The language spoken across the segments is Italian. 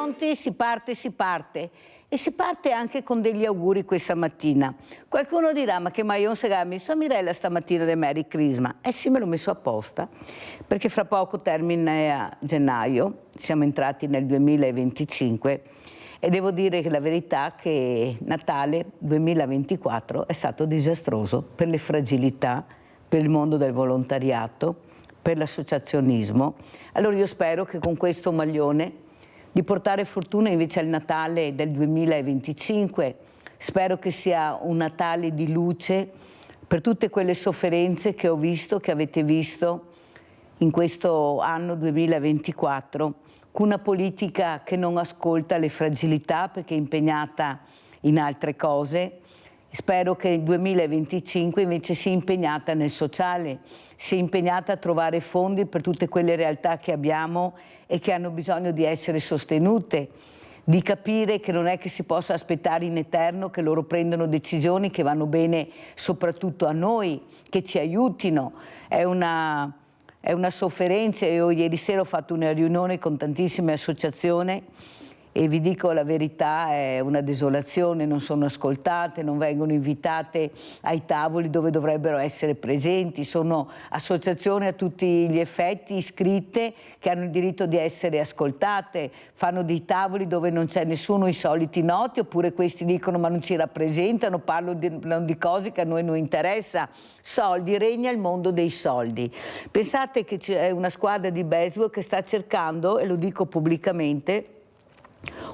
pronti? Si parte, si parte. E si parte anche con degli auguri questa mattina. Qualcuno dirà, ma che mai non si ha messo Mirella stamattina del Merry Christmas? Eh sì, me l'ho messo apposta, perché fra poco termina gennaio, siamo entrati nel 2025 e devo dire che la verità è che Natale 2024 è stato disastroso per le fragilità, per il mondo del volontariato, per l'associazionismo. Allora io spero che con questo maglione di portare fortuna invece al Natale del 2025. Spero che sia un Natale di luce per tutte quelle sofferenze che ho visto, che avete visto in questo anno 2024, con una politica che non ascolta le fragilità perché è impegnata in altre cose. Spero che il 2025 invece sia impegnata nel sociale, sia impegnata a trovare fondi per tutte quelle realtà che abbiamo e che hanno bisogno di essere sostenute, di capire che non è che si possa aspettare in eterno che loro prendano decisioni che vanno bene soprattutto a noi, che ci aiutino. È una sofferenza. Io ieri sera ho fatto una riunione con tantissime associazioni e vi dico la verità, è una desolazione, non sono ascoltate, non vengono invitate ai tavoli dove dovrebbero essere presenti. Sono associazioni a tutti gli effetti iscritte che hanno il diritto di essere ascoltate, fanno dei tavoli dove non c'è nessuno, i soliti noti, oppure questi dicono ma non ci rappresentano, parlano di cose che a noi non interessa. Soldi, regna il mondo dei soldi. Pensate che c'è una squadra di baseball che sta cercando, e lo dico pubblicamente,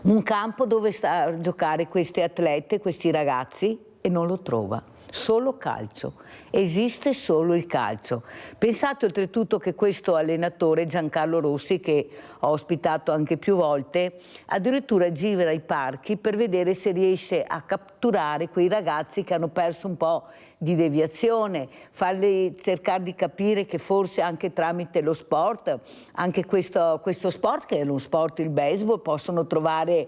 un campo dove sta a giocare questi atlete, questi ragazzi, e non lo trova. Solo calcio. Esiste solo il calcio. Pensate oltretutto che questo allenatore, Giancarlo Rossi, che ho ospitato anche più volte, addirittura gira i parchi per vedere se riesce a catturare quei ragazzi che hanno perso un po' di deviazione, farli cercare di capire che forse anche tramite lo sport, anche questo sport che è uno sport, il baseball, possono trovare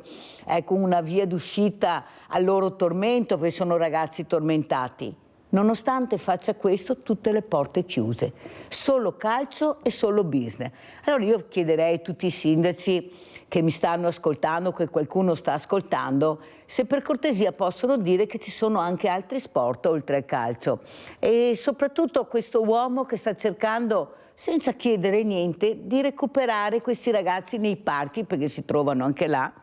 una via d'uscita al loro tormento, perché sono ragazzi tormentati. Nonostante faccia questo, tutte le porte chiuse, solo calcio e solo business. Allora io chiederei a tutti i sindaci che mi stanno ascoltando, che qualcuno sta ascoltando, se per cortesia possono dire che ci sono anche altri sport oltre al calcio. E soprattutto a questo uomo che sta cercando, senza chiedere niente, di recuperare questi ragazzi nei parchi, perché si trovano anche là,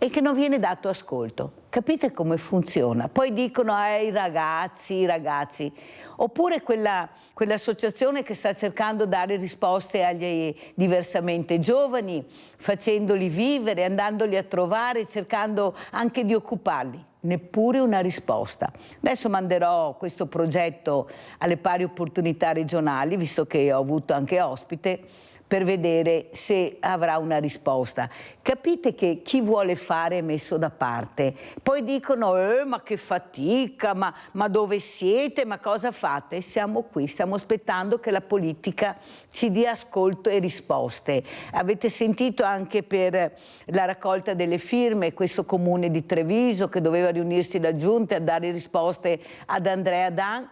e che non viene dato ascolto. Capite come funziona? Poi dicono i ragazzi. Oppure quell'associazione che sta cercando di dare risposte agli diversamente giovani, facendoli vivere, andandoli a trovare, cercando anche di occuparli. Neppure una risposta. Adesso manderò questo progetto alle pari opportunità regionali, visto che ho avuto anche ospite, per vedere se avrà una risposta. Capite che chi vuole fare è messo da parte. Poi dicono, ma che fatica, ma dove siete, ma cosa fate? Siamo qui, stiamo aspettando che la politica ci dia ascolto e risposte. Avete sentito anche per la raccolta delle firme, questo comune di Treviso che doveva riunirsi la giunta a dare risposte ad Andrea Dan.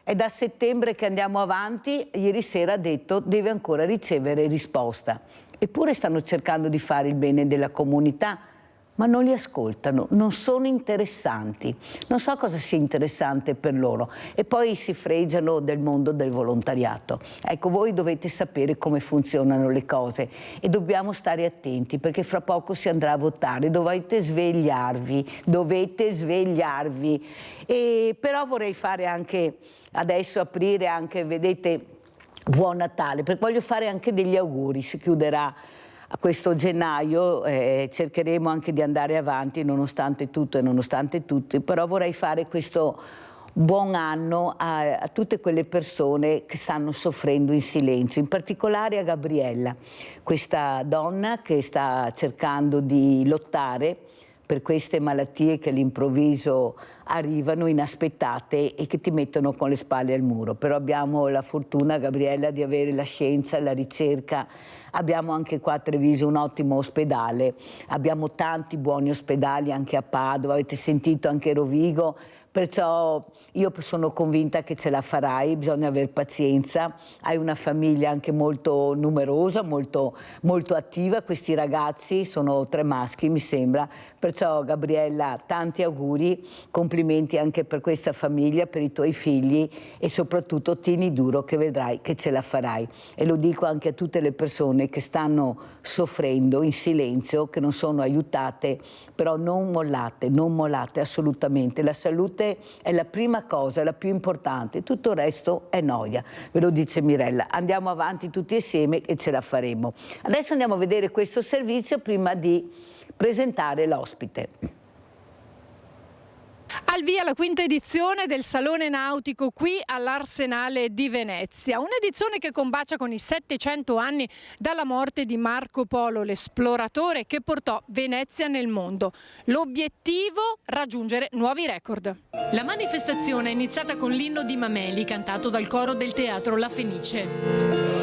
È da settembre che andiamo avanti, ieri sera ha detto deve ancora ricevere risposta. Eppure stanno cercando di fare il bene della comunità, ma non li ascoltano, non sono interessanti. Non so cosa sia interessante per loro. E poi si fregiano del mondo del volontariato. Ecco, voi dovete sapere come funzionano le cose e dobbiamo stare attenti perché fra poco si andrà a votare. Dovete svegliarvi. E però vorrei fare anche, adesso aprire anche, vedete, Buon Natale, perché voglio fare anche degli auguri. Si chiuderà a questo gennaio, cercheremo anche di andare avanti nonostante tutto e nonostante tutti, però vorrei fare questo buon anno a tutte quelle persone che stanno soffrendo in silenzio, in particolare a Gabriella, questa donna che sta cercando di lottare per queste malattie che all'improvviso arrivano inaspettate e che ti mettono con le spalle al muro. Però abbiamo la fortuna, Gabriella, di avere la scienza, la ricerca. Abbiamo anche qua a Treviso un ottimo ospedale, abbiamo tanti buoni ospedali anche a Padova, avete sentito anche Rovigo, perciò io sono convinta che ce la farai, bisogna avere pazienza, hai una famiglia anche molto numerosa, molto, molto attiva, questi ragazzi sono 3 maschi mi sembra, perciò Gabriella tanti auguri, complimenti anche per questa famiglia, per i tuoi figli e soprattutto tieni duro che vedrai che ce la farai. E lo dico anche a tutte le persone che stanno soffrendo in silenzio, che non sono aiutate, però non mollate assolutamente. La salute è la prima cosa, è la più importante, tutto il resto è noia, ve lo dice Mirella. Andiamo avanti tutti insieme e ce la faremo. Adesso andiamo a vedere questo servizio prima di presentare l'ospite. Al via la 5ª edizione del Salone Nautico qui all'Arsenale di Venezia, un'edizione che combacia con i 700 anni dalla morte di Marco Polo, l'esploratore che portò Venezia nel mondo. L'obiettivo? Raggiungere nuovi record. La manifestazione è iniziata con l'inno di Mameli, cantato dal coro del Teatro La Fenice.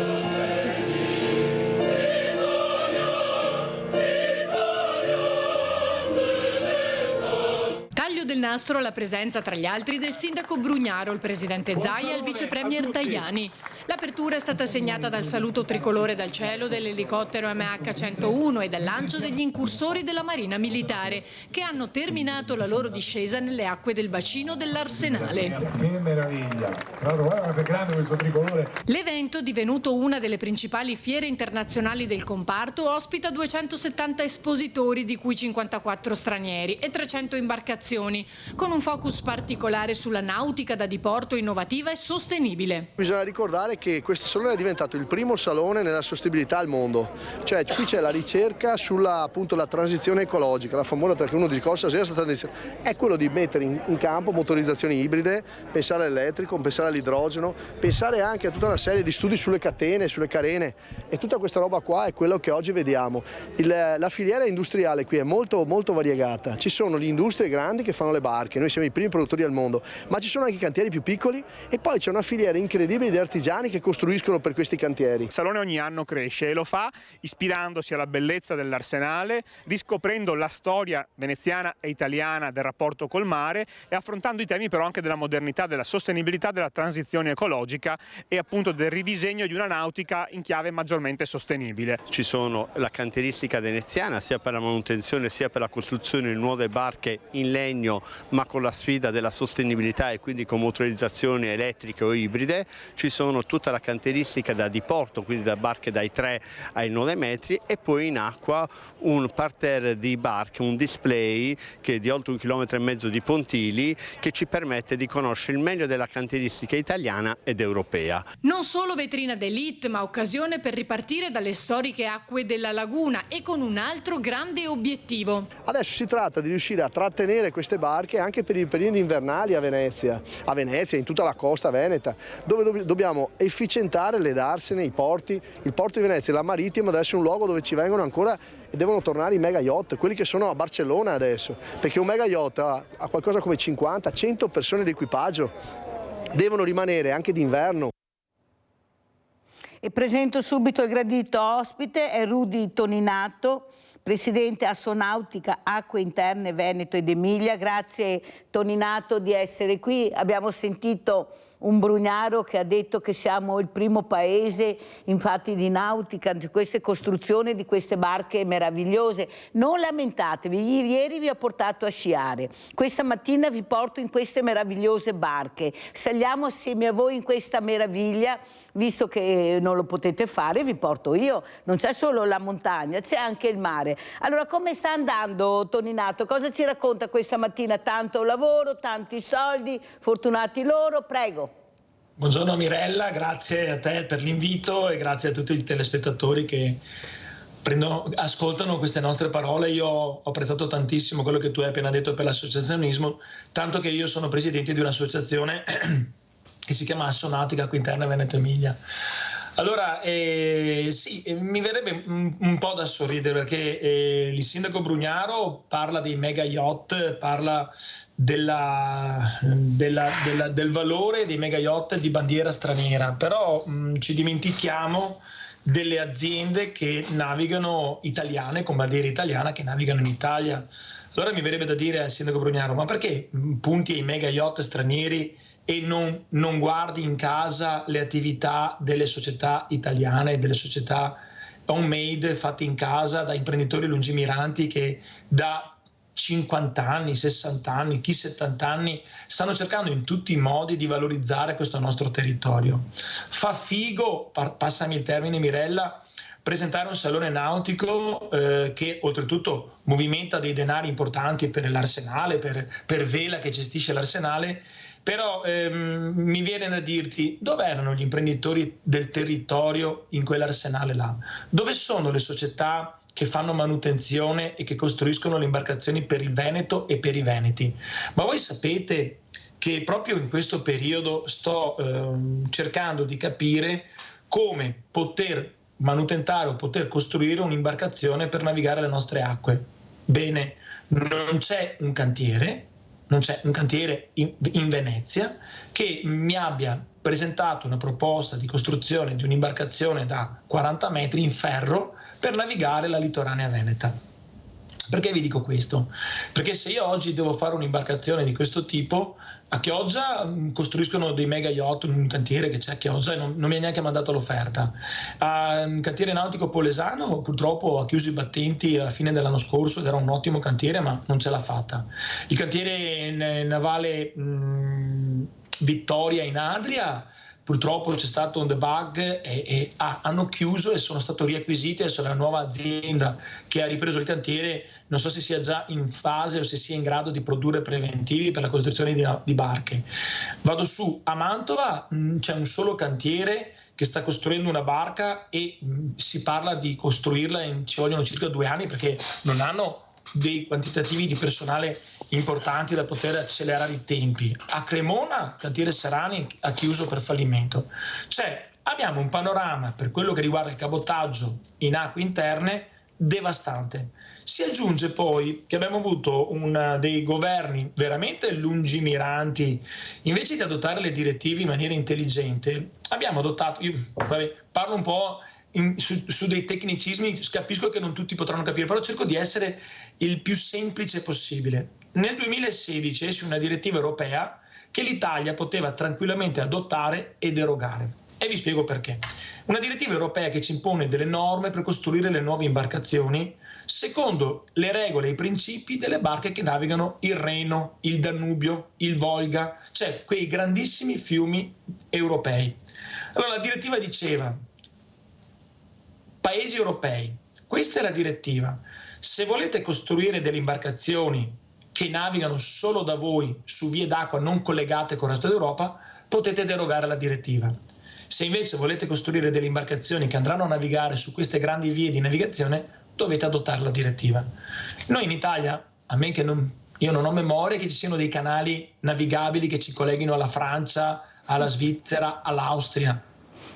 Del nastro alla presenza tra gli altri del sindaco Brugnaro, il presidente Zaia e il vice premier Tajani. L'apertura è stata segnata dal saluto tricolore dal cielo dell'elicottero MH101 e dal lancio degli incursori della Marina Militare, che hanno terminato la loro discesa nelle acque del bacino dell'Arsenale. Che meraviglia! Guarda che grande questo tricolore! L'evento, divenuto una delle principali fiere internazionali del comparto, ospita 270 espositori, di cui 54 stranieri e 300 imbarcazioni, con un focus particolare sulla nautica da diporto innovativa e sostenibile. Bisogna ricordare che questo salone è diventato il primo salone nella sostenibilità al mondo, cioè qui c'è la ricerca sulla appunto la transizione ecologica, la famosa 3 di cosa è quello di mettere in campo motorizzazioni ibride, pensare all'elettrico, pensare all'idrogeno, pensare anche a tutta una serie di studi sulle catene, sulle carene, e tutta questa roba qua è quello che oggi vediamo. La filiera industriale qui è molto variegata, ci sono le industrie grandi che fanno le barche, noi siamo i primi produttori al mondo, ma ci sono anche i cantieri più piccoli e poi c'è una filiera incredibile di artigiani che costruiscono per questi cantieri. Il Salone ogni anno cresce e lo fa ispirandosi alla bellezza dell'Arsenale, riscoprendo la storia veneziana e italiana del rapporto col mare e affrontando i temi però anche della modernità, della sostenibilità, della transizione ecologica e appunto del ridisegno di una nautica in chiave maggiormente sostenibile. Ci sono la cantieristica veneziana sia per la manutenzione sia per la costruzione di nuove barche in legno, ma con la sfida della sostenibilità e quindi con motorizzazioni elettriche o ibride. Ci sono tutta la cantieristica da diporto, quindi da barche dai 3 ai 9 metri, e poi in acqua un parterre di barche, un display che è di oltre 1,5 km di pontili, che ci permette di conoscere il meglio della cantieristica italiana ed europea. Non solo vetrina d'élite, ma occasione per ripartire dalle storiche acque della laguna e con un altro grande obiettivo. Adesso si tratta di riuscire a trattenere queste barche anche per i periodi invernali a Venezia, in tutta la costa veneta, dove dobbiamo efficientare le darsene, i porti. Il porto di Venezia e la marittima deve essere un luogo dove ci vengono ancora e devono tornare i mega yacht, quelli che sono a Barcellona adesso, perché un mega yacht ha qualcosa come 50-100 persone di equipaggio, devono rimanere anche d'inverno. E presento subito il gradito ospite, è Rudy Toninato, presidente Assonautica Acque Interne Veneto ed Emilia. Grazie Toninato di essere qui. Abbiamo sentito un Brugnaro che ha detto che siamo il primo paese infatti di nautica, di queste costruzioni di queste barche meravigliose. Non lamentatevi, ieri vi ho portato a sciare, questa mattina vi porto in queste meravigliose barche, saliamo assieme a voi in questa meraviglia, visto che non lo potete fare vi porto io, non c'è solo la montagna, c'è anche il mare. Allora come sta andando Toninato? Cosa ci racconta questa mattina? Tanto lavoro, tanti soldi, fortunati loro, prego. Buongiorno Mirella, grazie a te per l'invito e grazie a tutti i telespettatori che ascoltano queste nostre parole. Io ho apprezzato tantissimo quello che tu hai appena detto per l'associazionismo, tanto che io sono presidente di un'associazione che si chiama Assonautica Acque Interne Veneto Emilia. Allora, sì, mi verrebbe un po' da sorridere perché il sindaco Brugnaro parla dei mega yacht, parla del valore dei mega yacht di bandiera straniera, però ci dimentichiamo delle aziende che navigano italiane, con bandiera italiana, che navigano in Italia. Allora mi verrebbe da dire al sindaco Brugnaro, ma perché punti ai mega yacht stranieri e non guardi in casa le attività delle società italiane, delle società homemade fatte in casa da imprenditori lungimiranti che da 50 anni, 60 anni, chi 70 anni stanno cercando in tutti i modi di valorizzare questo nostro territorio. Fa figo, passami il termine Mirella, presentare un salone nautico che oltretutto movimenta dei denari importanti per l'Arsenale, per Vela che gestisce l'Arsenale, però mi viene da dirti, dove erano gli imprenditori del territorio in quell'Arsenale là? Dove sono le società che fanno manutenzione e che costruiscono le imbarcazioni per il Veneto e per i veneti? Ma voi sapete che proprio in questo periodo sto cercando di capire come poter manutentare o poter costruire un'imbarcazione per navigare le nostre acque. Bene, non c'è un cantiere in Venezia che mi abbia presentato una proposta di costruzione di un'imbarcazione da 40 metri in ferro per navigare la litoranea veneta. Perché vi dico questo? Perché se io oggi devo fare un'imbarcazione di questo tipo, a Chioggia costruiscono dei mega yacht, un cantiere che c'è a Chioggia e non mi ha neanche mandato l'offerta. Un cantiere nautico polesano purtroppo ha chiuso i battenti a fine dell'anno scorso ed era un ottimo cantiere, ma non ce l'ha fatta. Il cantiere navale Vittoria in Adria, purtroppo c'è stato un debug e hanno chiuso e sono stato riacquisiti. Adesso la nuova azienda che ha ripreso il cantiere non so se sia già in fase o se sia in grado di produrre preventivi per la costruzione di barche. Vado su a Mantova, c'è un solo cantiere che sta costruendo una barca e si parla di costruirla ci vogliono circa 2 anni perché non hanno dei quantitativi di personale importanti da poter accelerare i tempi. A Cremona, cantiere Serrani ha chiuso per fallimento. Cioè, abbiamo un panorama per quello che riguarda il cabotaggio in acque interne devastante. Si aggiunge poi che abbiamo avuto dei governi veramente lungimiranti. Invece di adottare le direttive in maniera intelligente, abbiamo adottato, parlo un po' su dei tecnicismi, capisco che non tutti potranno capire, però cerco di essere il più semplice possibile. Nel 2016 esce una direttiva europea che l'Italia poteva tranquillamente adottare e derogare. E vi spiego perché. Una direttiva europea che ci impone delle norme per costruire le nuove imbarcazioni secondo le regole e i principi delle barche che navigano il Reno, il Danubio, il Volga, cioè quei grandissimi fiumi europei. Allora la direttiva diceva: Paesi europei, questa è la direttiva, se volete costruire delle imbarcazioni che navigano solo da voi su vie d'acqua non collegate con il resto d'Europa, potete derogare alla direttiva. Se invece volete costruire delle imbarcazioni che andranno a navigare su queste grandi vie di navigazione, dovete adottare la direttiva. Noi in Italia, a me che io non ho memoria che ci siano dei canali navigabili che ci colleghino alla Francia, alla Svizzera, all'Austria,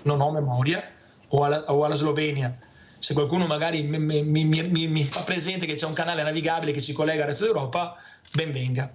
non ho memoria, o alla Slovenia. Se qualcuno magari mi fa presente che c'è un canale navigabile che ci collega al resto d'Europa, ben venga.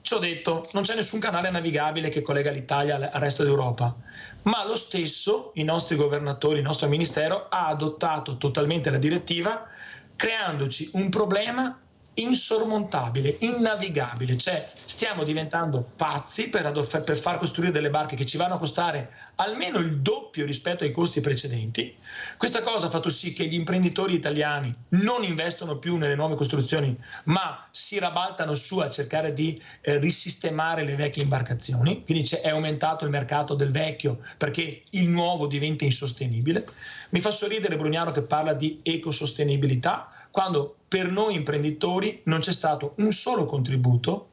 Ciò detto, non c'è nessun canale navigabile che collega l'Italia al resto d'Europa, ma lo stesso i nostri governatori, il nostro ministero ha adottato totalmente la direttiva, creandoci un problema insormontabile, innavigabile, cioè stiamo diventando pazzi per far costruire delle barche che ci vanno a costare almeno il doppio rispetto ai costi precedenti. Questa cosa ha fatto sì che gli imprenditori italiani non investono più nelle nuove costruzioni, ma si rabaltano su a cercare di risistemare le vecchie imbarcazioni, quindi è aumentato il mercato del vecchio perché il nuovo diventa insostenibile. Mi fa sorridere Brugnaro che parla di ecosostenibilità, quando per noi imprenditori non c'è stato un solo contributo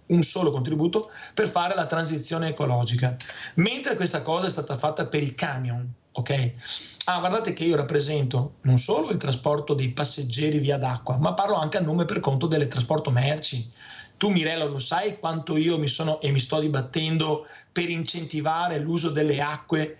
per fare la transizione ecologica, mentre questa cosa è stata fatta per i camion, ok? Guardate che io rappresento non solo il trasporto dei passeggeri via d'acqua, ma parlo anche a nome per conto del trasporto merci. Tu Mirella lo sai quanto io mi sto dibattendo per incentivare l'uso delle acque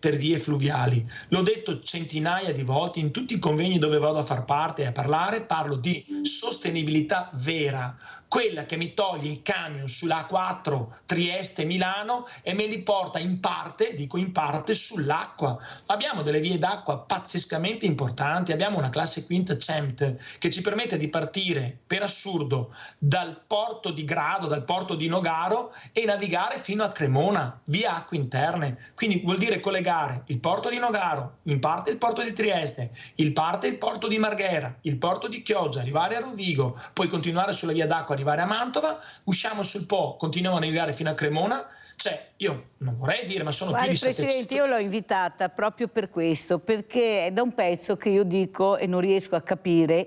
per vie fluviali. L'ho detto centinaia di volte in tutti i convegni dove vado a far parte e a parlare, parlo di sostenibilità vera, quella che mi toglie i camion sulla A4 Trieste-Milano e me li porta in parte, dico in parte, sull'acqua. Abbiamo delle vie d'acqua pazzescamente importanti, abbiamo una classe quinta CEMT che ci permette di partire, per assurdo, dal porto di Grado, dal porto di Nogaro e navigare fino a Cremona, via acque interne. Quindi vuol dire collegare il porto di Nogaro, in parte il porto di Trieste, in parte il porto di Marghera, il porto di Chioggia, arrivare a Rovigo, poi continuare sulla via d'acqua, arrivare a Mantova, usciamo sul Po, continuiamo a navigare fino a Cremona. Cioè, io non vorrei dire, ma sono più di 700. Presidente, io l'ho invitata proprio per questo, perché è da un pezzo che io dico e non riesco a capire,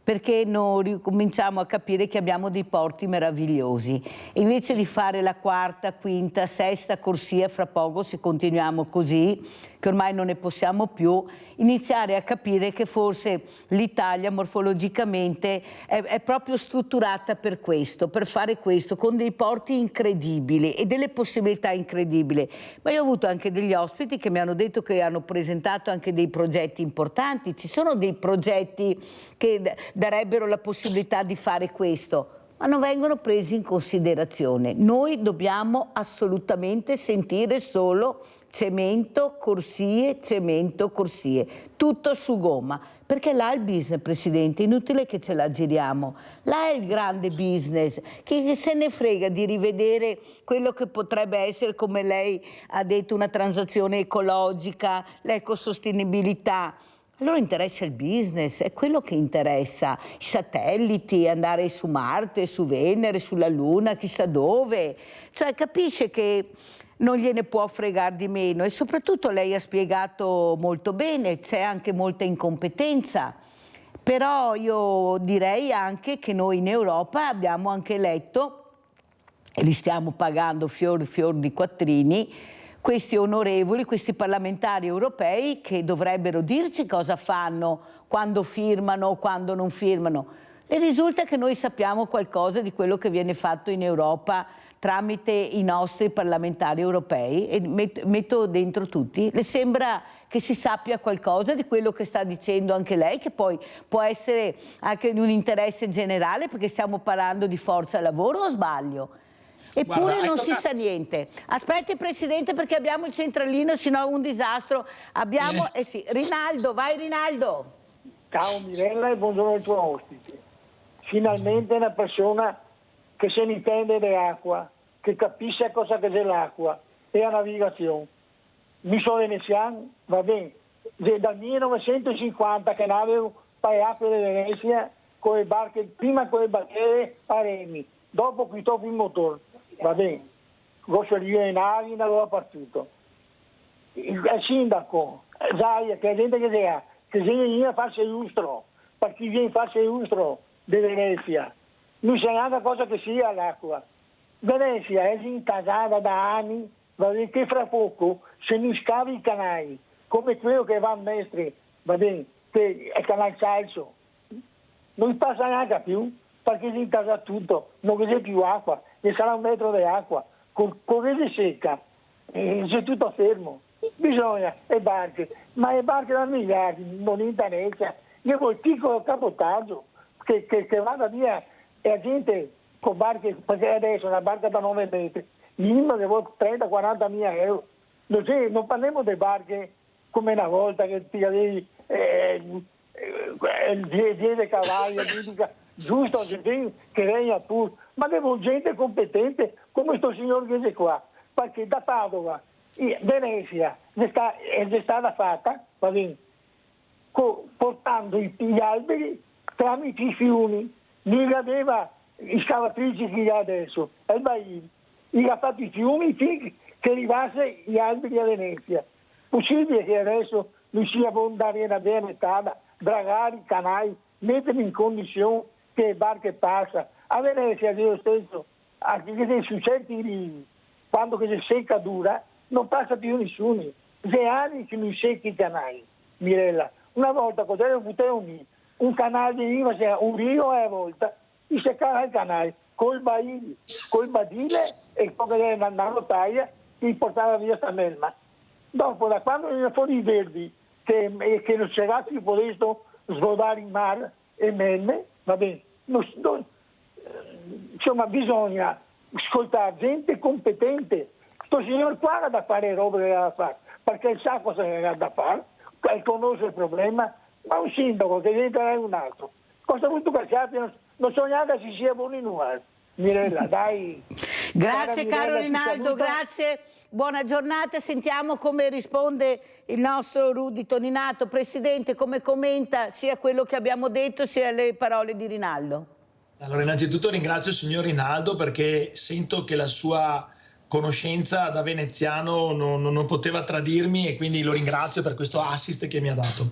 perché non ricominciamo a capire che abbiamo dei porti meravigliosi. E invece di fare la quarta, quinta, sesta corsia, fra poco, se continuiamo così, che ormai non ne possiamo più, iniziare a capire che forse l'Italia morfologicamente è proprio strutturata per questo, per fare questo, con dei porti incredibili e delle possibilità incredibili. Ma io ho avuto anche degli ospiti che mi hanno detto che hanno presentato anche dei progetti importanti. Ci sono dei progetti che darebbero la possibilità di fare questo, ma non vengono presi in considerazione. Noi dobbiamo assolutamente sentire solo cemento, corsie, tutto su gomma, perché là è il business, Presidente, inutile che ce la giriamo, là è il grande business, che se ne frega di rivedere quello che potrebbe essere, come lei ha detto, una transazione ecologica, l'ecosostenibilità. Allora interessa il business, è quello che interessa, i satelliti, andare su Marte, su Venere, sulla Luna, chissà dove. Cioè capisce che non gliene può fregare di meno e soprattutto lei ha spiegato molto bene, c'è anche molta incompetenza. Però io direi anche che noi in Europa abbiamo anche letto, e li stiamo pagando fior di quattrini, questi onorevoli, questi parlamentari europei che dovrebbero dirci cosa fanno, quando firmano, quando non firmano. E risulta che noi sappiamo qualcosa di quello che viene fatto in Europa tramite i nostri parlamentari europei, e metto dentro tutti. Le sembra che si sappia qualcosa di quello che sta dicendo anche lei, che poi può essere anche di un interesse generale, perché stiamo parlando di forza lavoro, o sbaglio? Eppure non si sa niente. Aspetti, Presidente, perché abbiamo il centralino, sennò un disastro. Abbiamo, sì, Rinaldo, vai Rinaldo. Ciao Mirella e buongiorno ai tuoi ospiti. Finalmente una persona che se ne intende di acqua, che capisce cosa che è l'acqua e la navigazione. Mi sono veneziano, va bene, dal 1950 che navigo per le acque di Venezia con le barche, prima con le barche a remi, dopo qui dopo il motore. Va bene, gosto di io in navi, non avevo partito. Il sindaco, Zaia, che è gente che sia, che viene a farsi illustro, per chi viene a farsi illustro di Venezia, non sa neanche cosa che sia l'acqua. Venezia è intasata da anni, va bene, che fra poco se non scavi i canali, come quello che va a Mestre, va bene, che è il canale Salso, non passa neanche più, perché si intasa tutto, non c'è più acqua, e sarà 1 metro di acqua, con rete secca, c'è tutto fermo. Bisogna, le barche, ma le barche da miliardi, non interessa, io vuol piccolo cabotaggio, che vada via, e la gente con barche, perché adesso una barca da 9 metri, minimo che vuole 30-40 mila euro, non parliamo di barche come una volta che ti avevi il 10 cavalli, giusto che regna pure, ma devo gente competente come questo signor che è qua, perché da Padova, Venezia è stata fatta, va bene, portando gli alberi tramite i fiumi, non aveva i scavatrici che ha adesso, è il Baini, gli ha fatto i fiumi finché arrivasse gli alberi a Venezia. Possibile che adesso non sia andare una benetata, dragare i canali, metterli in condizione che le barche passano. A Venezia è lo stesso, anche su certi rivi, quando che si secca dura, non passa più nessuno. 6 anni che non secchi i canali, Mirella. Una volta cos'era un canale di riva, un rio a volta, si seccava il canale col badile e poi che andava a taglia che portava via sta melma. Dopo, da quando viene fuori i Verdi, che non c'è ragazzi che possono svodare in mare e melme, va bene, insomma bisogna ascoltare gente competente. Questo signor qua ha da fare roba che ha da fare, perché sa cosa ha da fare, conosce il problema, ma un sindaco che diventerà un altro. Cosa molto cacciati, non so neanche se sia buono in nuovo. Mirella, dai. Grazie caro Rinaldo, grazie, buona giornata. Sentiamo come risponde il nostro Rudy Toninato, Presidente, come commenta sia quello che abbiamo detto sia le parole di Rinaldo. Allora, innanzitutto ringrazio il signor Rinaldo perché sento che la sua conoscenza da veneziano non poteva tradirmi e quindi lo ringrazio per questo assist che mi ha dato.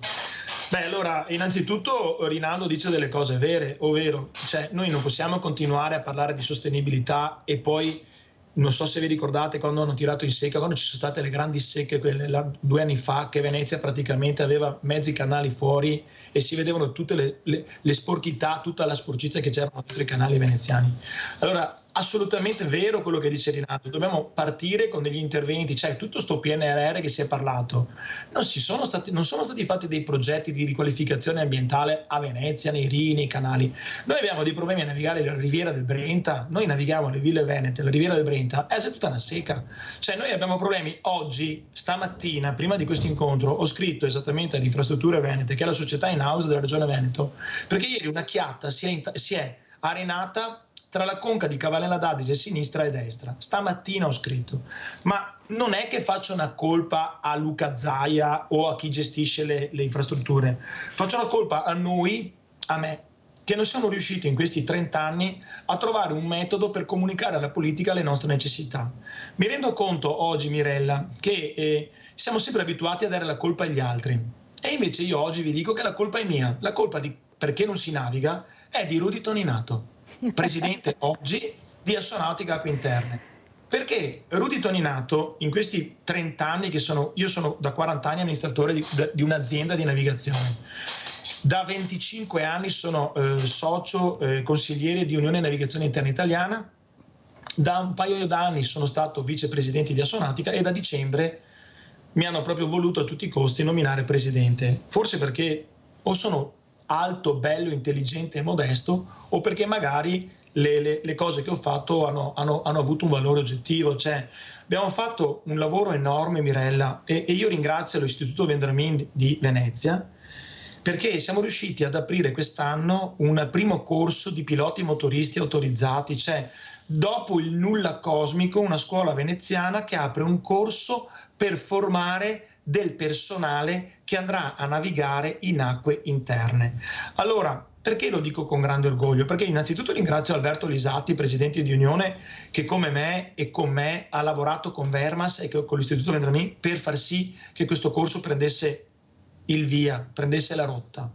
Beh, allora, innanzitutto Rinaldo dice delle cose vere, ovvero, cioè, noi non possiamo continuare a parlare di sostenibilità e poi, non so se vi ricordate, quando hanno tirato in secca, quando ci sono state le grandi secche, quelle 2 anni fa, che Venezia praticamente aveva mezzi canali fuori e si vedevano tutte le sporchità, tutta la sporcizia che c'era dentro i canali veneziani. Allora, assolutamente vero quello che dice Rinaldo, dobbiamo partire con degli interventi, cioè tutto sto PNRR che si è parlato, non sono stati fatti dei progetti di riqualificazione ambientale a Venezia, nei Rini, nei canali. Noi abbiamo dei problemi a navigare la riviera del Brenta, noi navighiamo le ville venete, la riviera del Brenta è tutta una secca, cioè noi abbiamo problemi. Oggi, stamattina, prima di questo incontro, ho scritto esattamente ad Infrastrutture Venete, che è la società in house della Regione Veneto, perché ieri una chiatta si è arenata tra la conca di Cavallella d'Adige sinistra e destra. Stamattina ho scritto, ma non è che faccio una colpa a Luca Zaia o a chi gestisce le infrastrutture, faccio una colpa a noi, a me, che non siamo riusciti in questi 30 anni a trovare un metodo per comunicare alla politica le nostre necessità. Mi rendo conto oggi, Mirella, che siamo sempre abituati a dare la colpa agli altri e invece io oggi vi dico che la colpa è mia, la colpa di perché non si naviga è di Rudy Toninato, presidente oggi di Assonautica Acque Interne. Perché Rudy Toninato in questi 30 anni io sono da 40 anni amministratore di un'azienda di navigazione, da 25 anni sono socio consigliere di Unione Navigazione Interna Italiana, da un paio d'anni sono stato vicepresidente di Assonautica e da dicembre mi hanno proprio voluto a tutti i costi nominare presidente, forse perché o sono alto, bello, intelligente e modesto, o perché magari le cose che ho fatto hanno avuto un valore oggettivo. Cioè, abbiamo fatto un lavoro enorme, Mirella, e io ringrazio l'Istituto Vendramin di Venezia, perché siamo riusciti ad aprire quest'anno un primo corso di piloti motoristi autorizzati, cioè dopo il nulla cosmico, una scuola veneziana che apre un corso per formare del personale che andrà a navigare in acque interne. Allora, perché lo dico con grande orgoglio? Perché innanzitutto ringrazio Alberto Lisatti, presidente di Unione, che come me e con me ha lavorato con Vermas e con l'Istituto Vendramin per far sì che questo corso prendesse il via, prendesse la rotta.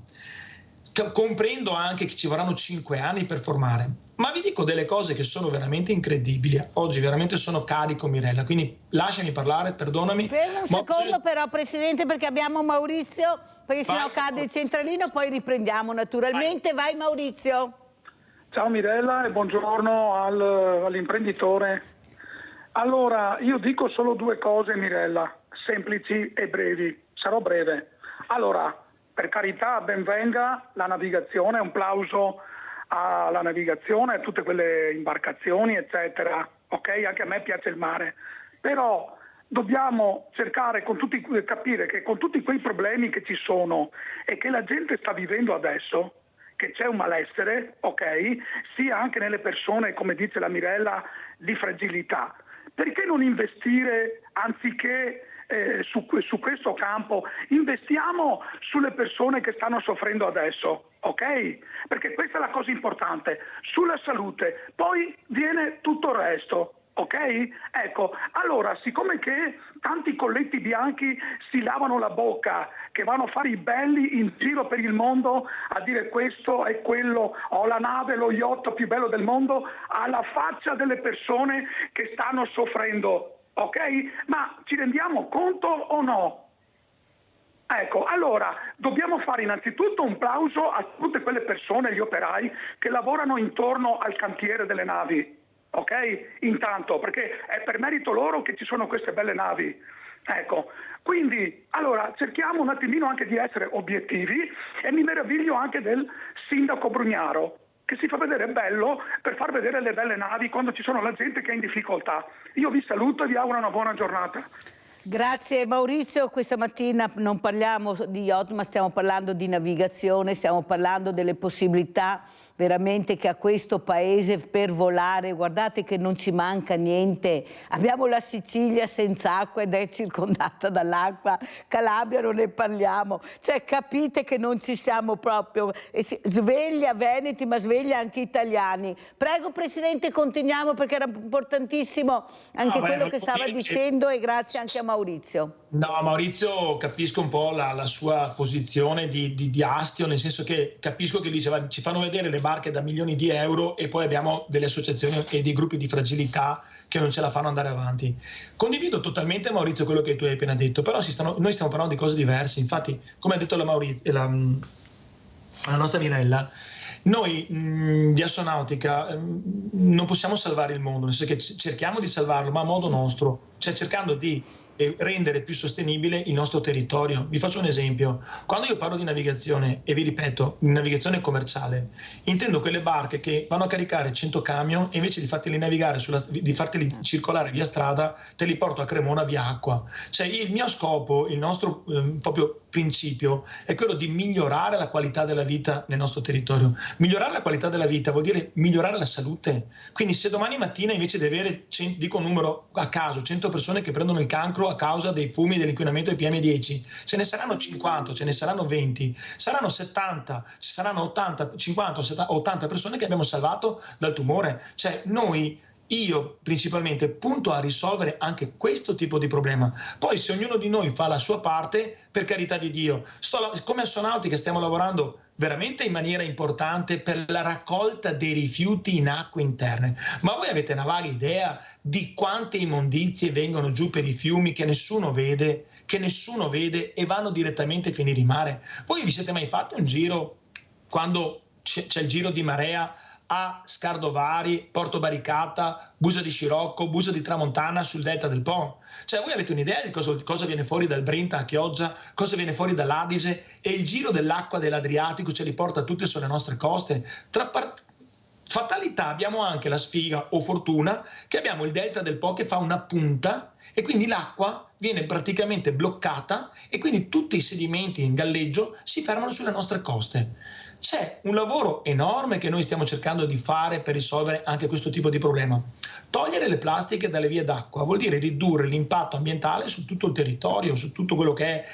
Comprendo anche che ci vorranno 5 anni per formare, ma vi dico delle cose che sono veramente incredibili. Oggi veramente sono carico, Mirella, quindi lasciami parlare, perdonami. Fermo un secondo però, Presidente, perché abbiamo Maurizio, perché sennò cade il centralino, poi riprendiamo naturalmente. Vai Maurizio. Ciao Mirella e buongiorno all'imprenditore. Allora, io dico solo 2 cose, Mirella, semplici e brevi. Sarò breve. Allora, per carità, ben venga la navigazione, un plauso alla navigazione, a tutte quelle imbarcazioni, eccetera. Ok, anche a me piace il mare. Però dobbiamo cercare capire che con tutti quei problemi che ci sono e che la gente sta vivendo adesso, che c'è un malessere, ok, sia anche nelle persone, come dice la Mirella, di fragilità. Perché non investire, anziché su questo campo, investiamo sulle persone che stanno soffrendo adesso, ok? Perché questa è la cosa importante, sulla salute, poi viene tutto il resto. Ok? Ecco, allora, siccome che tanti colletti bianchi si lavano la bocca, che vanno a fare i belli in giro per il mondo a dire questo e quello, ho la nave, lo yacht più bello del mondo, alla faccia delle persone che stanno soffrendo, ok? Ma ci rendiamo conto o no? Ecco, allora, dobbiamo fare innanzitutto un plauso a tutte quelle persone, gli operai, che lavorano intorno al cantiere delle navi. ok? Intanto, perché è per merito loro che ci sono queste belle navi. Ecco, quindi allora cerchiamo un attimino anche di essere obiettivi, e mi meraviglio anche del sindaco Brugnaro, che si fa vedere bello per far vedere le belle navi quando ci sono la gente che è in difficoltà. Io vi saluto e vi auguro una buona giornata. Grazie Maurizio, questa mattina non parliamo di yacht ma stiamo parlando di navigazione, stiamo parlando delle possibilità veramente che ha questo paese per volare. Guardate che non ci manca niente, abbiamo la Sicilia senza acqua ed è circondata dall'acqua, Calabria non ne parliamo, cioè capite che non ci siamo proprio, sveglia Veneti ma sveglia anche italiani. Prego Presidente, continuiamo perché era importantissimo anche quello che stava dicendo, e grazie anche a Maurizio. No, Maurizio, capisco un po' la sua posizione di astio, nel senso che capisco che diceva ci fanno vedere le barche da milioni di euro e poi abbiamo delle associazioni e dei gruppi di fragilità che non ce la fanno andare avanti. Condivido totalmente, Maurizio, quello che tu hai appena detto, però noi stiamo parlando di cose diverse. Infatti, come ha detto la nostra Mirella, noi di Assonautica non possiamo salvare il mondo, nel senso che cerchiamo di salvarlo, ma a modo nostro, cioè cercando di rendere più sostenibile il nostro territorio. Vi faccio un esempio: quando io parlo di navigazione, e vi ripeto, navigazione commerciale, intendo quelle barche che vanno a caricare 100 camion e invece di farteli navigare di farteli circolare via strada, te li porto a Cremona via acqua. Cioè il mio scopo, il nostro proprio principio è quello di migliorare la qualità della vita nel nostro territorio. Migliorare la qualità della vita vuol dire migliorare la salute. Quindi se domani mattina invece di avere, dico un numero a caso, 100 persone che prendono il cancro a causa dei fumi, dell'inquinamento del PM10, ce ne saranno 50, ce ne saranno 20, saranno 70, ci saranno 80, 50, 80 persone che abbiamo salvato dal tumore. Cioè io principalmente punto a risolvere anche questo tipo di problema. Poi se ognuno di noi fa la sua parte, per carità di Dio, come Assonautica stiamo lavorando veramente in maniera importante per la raccolta dei rifiuti in acque interne. Ma voi avete una vaga idea di quante immondizie vengono giù per i fiumi che nessuno vede e vanno direttamente a finire in mare? Voi vi siete mai fatti un giro quando c'è il giro di marea a Scardovari, Porto Baricata, Busa di Scirocco, Busa di Tramontana sul delta del Po? Cioè voi avete un'idea di cosa viene fuori dal Brenta a Chioggia, cosa viene fuori dall'Adise, e il giro dell'acqua dell'Adriatico ce li porta tutte sulle nostre coste? Fatalità, abbiamo anche la sfiga o fortuna che abbiamo il delta del Po che fa una punta e quindi l'acqua viene praticamente bloccata e quindi tutti i sedimenti in galleggio si fermano sulle nostre coste. C'è un lavoro enorme che noi stiamo cercando di fare per risolvere anche questo tipo di problema. Togliere le plastiche dalle vie d'acqua vuol dire ridurre l'impatto ambientale su tutto il territorio, su tutto quello che è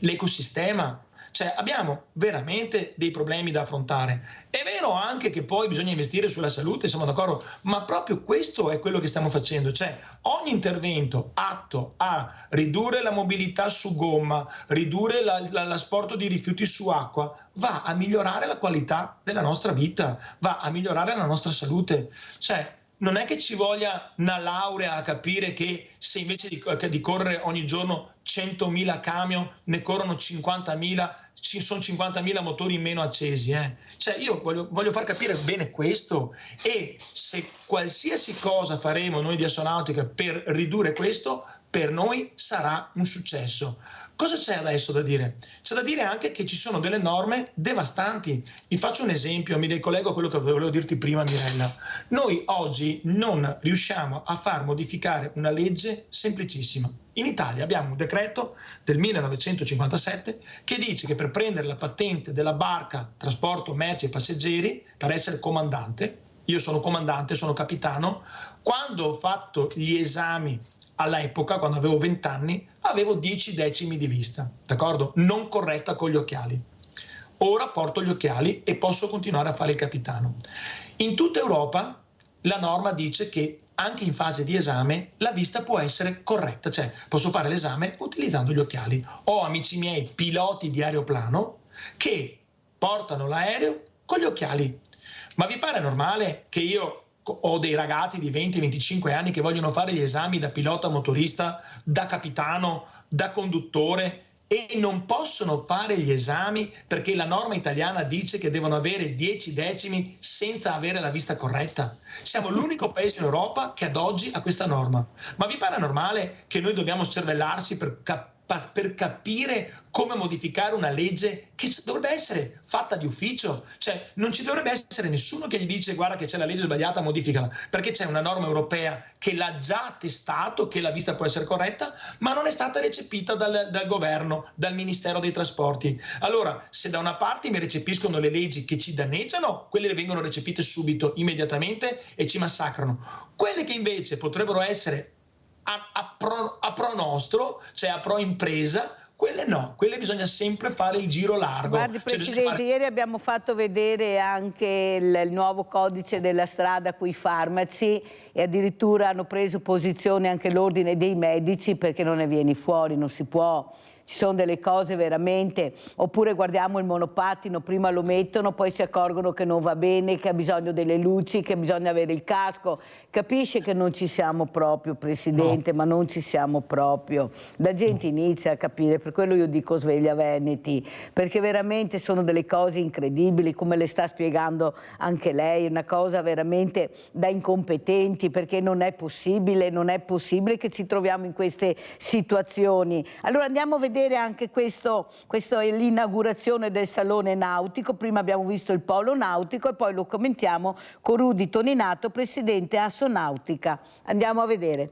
l'ecosistema. Cioè abbiamo veramente dei problemi da affrontare. È vero anche che poi bisogna investire sulla salute, siamo d'accordo, ma proprio questo è quello che stiamo facendo. Cioè ogni intervento atto a ridurre la mobilità su gomma, ridurre l'asporto di rifiuti su acqua, va a migliorare la qualità della nostra vita, va a migliorare la nostra salute. Cioè non è che ci voglia una laurea a capire che se invece di correre ogni giorno 100.000 camion ne corrono 50.000, ci sono 50.000 motori in meno accesi. Cioè io voglio far capire bene questo, e se qualsiasi cosa faremo noi di Assonautica per ridurre questo, per noi sarà un successo. Cosa c'è adesso da dire? C'è da dire anche che ci sono delle norme devastanti. Vi faccio un esempio, mi ricollego a quello che volevo dirti prima, Mirella. Noi oggi non riusciamo a far modificare una legge semplicissima. In Italia abbiamo un decreto del 1957 che dice che per prendere la patente della barca trasporto merci e passeggeri, per essere comandante, io sono comandante, sono capitano, quando ho fatto gli esami all'epoca, quando avevo 20 anni, avevo 10 decimi di vista, d'accordo? Non corretta con gli occhiali. Ora porto gli occhiali e posso continuare a fare il capitano. In tutta Europa la norma dice che anche in fase di esame la vista può essere corretta, cioè posso fare l'esame utilizzando gli occhiali. Ho amici miei piloti di aeroplano che portano l'aereo con gli occhiali. Ma vi pare normale che io ho dei ragazzi di 20-25 anni che vogliono fare gli esami da pilota motorista, da capitano, da conduttore, e non possono fare gli esami perché la norma italiana dice che devono avere 10 decimi senza avere la vista corretta. Siamo l'unico paese in Europa che ad oggi ha questa norma. Ma vi pare normale che noi dobbiamo cervellarci per capire come modificare una legge che dovrebbe essere fatta di ufficio? Cioè non ci dovrebbe essere nessuno che gli dice guarda che c'è la legge sbagliata, modificala, perché c'è una norma europea che l'ha già testato, che la vista può essere corretta, ma non è stata recepita dal governo, dal Ministero dei Trasporti. Allora, se da una parte mi recepiscono le leggi che ci danneggiano, quelle vengono recepite subito, immediatamente, e ci massacrano. Quelle che invece potrebbero essere a pro nostro, cioè a pro impresa, quelle no, quelle bisogna sempre fare il giro largo. Guardi, Presidente, ieri abbiamo fatto vedere anche il nuovo codice della strada con i farmaci e addirittura hanno preso posizione anche l'ordine dei medici perché non ne vieni fuori, non si può. Ci sono delle cose veramente, oppure guardiamo il monopattino, prima lo mettono, poi si accorgono che non va bene, che ha bisogno delle luci, che bisogna avere il casco. Capisce che non ci siamo proprio, Presidente, no. Ma non ci siamo proprio. La gente inizia a capire, per quello io dico sveglia Veneti, perché veramente sono delle cose incredibili, come le sta spiegando anche lei, una cosa veramente da incompetenti, perché non è possibile che ci troviamo in queste situazioni. Allora andiamo a vedere anche questo è l'inaugurazione del Salone Nautico. Prima abbiamo visto il Polo Nautico e poi lo commentiamo con Rudy Toninato, presidente Assonautica. Andiamo a vedere.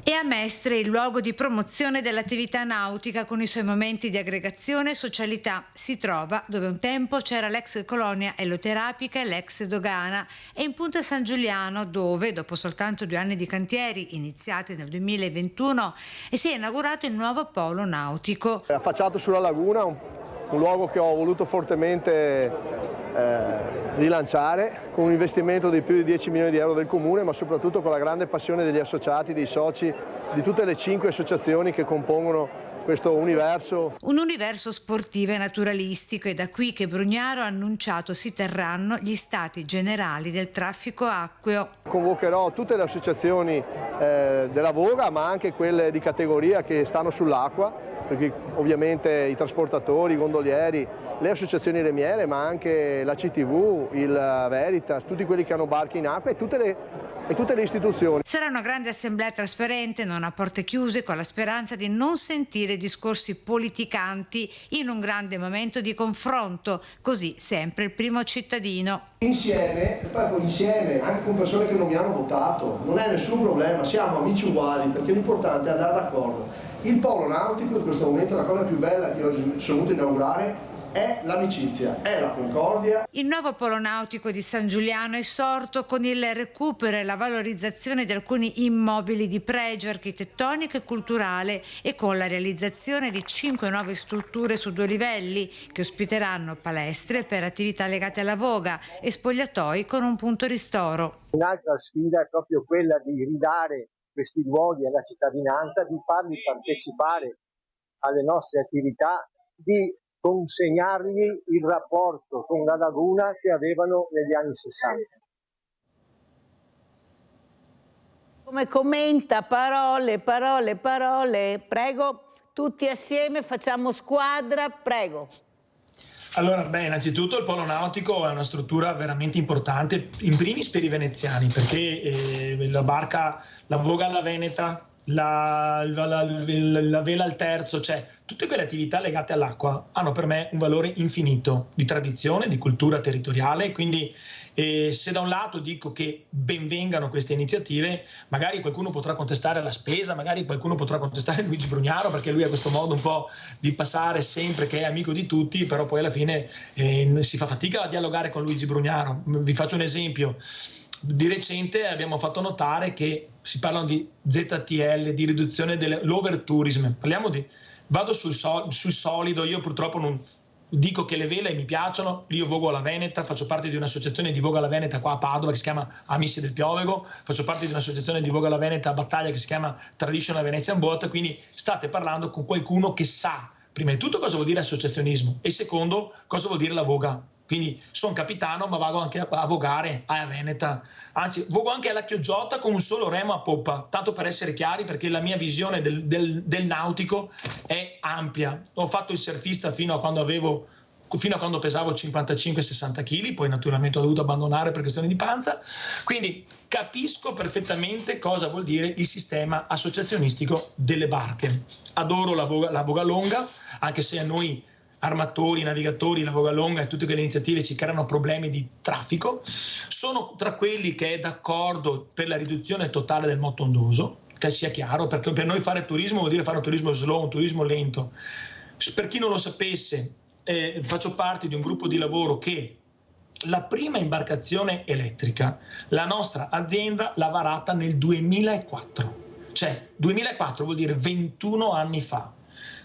E a Mestre il luogo di promozione dell'attività nautica con i suoi momenti di aggregazione e socialità. Si trova dove un tempo c'era l'ex colonia eloterapica e l'ex dogana, e in Punta San Giuliano dove, dopo soltanto 2 anni di cantieri iniziati nel 2021, si è inaugurato il nuovo polo nautico. È affacciato sulla laguna, un luogo che ho voluto fortemente rilanciare con un investimento di più di 10 milioni di euro del Comune, ma soprattutto con la grande passione degli associati, dei soci, di tutte le 5 associazioni che compongono questo universo. Un universo sportivo e naturalistico, e da qui che Brugnaro ha annunciato si terranno gli stati generali del traffico acqueo. Convocherò tutte le associazioni della Voga, ma anche quelle di categoria che stanno sull'acqua, perché ovviamente i trasportatori, i gondolieri, le associazioni remiere, ma anche la CTV, il Veritas, tutti quelli che hanno barche in acqua e tutte le istituzioni. Sarà una grande assemblea trasparente, non a porte chiuse, con la speranza di non sentire discorsi politicanti in un grande momento di confronto, così sempre il primo cittadino. Insieme, anche con persone che non mi hanno votato, non è nessun problema, siamo amici uguali, perché l'importante è andare d'accordo. Il polo nautico in questo momento, la cosa più bella che oggi sono venuto a inaugurare, è l'amicizia, è la concordia. Il nuovo polo nautico di San Giuliano è sorto con il recupero e la valorizzazione di alcuni immobili di pregio architettonico e culturale e con la realizzazione di 5 nuove strutture su 2 livelli che ospiteranno palestre per attività legate alla voga e spogliatoi con un punto ristoro. Un'altra sfida è proprio quella di ridare questi luoghi alla cittadinanza, di farli partecipare alle nostre attività, di consegnargli il rapporto con la laguna che avevano negli anni 60. Come commenta, parole, prego, tutti assieme facciamo squadra, prego. Allora, innanzitutto il polo nautico è una struttura veramente importante, in primis per i veneziani, perché la barca, la voga alla Veneta, la vela al terzo, cioè tutte quelle attività legate all'acqua hanno per me un valore infinito di tradizione, di cultura territoriale, quindi se da un lato dico che benvengano queste iniziative, magari qualcuno potrà contestare la spesa, magari qualcuno potrà contestare Luigi Brugnaro perché lui ha questo modo un po' di passare sempre che è amico di tutti, però poi alla fine si fa fatica a dialogare con Luigi Brugnaro. Vi faccio un esempio. Di recente abbiamo fatto notare che si parlano di ZTL, di riduzione dell'overtourism. Vado sul solido, io purtroppo non dico che le vele mi piacciono, io vogo alla Veneta, faccio parte di un'associazione di voga alla Veneta qua a Padova che si chiama Amici del Piovego, faccio parte di un'associazione di voga alla Veneta a Battaglia che si chiama Traditional Venetian Boat, quindi state parlando con qualcuno che sa, prima di tutto, cosa vuol dire associazionismo e secondo, cosa vuol dire la voga. quindi sono capitano, ma vado anche a vogare a Veneta, anzi vogo anche alla Chioggiota con un solo remo a poppa, tanto per essere chiari, perché la mia visione del nautico è ampia. Ho fatto il surfista fino a quando pesavo 55-60 kg, poi naturalmente ho dovuto abbandonare per questioni di panza, quindi capisco perfettamente cosa vuol dire il sistema associazionistico delle barche. Adoro la voga longa, anche se a noi armatori, navigatori, la voga longa e tutte quelle iniziative ci creano problemi di traffico. Sono tra quelli che è d'accordo per la riduzione totale del moto ondoso, che sia chiaro, perché per noi fare turismo vuol dire fare un turismo slow, un turismo lento. Per chi non lo sapesse, faccio parte di un gruppo di lavoro che la prima imbarcazione elettrica, la nostra azienda l'ha varata nel 2004, cioè 2004 vuol dire 21 anni fa.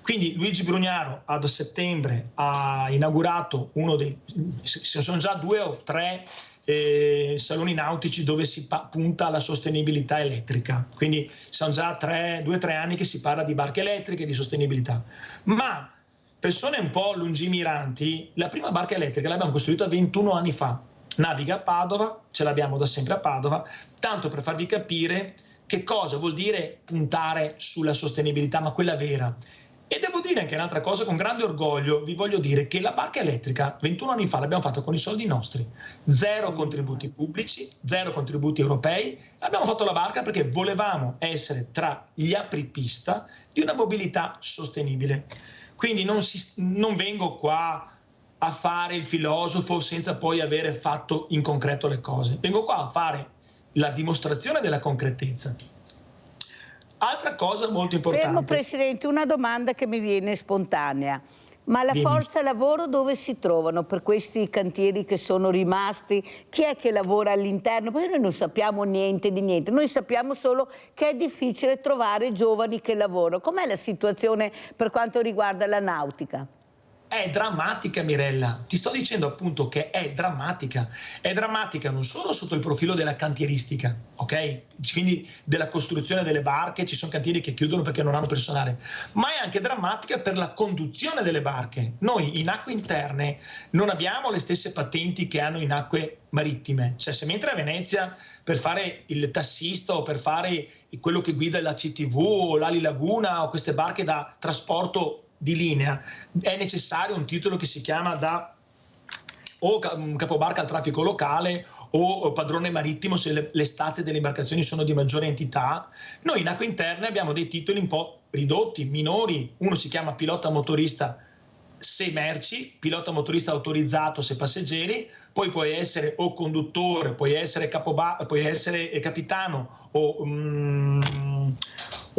Quindi Luigi Brugnaro a settembre ha inaugurato sono già 2 o 3 saloni nautici dove si punta alla sostenibilità elettrica, quindi sono già 2 o 3 anni che si parla di barche elettriche, di sostenibilità. Ma persone un po' lungimiranti, la prima barca elettrica l'abbiamo costruita 21 anni fa, naviga a Padova, ce l'abbiamo da sempre a Padova, tanto per farvi capire che cosa vuol dire puntare sulla sostenibilità, ma quella vera. E devo dire anche un'altra cosa, con grande orgoglio vi voglio dire che la barca elettrica 21 anni fa l'abbiamo fatta con i soldi nostri, 0 contributi pubblici, 0 contributi europei, abbiamo fatto la barca perché volevamo essere tra gli apripista di una mobilità sostenibile. Quindi non vengo qua a fare il filosofo senza poi avere fatto in concreto le cose, vengo qua a fare la dimostrazione della concretezza. Altra cosa molto importante. Fermo, Presidente, una domanda che mi viene spontanea. Ma la forza lavoro dove si trovano per questi cantieri che sono rimasti? Chi è che lavora all'interno? Perché noi non sappiamo niente di niente, noi sappiamo solo che è difficile trovare giovani che lavorano. Com'è la situazione per quanto riguarda la nautica? È drammatica, Mirella, ti sto dicendo appunto che è drammatica non solo sotto il profilo della cantieristica, ok? Quindi della costruzione delle barche, ci sono cantieri che chiudono perché non hanno personale, ma è anche drammatica per la conduzione delle barche. Noi in acque interne non abbiamo le stesse patenti che hanno in acque marittime, cioè se mentre a Venezia per fare il tassista o per fare quello che guida la CTV o l'Ali Laguna o queste barche da trasporto di linea è necessario un titolo che si chiama o capobarca al traffico locale o padrone marittimo se le stazze delle imbarcazioni sono di maggiore entità. Noi in acque interne abbiamo dei titoli un po' ridotti, minori. Uno si chiama pilota motorista se merci, pilota motorista autorizzato se passeggeri, poi puoi essere o conduttore, puoi essere capitano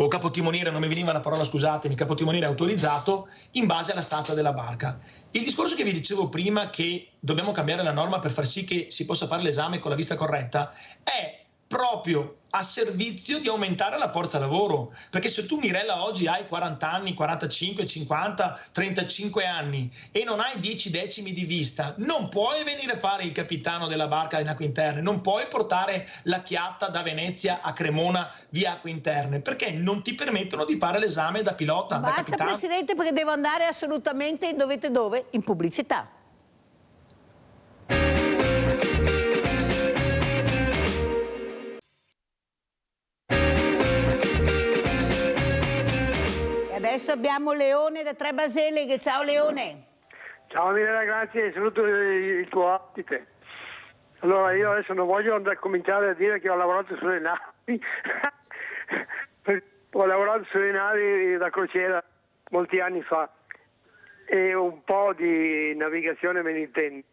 o capotimoniere, non mi veniva la parola, scusatemi, capotimoniere autorizzato in base alla stazza della barca. Il discorso che vi dicevo prima, che dobbiamo cambiare la norma per far sì che si possa fare l'esame con la vista corretta, è proprio a servizio di aumentare la forza lavoro, perché se tu, Mirella, oggi hai 40 anni, 45, 50, 35 anni e non hai 10 decimi di vista, non puoi venire a fare il capitano della barca in acque interne, non puoi portare la chiatta da Venezia a Cremona via acque interne, perché non ti permettono di fare l'esame da pilota, da capitano. Basta, Presidente, perché devo andare assolutamente, dovete dove? In pubblicità. Adesso abbiamo Leone da Tre Baseleghe. Ciao Leone. Ciao Mirella, grazie, saluto il tuo ospite. Allora, io adesso non voglio cominciare a dire che ho lavorato sulle navi, ho lavorato sulle navi da crociera molti anni fa e un po' di navigazione me ne intendo.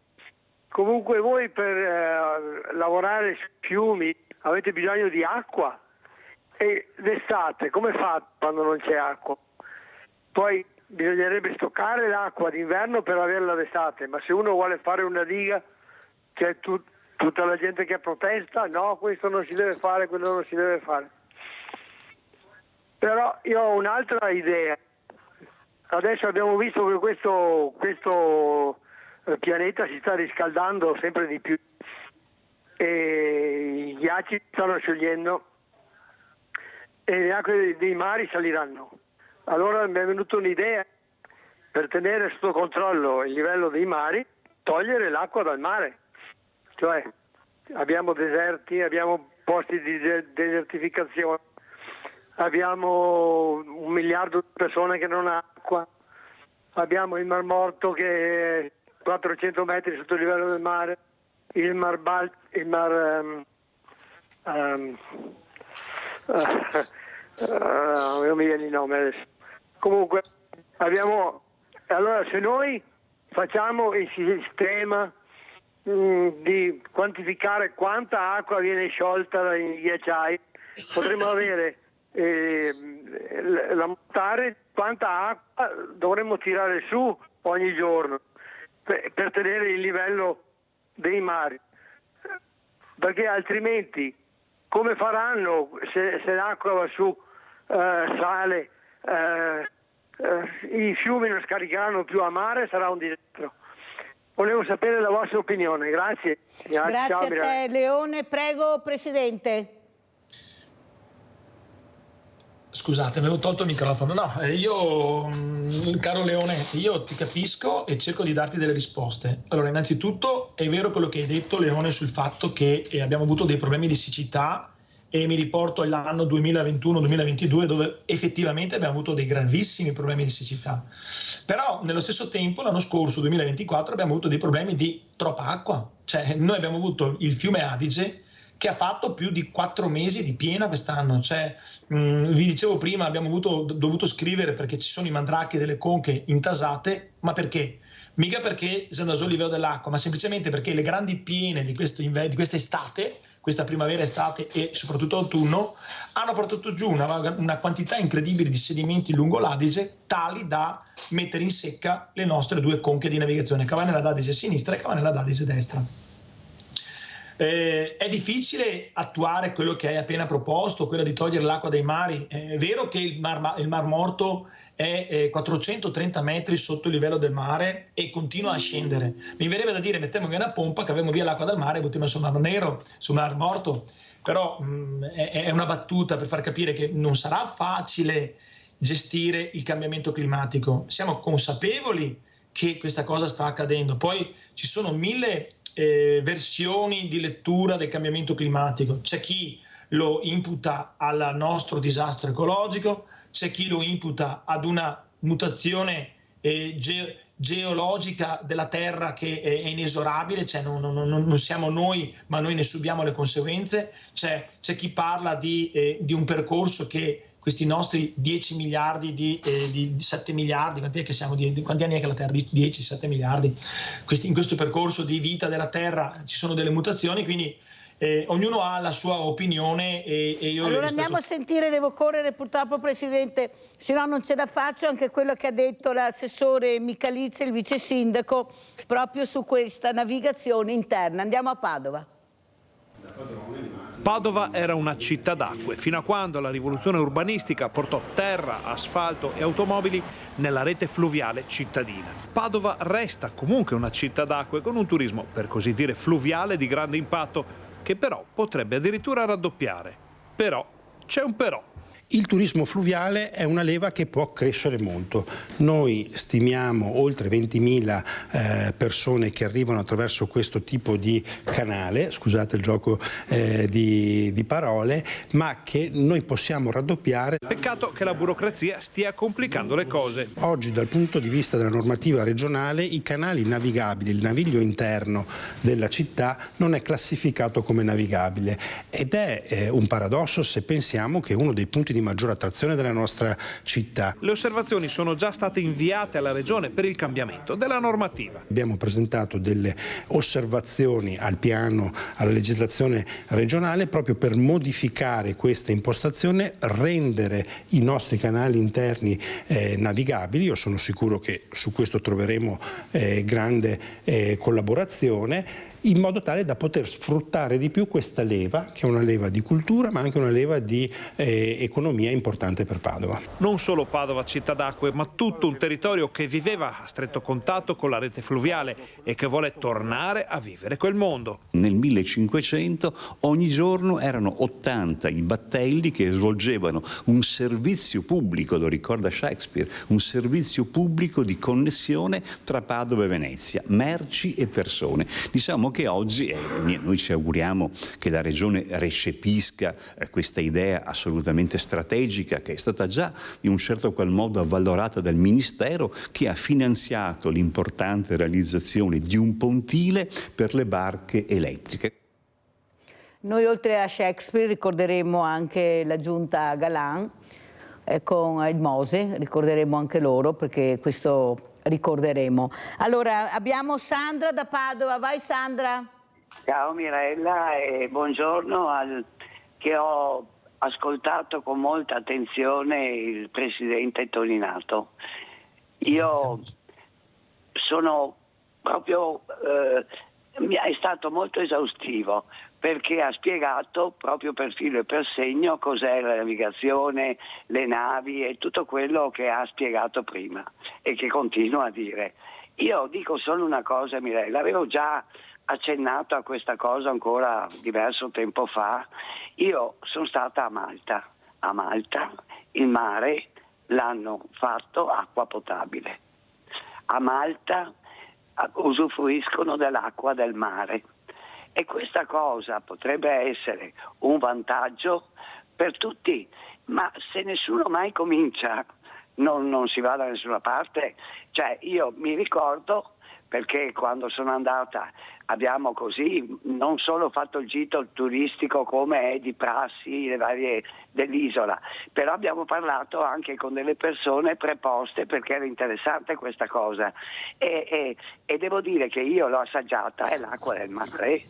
Comunque voi per lavorare sui fiumi avete bisogno di acqua e d'estate come fate quando non c'è acqua? Poi bisognerebbe stoccare l'acqua d'inverno per averla d'estate, ma se uno vuole fare una diga c'è tutta la gente che protesta, no, questo non si deve fare, quello non si deve fare. Però io ho un'altra idea. Adesso abbiamo visto che questo pianeta si sta riscaldando sempre di più e i ghiacci stanno sciogliendo e le acque dei mari saliranno. Allora mi è venuta un'idea per tenere sotto controllo il livello dei mari, togliere l'acqua dal mare, cioè abbiamo deserti, abbiamo posti di desertificazione, abbiamo 1 miliardo di persone che non hanno acqua, abbiamo il Mar Morto che è 400 metri sotto il livello del mare, il Mar non mi viene il nome adesso. Comunque allora se noi facciamo il sistema di quantificare quanta acqua viene sciolta dai ghiacciai, potremmo avere l'ammontare quanta acqua dovremmo tirare su ogni giorno per tenere il livello dei mari, perché altrimenti come faranno se l'acqua va su, sale, i fiumi non scaricheranno più a mare, sarà un disastro. Volevo sapere la vostra opinione, grazie. Grazie Ciao, a te Leone, prego Presidente. Scusate, avevo tolto il microfono. No, caro Leone, io ti capisco e cerco di darti delle risposte. Allora, innanzitutto è vero quello che hai detto, Leone, sul fatto che abbiamo avuto dei problemi di siccità, e mi riporto all'anno 2021-2022 dove effettivamente abbiamo avuto dei gravissimi problemi di siccità. Però nello stesso tempo l'anno scorso, 2024, abbiamo avuto dei problemi di troppa acqua. Cioè noi abbiamo avuto il fiume Adige che ha fatto più di 4 mesi di piena quest'anno. Cioè, vi dicevo prima, abbiamo dovuto scrivere perché ci sono i mandrachi delle conche intasate, ma perché? Mica perché si è andato sul livello dell'acqua, ma semplicemente perché le grandi piene di questa estate, questa primavera, estate e soprattutto autunno, hanno portato giù una quantità incredibile di sedimenti lungo l'Adige, tali da mettere in secca le nostre 2 conche di navigazione, Cavanella d'Adige a sinistra e Cavanella d'Adige a destra. È difficile attuare quello che hai appena proposto, quello di togliere l'acqua dai mari. È vero che il Mar Morto è 430 metri sotto il livello del mare e continua a scendere. Mi verrebbe da dire mettiamo via una pompa, caviamo via l'acqua dal mare e buttiamo sul Mar Nero, sul Mar Morto. Però è una battuta per far capire che non sarà facile gestire il cambiamento climatico. Siamo consapevoli che questa cosa sta accadendo. Poi ci sono 1000 versioni di lettura del cambiamento climatico. C'è chi lo imputa al nostro disastro ecologico, c'è chi lo imputa ad una mutazione geologica della Terra che è inesorabile, cioè non siamo noi, ma noi ne subiamo le conseguenze. C'è chi parla di un percorso che questi nostri 10 miliardi di 7 miliardi, quanti anni è che la Terra? 10, 7 miliardi. In questo percorso di vita della Terra ci sono delle mutazioni, quindi ognuno ha la sua opinione e io allora andiamo a sentire, devo correre purtroppo Presidente, se no non ce la faccio, anche quello che ha detto l'assessore Michalizia, il vice sindaco, proprio su questa navigazione interna. Andiamo a Padova. Padova era una città d'acque, fino a quando la rivoluzione urbanistica portò terra, asfalto e automobili nella rete fluviale cittadina. Padova resta comunque una città d'acque con un turismo, per così dire, fluviale di grande impatto, che però potrebbe addirittura raddoppiare. Però, c'è un però. Il turismo fluviale è una leva che può crescere molto. Noi stimiamo oltre 20.000 persone che arrivano attraverso questo tipo di canale, scusate il gioco di parole, ma che noi possiamo raddoppiare. Peccato che la burocrazia stia complicando le cose. Oggi dal punto di vista della normativa regionale i canali navigabili, il naviglio interno della città non è classificato come navigabile ed è un paradosso se pensiamo che uno dei punti di maggiore attrazione della nostra città. Le osservazioni sono già state inviate alla Regione per il cambiamento della normativa. Abbiamo presentato delle osservazioni al piano, alla legislazione regionale proprio per modificare questa impostazione, rendere i nostri canali interni navigabili. Io sono sicuro che su questo troveremo grande collaborazione. in modo tale da poter sfruttare di più questa leva, che è una leva di cultura ma anche una leva di economia importante per Padova. Non solo Padova città d'acque, ma tutto un territorio che viveva a stretto contatto con la rete fluviale e che vuole tornare a vivere quel mondo. Nel 1500 ogni giorno erano 80 i battelli che svolgevano un servizio pubblico, lo ricorda Shakespeare, un servizio pubblico di connessione tra Padova e Venezia, merci e persone. Diciamo che oggi noi ci auguriamo che la Regione recepisca questa idea assolutamente strategica che è stata già in un certo qual modo avvalorata dal Ministero, che ha finanziato l'importante realizzazione di un pontile per le barche elettriche. Noi oltre a Shakespeare ricorderemo anche la giunta Galan con il Mose, ricorderemo anche loro perché questo ricorderemo. Allora abbiamo Sandra da Padova, vai Sandra. Ciao Mirella e buongiorno, che ho ascoltato con molta attenzione il Presidente Toninato. Io sono proprio, è stato molto esaustivo perché ha spiegato proprio per filo e per segno cos'è la navigazione, le navi e tutto quello che ha spiegato prima e che continua a dire. Io dico solo una cosa Mirella, avevo già accennato a questa cosa ancora diverso tempo fa. Io sono stata a Malta. A Malta il mare l'hanno fatto acqua potabile. A Malta usufruiscono dell'acqua del mare e questa cosa potrebbe essere un vantaggio per tutti, ma se nessuno mai comincia non si va da nessuna parte. Cioè io mi ricordo, perché quando sono andata abbiamo così non solo fatto il giro turistico come è di prassi le varie dell'isola, però abbiamo parlato anche con delle persone preposte perché era interessante questa cosa e devo dire che io l'ho assaggiata e l'acqua del mare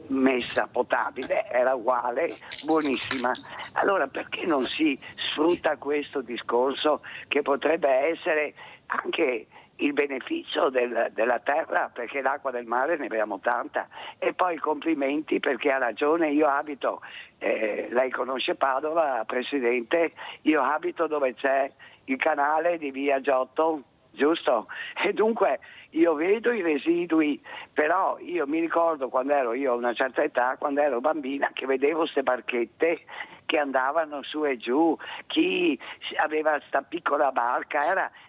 messa potabile era uguale, buonissima. Allora perché non si sfrutta questo discorso che potrebbe essere anche il beneficio della terra, perché l'acqua del mare ne abbiamo tanta. E poi complimenti perché ha ragione, io abito, lei conosce Padova, Presidente, io abito dove c'è il canale di via Giotto, giusto? E dunque io vedo i residui, però io mi ricordo quando ero io a una certa età, quando ero bambina, che vedevo queste barchette che andavano su e giù, chi aveva sta piccola barca,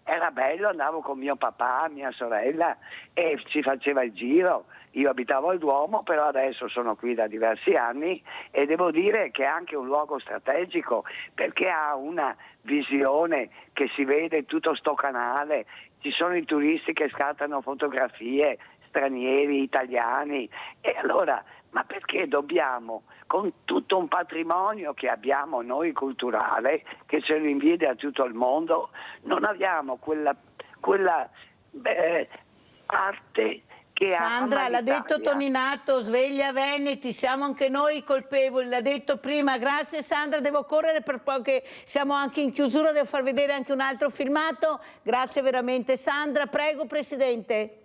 era bello, andavo con mio papà, mia sorella e si faceva il giro. Io abitavo al Duomo, però adesso sono qui da diversi anni e devo dire che è anche un luogo strategico perché ha una visione che si vede tutto sto canale, ci sono i turisti che scattano fotografie, stranieri, italiani e allora ma perché dobbiamo, con tutto un patrimonio che abbiamo noi culturale, che ce lo invidia a tutto il mondo, non abbiamo quella arte che Sandra, l'ha detto Toninato, sveglia Veneti, siamo anche noi colpevoli, l'ha detto prima. Grazie Sandra, devo correre per poche, siamo anche in chiusura, devo far vedere anche un altro filmato. Grazie veramente Sandra, prego Presidente.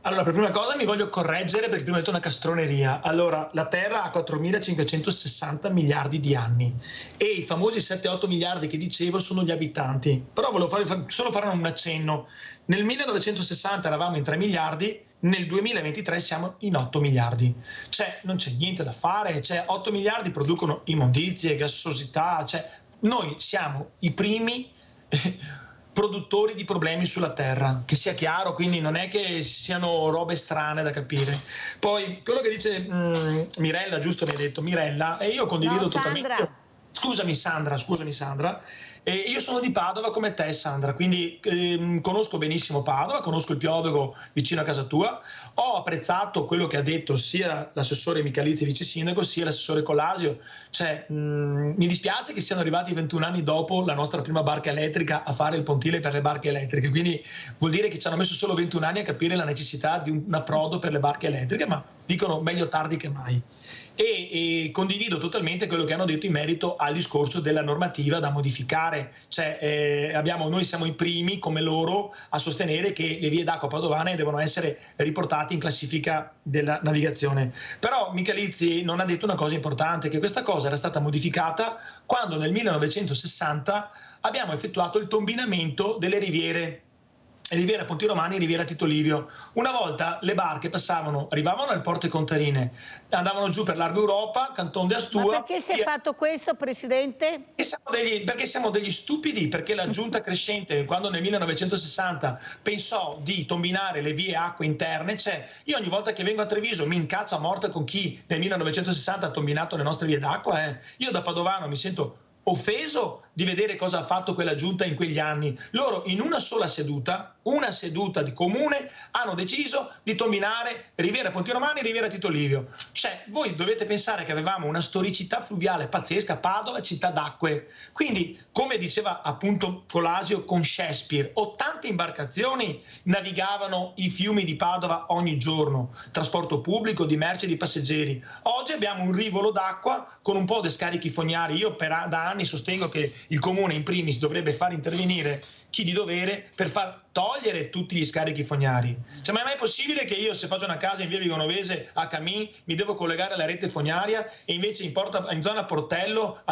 Allora, per prima cosa mi voglio correggere perché prima ho detto una castroneria. Allora, la Terra ha 4.560 miliardi di anni e i famosi 7-8 miliardi che dicevo sono gli abitanti. Però volevo solo fare un accenno. Nel 1960 eravamo in 3 miliardi, nel 2023 siamo in 8 miliardi. Cioè, non c'è niente da fare, 8 miliardi producono immondizie, gassosità, noi siamo i primi produttori di problemi sulla terra, che sia chiaro, quindi non è che siano robe strane da capire. Poi quello che dice Mirella, giusto mi hai detto Mirella, e io condivido totalmente. Scusami Sandra. Io sono di Padova come te Sandra, quindi conosco benissimo Padova, conosco il Piovego vicino a casa tua, ho apprezzato quello che ha detto sia l'assessore Michalizzi, vice sindaco, sia l'assessore Colasio, mi dispiace che siano arrivati 21 anni dopo la nostra prima barca elettrica a fare il pontile per le barche elettriche, quindi vuol dire che ci hanno messo solo 21 anni a capire la necessità di un approdo per le barche elettriche, ma dicono meglio tardi che mai. e condivido totalmente quello che hanno detto in merito al discorso della normativa da modificare. Cioè, noi siamo i primi, come loro, a sostenere che le vie d'acqua padovane devono essere riportate in classifica della navigazione. Però Michalizzi non ha detto una cosa importante, che questa cosa era stata modificata quando nel 1960 abbiamo effettuato il tombinamento delle riviera Ponti Romani e Riviera Tito Livio. Una volta le barche arrivavano al Porto Contarine, andavano giù per Largo Europa, Canton de Astua. Ma perché si è fatto questo, Presidente? Perché siamo degli stupidi, perché la giunta crescente, quando nel 1960 pensò di tombinare le vie acque interne, io ogni volta che vengo a Treviso mi incazzo a morte con chi nel 1960 ha tombinato le nostre vie d'acqua. Io da padovano mi sento offeso di vedere cosa ha fatto quella giunta in quegli anni. Loro in una seduta di comune, hanno deciso di tombinare Riviera Ponti Romani e Riviera Tito Livio. Voi dovete pensare che avevamo una storicità fluviale pazzesca, Padova, città d'acque. Quindi, come diceva appunto Colasio con Shakespeare, 80 imbarcazioni navigavano i fiumi di Padova ogni giorno, trasporto pubblico di merci e di passeggeri. Oggi abbiamo un rivolo d'acqua con un po' di scarichi fognari. Io da anni sostengo che il comune in primis dovrebbe far intervenire chi di dovere per far togliere tutti gli scarichi fognari. Ma è mai possibile che io, se faccio una casa in via Vigonovese a Cammin, mi devo collegare alla rete fognaria e invece in zona Portello,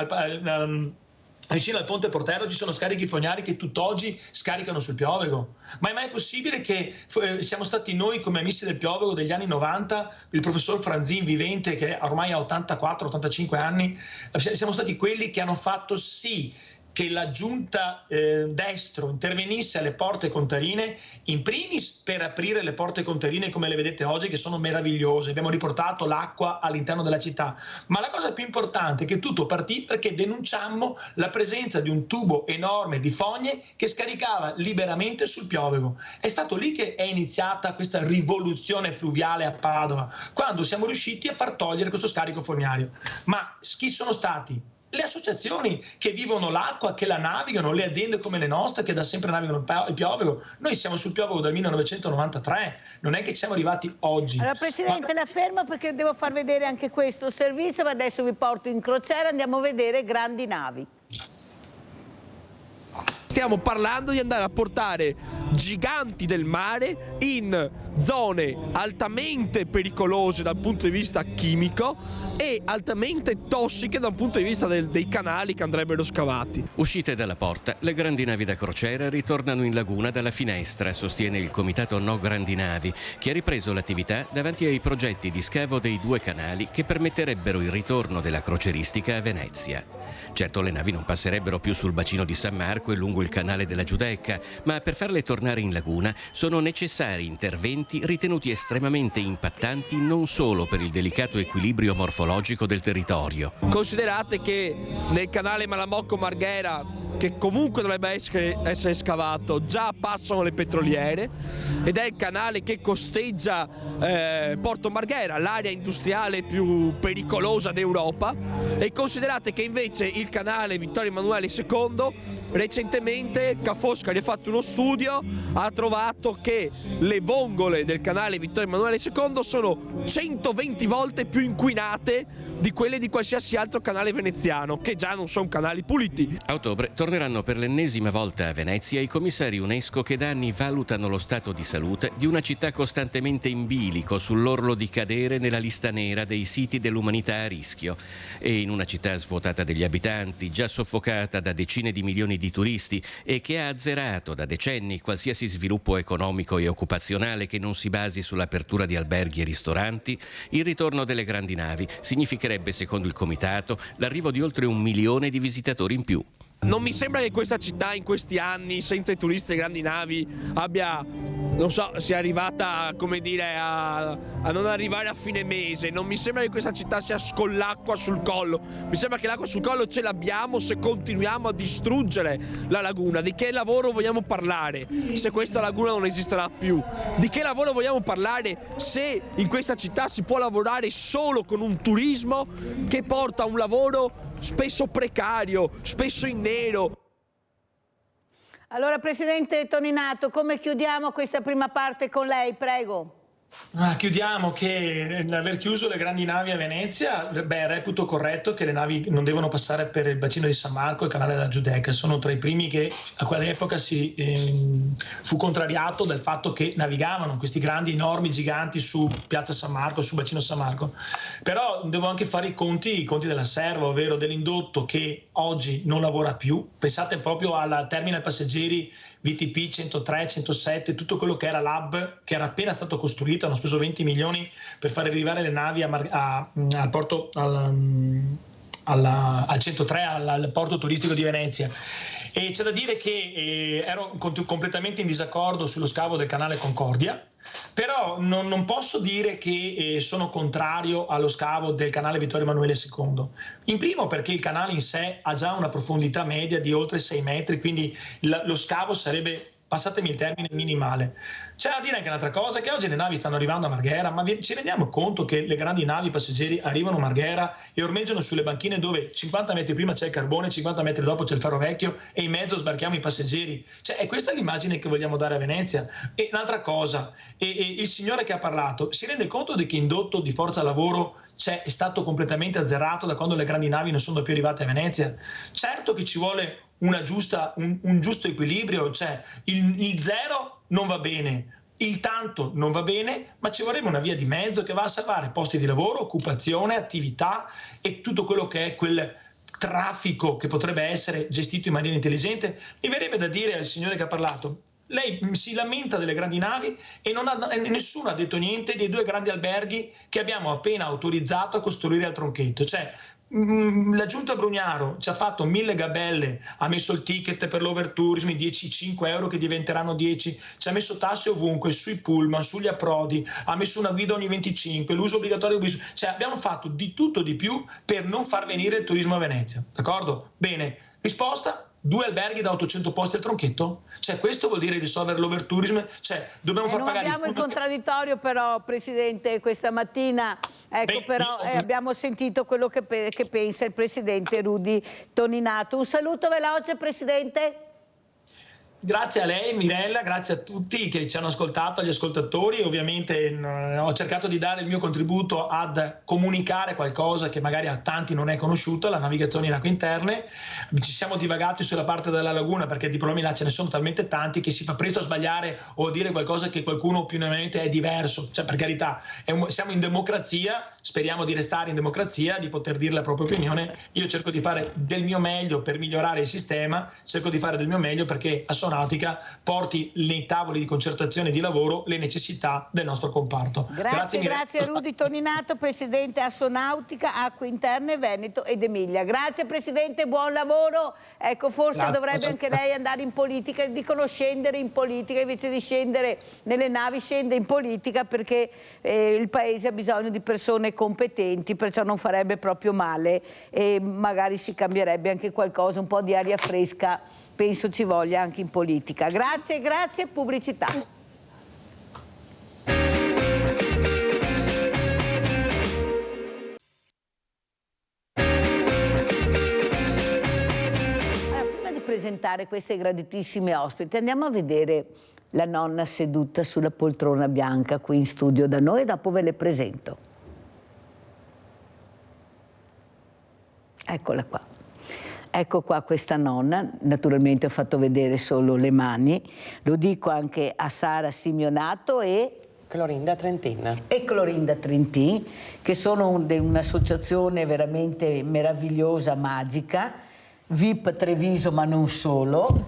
vicino al ponte Portello, ci sono scarichi fognari che tutt'oggi scaricano sul Piovego? Ma è mai possibile che siamo stati noi come amici del Piovego degli anni 90, il professor Franzin vivente che ormai ha 84-85 anni, siamo stati quelli che hanno fatto sì che la giunta destro intervenisse alle porte contarine, in primis per aprire le porte contarine come le vedete oggi, che sono meravigliose, abbiamo riportato l'acqua all'interno della città, ma la cosa più importante è che tutto partì perché denunciammo la presenza di un tubo enorme di fogne che scaricava liberamente sul Piovego. È stato lì che è iniziata questa rivoluzione fluviale a Padova, quando siamo riusciti a far togliere questo scarico fognario. Ma chi sono stati? Le associazioni che vivono l'acqua, che la navigano, le aziende come le nostre che da sempre navigano il Piovego. Noi siamo sul Piovego dal 1993, non è che siamo arrivati oggi. Allora, Presidente, la fermo perché devo far vedere anche questo servizio, ma adesso vi porto in crociera, andiamo a vedere grandi navi. Stiamo parlando di andare a portare giganti del mare in zone altamente pericolose dal punto di vista chimico e altamente tossiche dal punto di vista dei canali che andrebbero scavati. Uscite dalla porta, le grandi navi da crociera ritornano in laguna dalla finestra, sostiene il comitato No Grandi Navi, che ha ripreso l'attività davanti ai progetti di scavo dei 2 canali che permetterebbero il ritorno della crocieristica a Venezia. Certo, le navi non passerebbero più sul bacino di San Marco e lungo il canale della Giudecca, ma per farle tornare in laguna sono necessari interventi ritenuti estremamente impattanti non solo per il delicato equilibrio morfologico del territorio. Considerate che nel canale Malamocco-Marghera, che comunque dovrebbe essere scavato, già passano le petroliere ed è il canale che costeggia Porto Marghera, l'area industriale più pericolosa d'Europa, e considerate che invece il canale Vittorio Emanuele II, recentemente Ca' Foscari ha fatto uno studio, ha trovato che le vongole del canale Vittorio Emanuele II sono 120 volte più inquinate di quelle di qualsiasi altro canale veneziano, che già non sono canali puliti. A ottobre torneranno per l'ennesima volta a Venezia i commissari UNESCO che da anni valutano lo stato di salute di una città costantemente in bilico, sull'orlo di cadere nella lista nera dei siti dell'umanità a rischio. E in una città svuotata degli abitanti, già soffocata da decine di milioni di turisti e che ha azzerato da decenni qualsiasi sviluppo economico e occupazionale che non si basi sull'apertura di alberghi e ristoranti, il ritorno delle grandi navi significherebbe, secondo il comitato, l'arrivo di oltre 1 milione di visitatori in più. Non mi sembra che questa città in questi anni, senza i turisti e grandi navi, abbia, non so, sia arrivata, come dire, a non arrivare a fine mese. Non mi sembra che questa città sia con l'acqua sul collo. Mi sembra che l'acqua sul collo ce l'abbiamo se continuiamo a distruggere la laguna. Di che lavoro vogliamo parlare se questa laguna non esisterà più? Di che lavoro vogliamo parlare se in questa città si può lavorare solo con un turismo che porta a un lavoro spesso precario, spesso in nero? Allora, Presidente Toninato, come chiudiamo questa prima parte con lei? Prego. Chiudiamo che l'aver chiuso le grandi navi a Venezia, reputo corretto che le navi non devono passare per il bacino di San Marco e il canale della Giudecca. Sono tra i primi che a quell'epoca fu contrariato dal fatto che navigavano questi grandi, enormi giganti su Piazza San Marco, su bacino San Marco. Però devo anche fare i conti della serva, ovvero dell'indotto che oggi non lavora più. Pensate proprio al terminal passeggeri VTP 103, 107, tutto quello che era l'hub che era appena stato costruito, hanno speso 20 milioni per far arrivare le navi al porto, al 103, al porto turistico di Venezia. E c'è da dire che ero completamente in disaccordo sullo scavo del canale Concordia, però non posso dire che sono contrario allo scavo del canale Vittorio Emanuele II. In primo perché il canale in sé ha già una profondità media di oltre 6 metri, quindi lo scavo sarebbe, passatemi il termine, minimale. C'è da dire anche un'altra cosa, che oggi le navi stanno arrivando a Marghera, ma ci rendiamo conto che le grandi navi passeggeri arrivano a Marghera e ormeggiano sulle banchine dove 50 metri prima c'è il carbone, 50 metri dopo c'è il ferro vecchio e in mezzo sbarchiamo i passeggeri? Cioè, è questa l'immagine che vogliamo dare a Venezia? E un'altra cosa, il signore che ha parlato, si rende conto di che indotto di forza lavoro è stato completamente azzerato da quando le grandi navi non sono più arrivate a Venezia? Certo che ci vuole un giusto equilibrio, cioè il zero non va bene, il tanto non va bene, ma ci vorrebbe una via di mezzo che va a salvare posti di lavoro, occupazione, attività e tutto quello che è quel traffico che potrebbe essere gestito in maniera intelligente. Mi verrebbe da dire al signore che ha parlato: lei si lamenta delle grandi navi e nessuno ha detto niente dei 2 grandi alberghi che abbiamo appena autorizzato a costruire al Tronchetto. Cioè, la giunta Brugnaro ci ha fatto 1000 gabelle, ha messo il ticket per l'overtourism, i 5 euro che diventeranno 10, ci ha messo tasse ovunque, sui pullman, sugli approdi, ha messo una guida ogni 25, l'uso obbligatorio, cioè abbiamo fatto di tutto di più per non far venire il turismo a Venezia, d'accordo? Bene, risposta: 2 alberghi da 800 posti al Tronchetto? Cioè, questo vuol dire risolvere l'overtourism? Cioè, dobbiamo far pagare... Non abbiamo il contraddittorio però, Presidente, questa mattina, ecco. Però abbiamo sentito quello che pensa il Presidente Rudy Toninato. Un saluto veloce, Presidente. Grazie a lei Mirella, grazie a tutti che ci hanno ascoltato, agli ascoltatori. Ovviamente ho cercato di dare il mio contributo ad comunicare qualcosa che magari a tanti non è conosciuto, la navigazione in acque interne. Ci siamo divagati sulla parte della laguna perché di problemi là ce ne sono talmente tanti che si fa presto a sbagliare o a dire qualcosa che qualcuno opinionalmente è diverso. Cioè, per carità, siamo in democrazia, speriamo di restare in democrazia, di poter dire la propria opinione. Io cerco di fare del mio meglio per migliorare il sistema, cerco di fare del mio meglio perché Assonautica porti nei tavoli di concertazione di lavoro le necessità del nostro comparto. Grazie a Rudy Toninato, Presidente Assonautica, Acque Interne, Veneto ed Emilia. Grazie Presidente, buon lavoro. Ecco, forse dovrebbe anche lei andare in politica, dicono scendere in politica, invece di scendere nelle navi scende in politica, perché il Paese ha bisogno di persone competenti, perciò non farebbe proprio male e magari si cambierebbe anche qualcosa, un po' di aria fresca, penso ci voglia anche in politica. Grazie, pubblicità. Prima di presentare queste graditissime ospiti, andiamo a vedere la nonna seduta sulla poltrona bianca qui in studio da noi, dopo ve le presento. Eccola qua. Ecco qua questa nonna, naturalmente ho fatto vedere solo le mani, lo dico anche a Sara Simeonato e Clorinda Trentin. E Clorinda Trentin, che sono un'associazione veramente meravigliosa, magica, VIP Treviso ma non solo.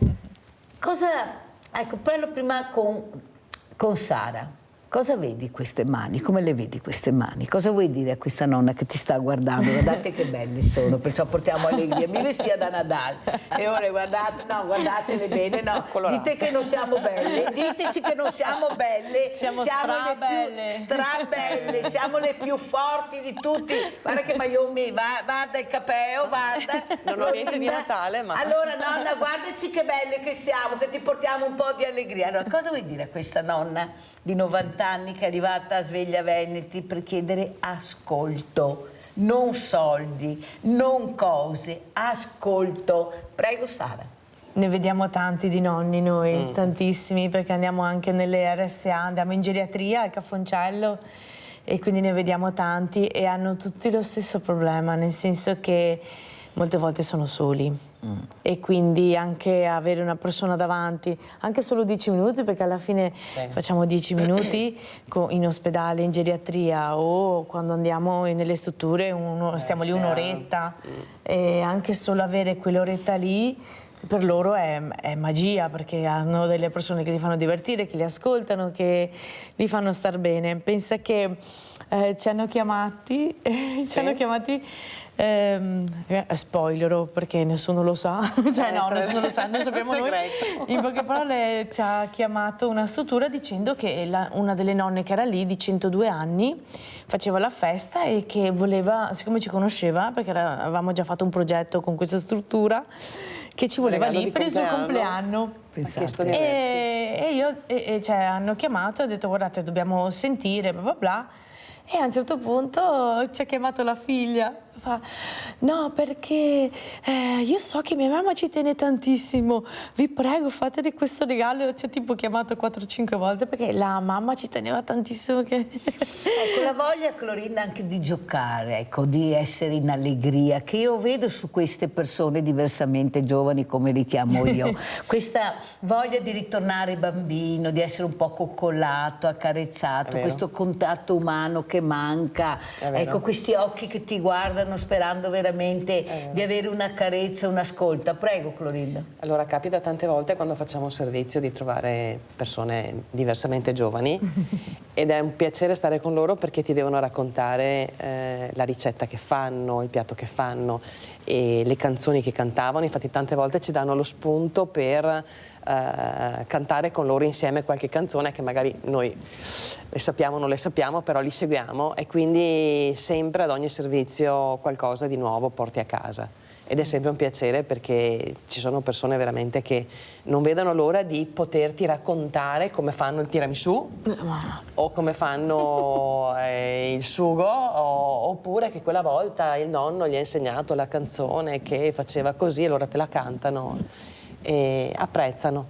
Ecco, parlo prima con Sara. Cosa vedi queste mani? Come le vedi queste mani? Cosa vuoi dire a questa nonna che ti sta guardando? Guardate che belle sono, perciò portiamo allegria. Mi vestia da Nadal e ora guardatele bene, no. Dite che non siamo belle, diteci che non siamo belle. Siamo strabelle. Strabelle, siamo le più forti di tutti. Guarda che maglioni, guarda il capeo, guarda. Non ho niente di Natale, ma... Allora nonna, guardaci che belle che siamo, che ti portiamo un po' di allegria. Allora, cosa vuoi dire a questa nonna di 90 anni che è arrivata a Sveglia Veneti per chiedere ascolto, non soldi, non cose, ascolto? Prego Sara. Ne vediamo tanti di nonni noi, tantissimi, perché andiamo anche nelle RSA, andiamo in geriatria al Cafoncello e quindi ne vediamo tanti e hanno tutti lo stesso problema, nel senso che molte volte sono soli e quindi anche avere una persona davanti, anche solo 10 minuti, perché alla fine facciamo 10 minuti in ospedale, in geriatria, o quando andiamo nelle strutture stiamo lì un'oretta, e anche solo avere quell'oretta lì per loro è magia, perché hanno delle persone che li fanno divertire, che li ascoltano, che li fanno star bene. Pensa che ci hanno chiamati, spoilerò perché nessuno lo sa, cioè no, nessuno lo sa, non sappiamo noi. In poche parole ci ha chiamato una struttura dicendo che una delle nonne che era lì di 102 anni faceva la festa e che voleva, siccome ci conosceva, perché avevamo già fatto un progetto con questa struttura, che ci voleva lì per il suo compleanno. Cioè, hanno chiamato e ha detto guardate, dobbiamo sentire, bla bla bla. E a un certo punto ci ha chiamato la figlia, fa no perché io so che mia mamma ci tiene tantissimo, vi prego fatele questo regalo, ci ha tipo chiamato 4-5 volte perché la mamma ci teneva tantissimo che... Ecco, la voglia, Clorinda, anche di giocare, ecco, di essere in allegria, che io vedo su queste persone diversamente giovani, come li chiamo io, questa voglia di ritornare bambino, di essere un po' coccolato, accarezzato, questo contatto umano che manca, ecco, questi occhi che ti guardano sperando veramente di avere una carezza, un ascolto. Prego, Clorinda. Allora, capita tante volte quando facciamo servizio di trovare persone diversamente giovani ed è un piacere stare con loro perché ti devono raccontare la ricetta che fanno, il piatto che fanno e le canzoni che cantavano. Infatti tante volte ci danno lo spunto per cantare con loro insieme qualche canzone che magari noi le sappiamo o non le sappiamo, però li seguiamo e quindi sempre ad ogni servizio qualcosa di nuovo porti a casa. Ed è sempre un piacere perché ci sono persone veramente che non vedono l'ora di poterti raccontare come fanno il tiramisù o come fanno il sugo oppure che quella volta il nonno gli ha insegnato la canzone che faceva così e allora te la cantano. E apprezzano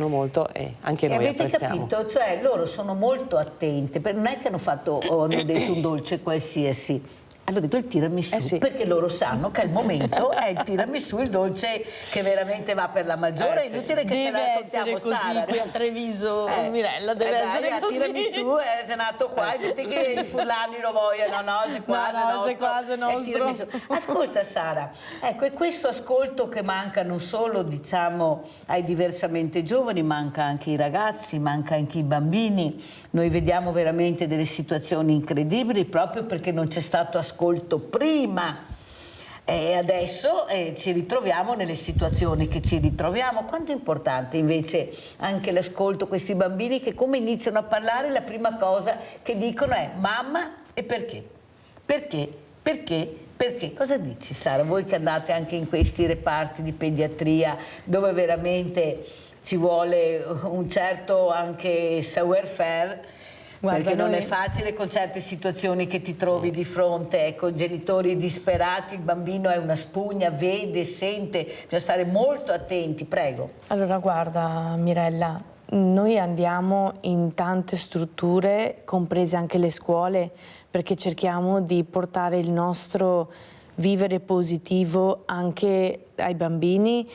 molto e anche noi apprezziamo. Avete capito? Cioè loro sono molto attenti, non è che hanno detto un dolce qualsiasi. Hanno detto il tiramisù, perché loro sanno che al momento è il tiramisù il dolce che veramente va per la maggiore. È inutile che ce la raccontiamo, così, Sara. qui a Treviso, Mirella, deve essere così. Il tiramisù è nato qua, tutti che i furlani lo vogliono, no? Se quasi nostro. Ascolta, Sara, ecco, e questo ascolto che manca non solo, diciamo, ai diversamente giovani, manca anche ai ragazzi, manca anche ai bambini. Noi vediamo veramente delle situazioni incredibili proprio perché non c'è stato ascolto prima e adesso ci ritroviamo nelle situazioni che ci ritroviamo. Quanto è importante invece anche l'ascolto, questi bambini che come iniziano a parlare la prima cosa che dicono è mamma e perché? Perché? Cosa dici, Sara? Voi che andate anche in questi reparti di pediatria dove veramente ci vuole un certo anche savoir-faire. Guarda, perché non è facile con certe situazioni che ti trovi di fronte, ecco, genitori disperati, il bambino è una spugna, vede, sente, bisogna stare molto attenti, prego. Allora guarda Mirella, noi andiamo in tante strutture, comprese anche le scuole, perché cerchiamo di portare il nostro vivere positivo anche ai bambini,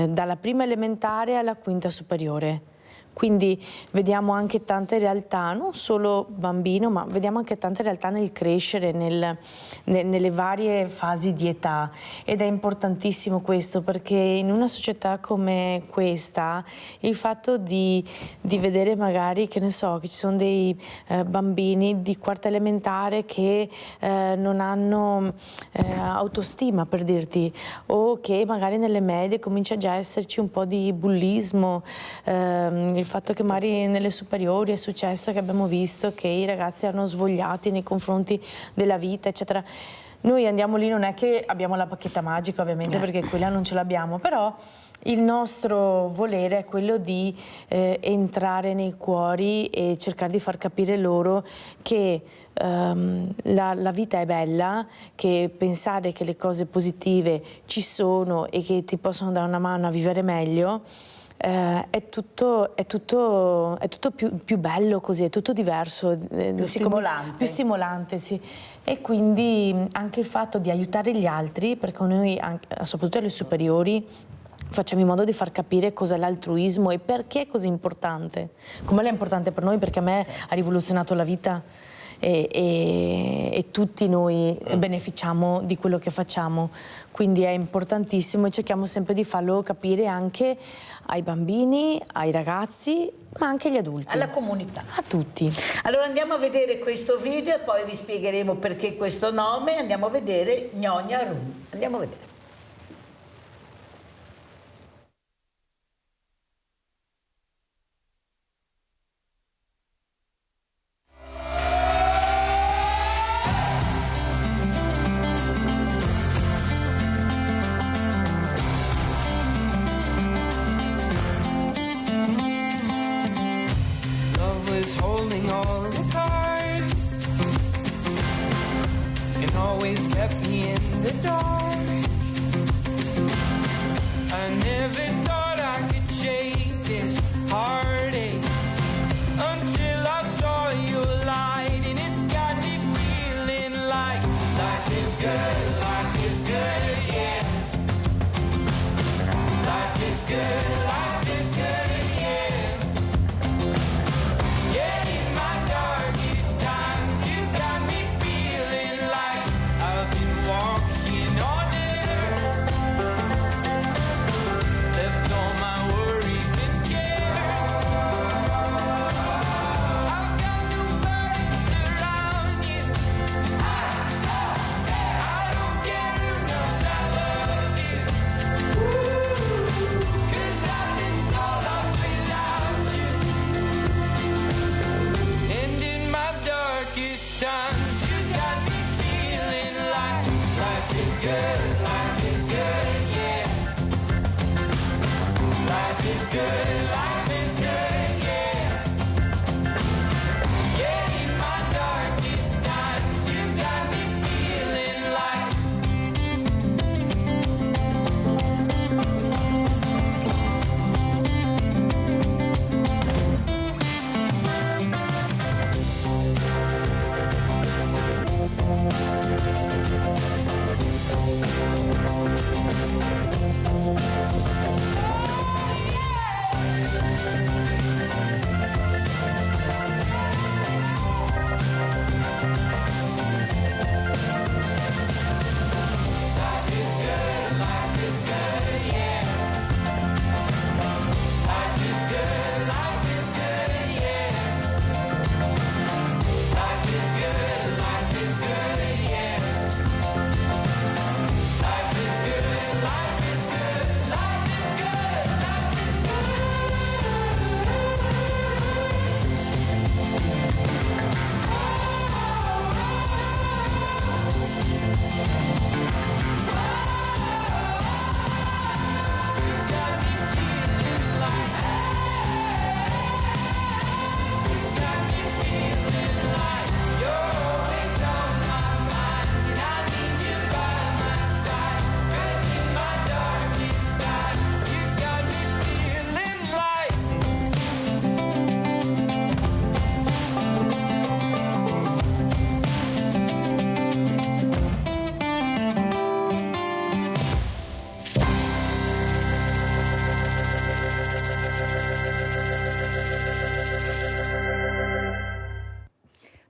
dalla prima elementare alla quinta superiore. Quindi vediamo anche tante realtà, non solo bambino, ma vediamo anche tante realtà nel crescere, nelle varie fasi di età. Ed è importantissimo questo, perché in una società come questa, il fatto di vedere magari, che ne so, che ci sono dei bambini di quarta elementare che non hanno autostima, per dirti, o che magari nelle medie comincia già a esserci un po' di bullismo, il fatto che magari nelle superiori è successo che abbiamo visto che i ragazzi erano svogliati nei confronti della vita, eccetera. Noi andiamo lì, non è che abbiamo la bacchetta magica ovviamente, perché quella non ce l'abbiamo, però Il nostro volere è quello di entrare nei cuori e cercare di far capire loro che la vita è bella, che pensare che le cose positive ci sono e che ti possono dare una mano a vivere meglio è tutto più bello così, è tutto diverso. Più stimolante. Più stimolante, sì. E quindi anche il fatto di aiutare gli altri, perché noi, soprattutto alle superiori, facciamo in modo di far capire cos'è l'altruismo e perché è così importante. Come è importante per noi, perché a me ha rivoluzionato la vita e tutti noi beneficiamo di quello che facciamo. Quindi è importantissimo e cerchiamo sempre di farlo capire anche ai bambini, ai ragazzi, ma anche agli adulti. Alla comunità. A tutti. Allora andiamo a vedere questo video e poi vi spiegheremo perché questo nome. Andiamo a vedere Nyonya Rum. Andiamo a vedere. Holding all the cards and always kept me in the dark. I never thought I could shake this heartache until I saw your light, and it's got me feeling like life is good, yeah. Life is good, yeah. Yeah, in my darkest times, you got me feeling like I've been walking on air. Left all my worries and cares. I've got nobody around you. I don't care who knows I love you. 'Cause I've been so lost without you. And in my darkest times, you got me feeling like life is good, yeah. Life is good, yeah. Yeah, in my darkest times, you got me feeling like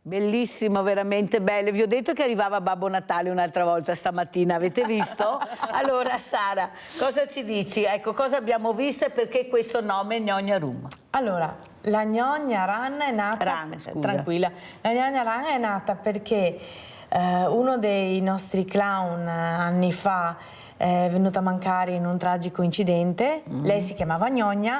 Bellissimo, veramente bello. Vi ho detto che arrivava Babbo Natale un'altra volta stamattina, avete visto? Allora Sara, cosa ci dici? Ecco, cosa abbiamo visto e perché questo nome Nyonya Rum? Allora, la Nyonya Ran è nata... tranquilla. La Nyonya Ran è nata perché uno dei nostri clown anni fa è venuto a mancare in un tragico incidente. Lei si chiamava Nyonya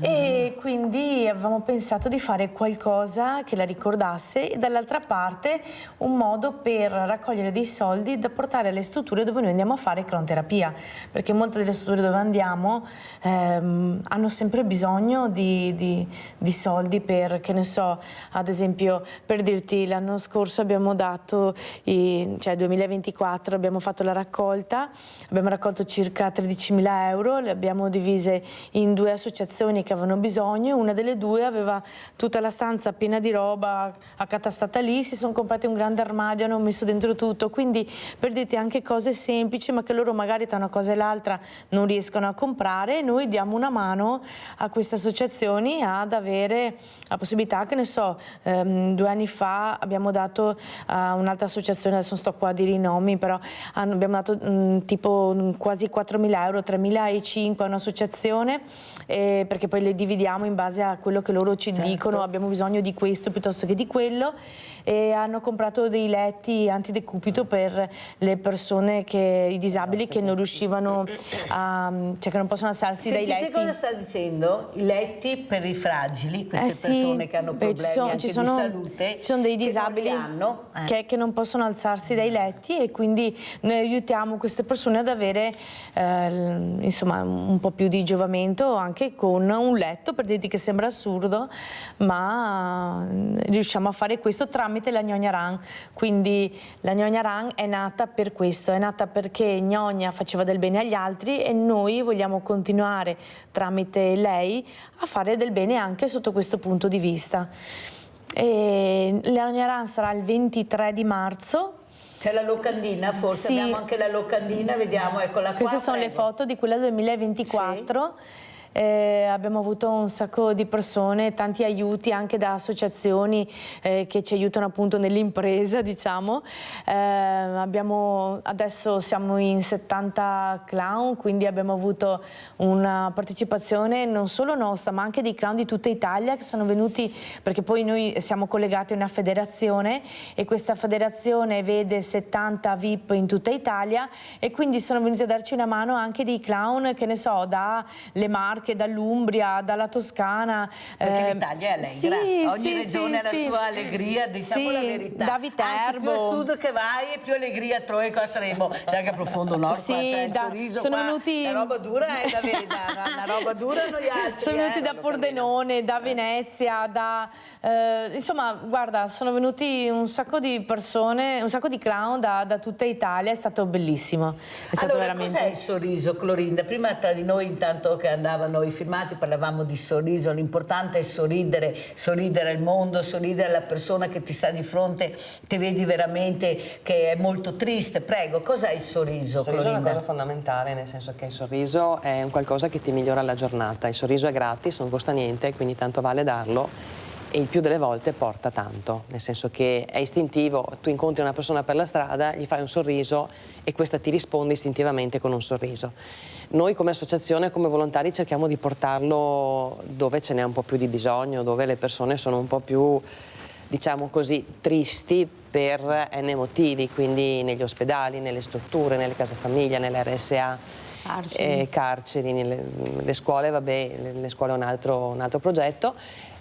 E quindi avevamo pensato di fare qualcosa che la ricordasse e dall'altra parte un modo per raccogliere dei soldi da portare alle strutture dove noi andiamo a fare clownterapia, perché molte delle strutture dove andiamo hanno sempre bisogno di soldi per, che ne so, ad esempio, per dirti, l'anno scorso abbiamo dato, cioè 2024, abbiamo fatto la raccolta, abbiamo raccolto circa 13.000 euro, le abbiamo divise in 2 associazioni che avevano bisogno. Una delle 2 aveva tutta la stanza piena di roba accatastata lì, si sono comprati un grande armadio, hanno messo dentro tutto, quindi per dirti anche cose semplici ma che loro magari tra una cosa e l'altra non riescono a comprare, noi diamo una mano a queste associazioni ad avere la possibilità, che ne so, 2 anni fa abbiamo dato a un'altra associazione, adesso non sto qua a dire i nomi, però abbiamo dato tipo quasi 4.000 euro, 3.500 a un'associazione, perché poi le dividiamo in base a quello che loro ci dicono, abbiamo bisogno di questo piuttosto che di quello, e hanno comprato dei letti antidecubito per le persone i disabili che non riuscivano cioè che non possono alzarsi dai letti. Cosa sta dicendo? I letti per i fragili, queste persone che hanno problemi anche di salute, ci sono dei disabili che non possono alzarsi dai letti, e quindi noi aiutiamo queste persone ad avere insomma un po' più di giovamento anche con un letto, per dirti che sembra assurdo, ma riusciamo a fare questo tramite la Gnogna Run. Quindi la Gnogna Run è nata per questo, è nata perché Gnogna faceva del bene agli altri e noi vogliamo continuare tramite lei a fare del bene anche sotto questo punto di vista. E la Gnogna Run sarà il 23 di marzo. C'è la locandina, forse sì. Abbiamo anche la locandina, vediamo, eccola qua. Queste sono le foto di quella del 2024. Sì. Abbiamo avuto un sacco di persone, tanti aiuti anche da associazioni che ci aiutano appunto nell'impresa, diciamo. Adesso siamo in 70 clown, quindi abbiamo avuto una partecipazione non solo nostra ma anche dei clown di tutta Italia che sono venuti, perché poi noi siamo collegati a una federazione e questa federazione vede 70 VIP in tutta Italia, e quindi sono venuti a darci una mano anche dei clown, che ne so, dalle Marche, dall'Umbria, dalla Toscana. Perché l'Italia è allegra, sì, ogni regione ha la sua allegria, diciamo la verità. Da Viterbo. Anzi, più a sud che vai e più allegria trovi, qua saremo, sai che a profondo nord, qua c'è il sorriso, sono qua, venuti... la roba dura è la verità, la roba dura noi altri. Sono venuti da Pordenone, da Venezia, insomma, guarda, sono venuti un sacco di persone, un sacco di clown da tutta Italia, è stato bellissimo. È stato allora, veramente... cos'è il sorriso, Clorinda? Prima tra di noi, intanto che andavano i filmati, parlavamo di sorriso, l'importante è sorridere, sorridere al mondo, sorridere alla persona che ti sta di fronte, che vedi veramente che è molto triste. Prego, cos'è il sorriso, Clorinda? Il sorriso è una cosa fondamentale, nel senso che il sorriso è un qualcosa che ti migliora la giornata. Il sorriso è gratis, non costa niente, quindi tanto vale darlo, e il più delle volte porta tanto, nel senso che è istintivo, tu incontri una persona per la strada, gli fai un sorriso e questa ti risponde istintivamente con un sorriso. Noi come associazione, come volontari, cerchiamo di portarlo dove ce n'è un po' più di bisogno, dove le persone sono un po' più, diciamo così, tristi per N motivi, quindi negli ospedali, nelle strutture, nelle case famiglia, nelle RSA, carceri, nelle scuole, vabbè, le scuole è un altro progetto.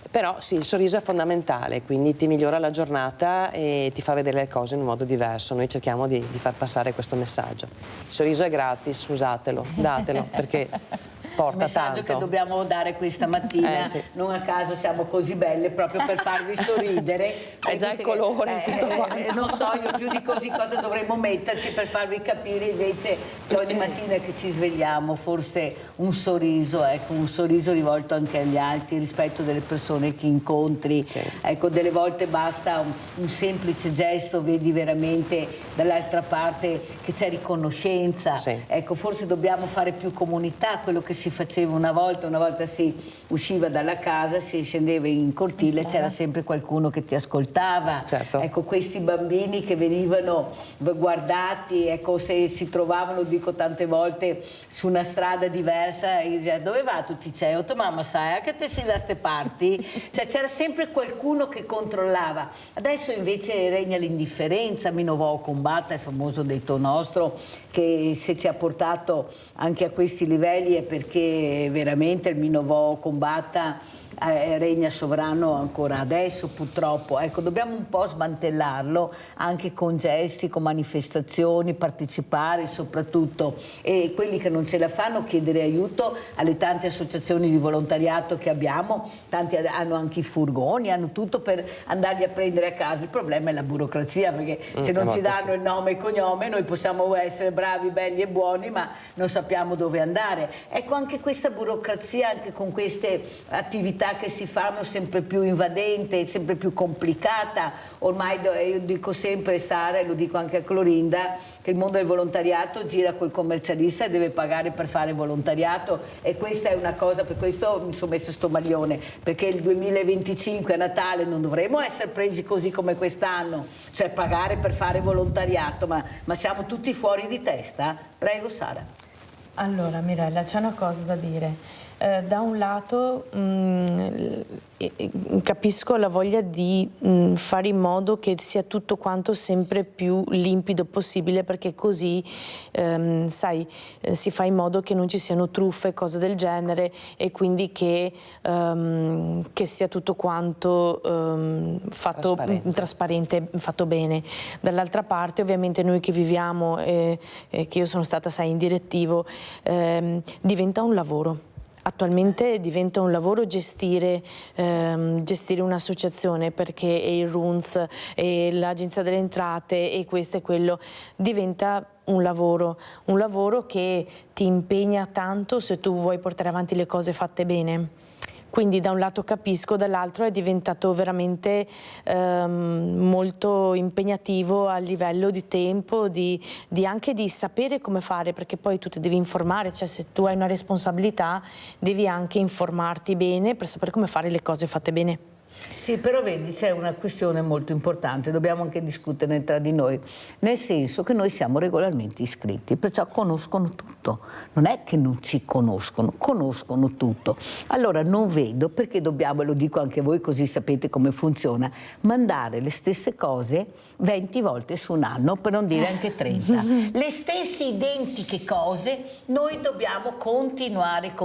Però sì, il sorriso è fondamentale, quindi ti migliora la giornata e ti fa vedere le cose in un modo diverso. Noi cerchiamo di far passare questo messaggio. Il sorriso è gratis, usatelo, datelo, perché porta il messaggio tanto. che dobbiamo dare questa mattina, sì. non a caso siamo così belle proprio per farvi sorridere. È già il colore, tutto quanto. Non so io più di così cosa dovremmo metterci per farvi capire invece che ogni mattina che ci svegliamo forse un sorriso, ecco, un sorriso rivolto anche agli altri, il rispetto delle persone che incontri, sì. Ecco, delle volte basta un semplice gesto, vedi veramente dall'altra parte che c'è riconoscenza, sì. Ecco, forse dobbiamo fare più comunità, quello che si faceva una volta si usciva dalla casa, si scendeva in cortile, c'era sempre qualcuno che ti ascoltava, certo. Ecco, questi bambini che venivano guardati, ecco, se si trovavano, dico tante volte, su una strada diversa e diceva, dove va tutti c'è? Ho detto, mamma sai che te si da ste parti? Cioè c'era sempre qualcuno che controllava. Adesso invece regna l'indifferenza. Minovò Combatta, il famoso detto nostro, che se ci ha portato anche a questi livelli è perché che veramente il Minovò combatta regna sovrano ancora adesso, purtroppo. Ecco, dobbiamo un po' smantellarlo anche con gesti, con manifestazioni, partecipare soprattutto, e quelli che non ce la fanno chiedere aiuto alle tante associazioni di volontariato che abbiamo. Tanti hanno anche i furgoni, hanno tutto per andarli a prendere a casa. Il problema è la burocrazia, perché se non ci danno il nome e il cognome noi possiamo essere bravi, belli e buoni, ma non sappiamo dove andare. Ecco, anche questa burocrazia, anche con queste attività che si fanno sempre più invadente, sempre più complicata. Ormai io dico sempre, Sara, e lo dico anche a Clorinda, che il mondo del volontariato gira col commercialista e deve pagare per fare volontariato, e questa è una cosa, per questo mi sono messo sto maglione, perché il 2025 a Natale non dovremo essere presi così come quest'anno, cioè pagare per fare volontariato, ma siamo tutti fuori di testa? Prego, Sara. Allora, Mirella, c'è una cosa da dire. Da un lato capisco la voglia di fare in modo che sia tutto quanto sempre più limpido possibile, perché così sai, si fa in modo che non ci siano truffe, cose del genere, e quindi che sia tutto quanto fatto trasparente, fatto bene. Dall'altra parte, ovviamente, noi che viviamo, che io sono stata, sai, in direttivo, diventa un lavoro. Attualmente diventa un lavoro gestire un'associazione, perché il RUNS e l'Agenzia delle Entrate e questo e quello diventa un lavoro che ti impegna tanto se tu vuoi portare avanti le cose fatte bene. Quindi da un lato capisco, dall'altro è diventato veramente molto impegnativo a livello di tempo, anche di sapere come fare, perché poi tu ti devi informare, cioè se tu hai una responsabilità devi anche informarti bene per sapere come fare le cose fatte bene. Sì, però vedi, c'è una questione molto importante, dobbiamo anche discuterne tra di noi, nel senso che noi siamo regolarmente iscritti, perciò conoscono tutto, non è che non ci conoscono, conoscono tutto. Allora non vedo perché dobbiamo, e lo dico anche a voi così sapete come funziona, mandare le stesse cose 20 volte su un anno, per non dire anche 30. Le stesse identiche cose noi dobbiamo continuare.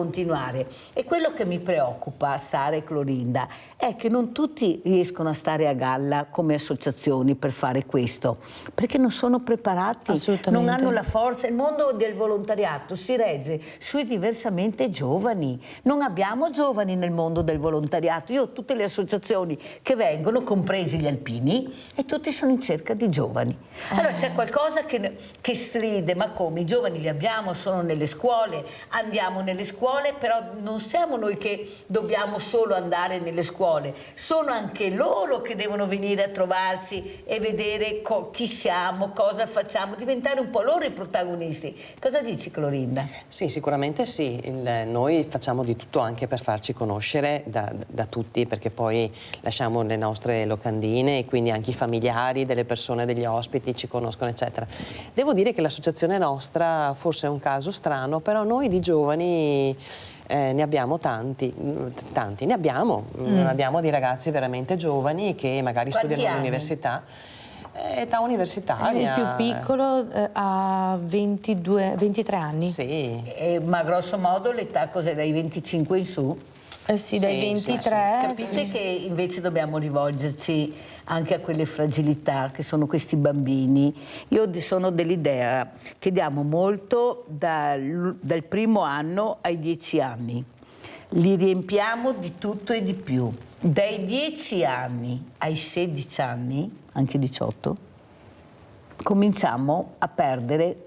E quello che mi preoccupa, Sara e Clorinda, è che non tutti riescono a stare a galla come associazioni per fare questo, perché non sono preparati, non hanno la forza. Il mondo del volontariato si regge sui diversamente giovani, non abbiamo giovani nel mondo del volontariato. Io ho tutte le associazioni che vengono, compresi gli alpini, e tutti sono in cerca di giovani. Allora c'è qualcosa che stride, ma come? I giovani li abbiamo, sono nelle scuole, andiamo nelle scuole, però non siamo noi che dobbiamo solo andare nelle scuole, sono anche loro che devono venire a trovarci e vedere chi siamo, cosa facciamo, diventare un po' loro i protagonisti. Cosa dici, Clorinda? Sì, sicuramente sì. Noi facciamo di tutto anche per farci conoscere da tutti, perché poi lasciamo le nostre locandine e quindi anche i familiari delle persone, degli ospiti ci conoscono, eccetera. Devo dire che l'associazione nostra forse è un caso strano, però noi di giovani ne abbiamo tanti ne abbiamo. Abbiamo di ragazzi veramente giovani che magari studiano all'università. Età universitaria. Il più piccolo ha 23 anni. Sì. Ma grosso modo l'età cos'è, dai 25 in su? Sì, dai 23. Sì. Capite che invece dobbiamo rivolgerci anche a quelle fragilità che sono questi bambini. Io sono dell'idea che diamo molto dal primo anno ai 10 anni. Li riempiamo di tutto e di più. Dai 10 anni ai 16 anni, anche 18, cominciamo a perdere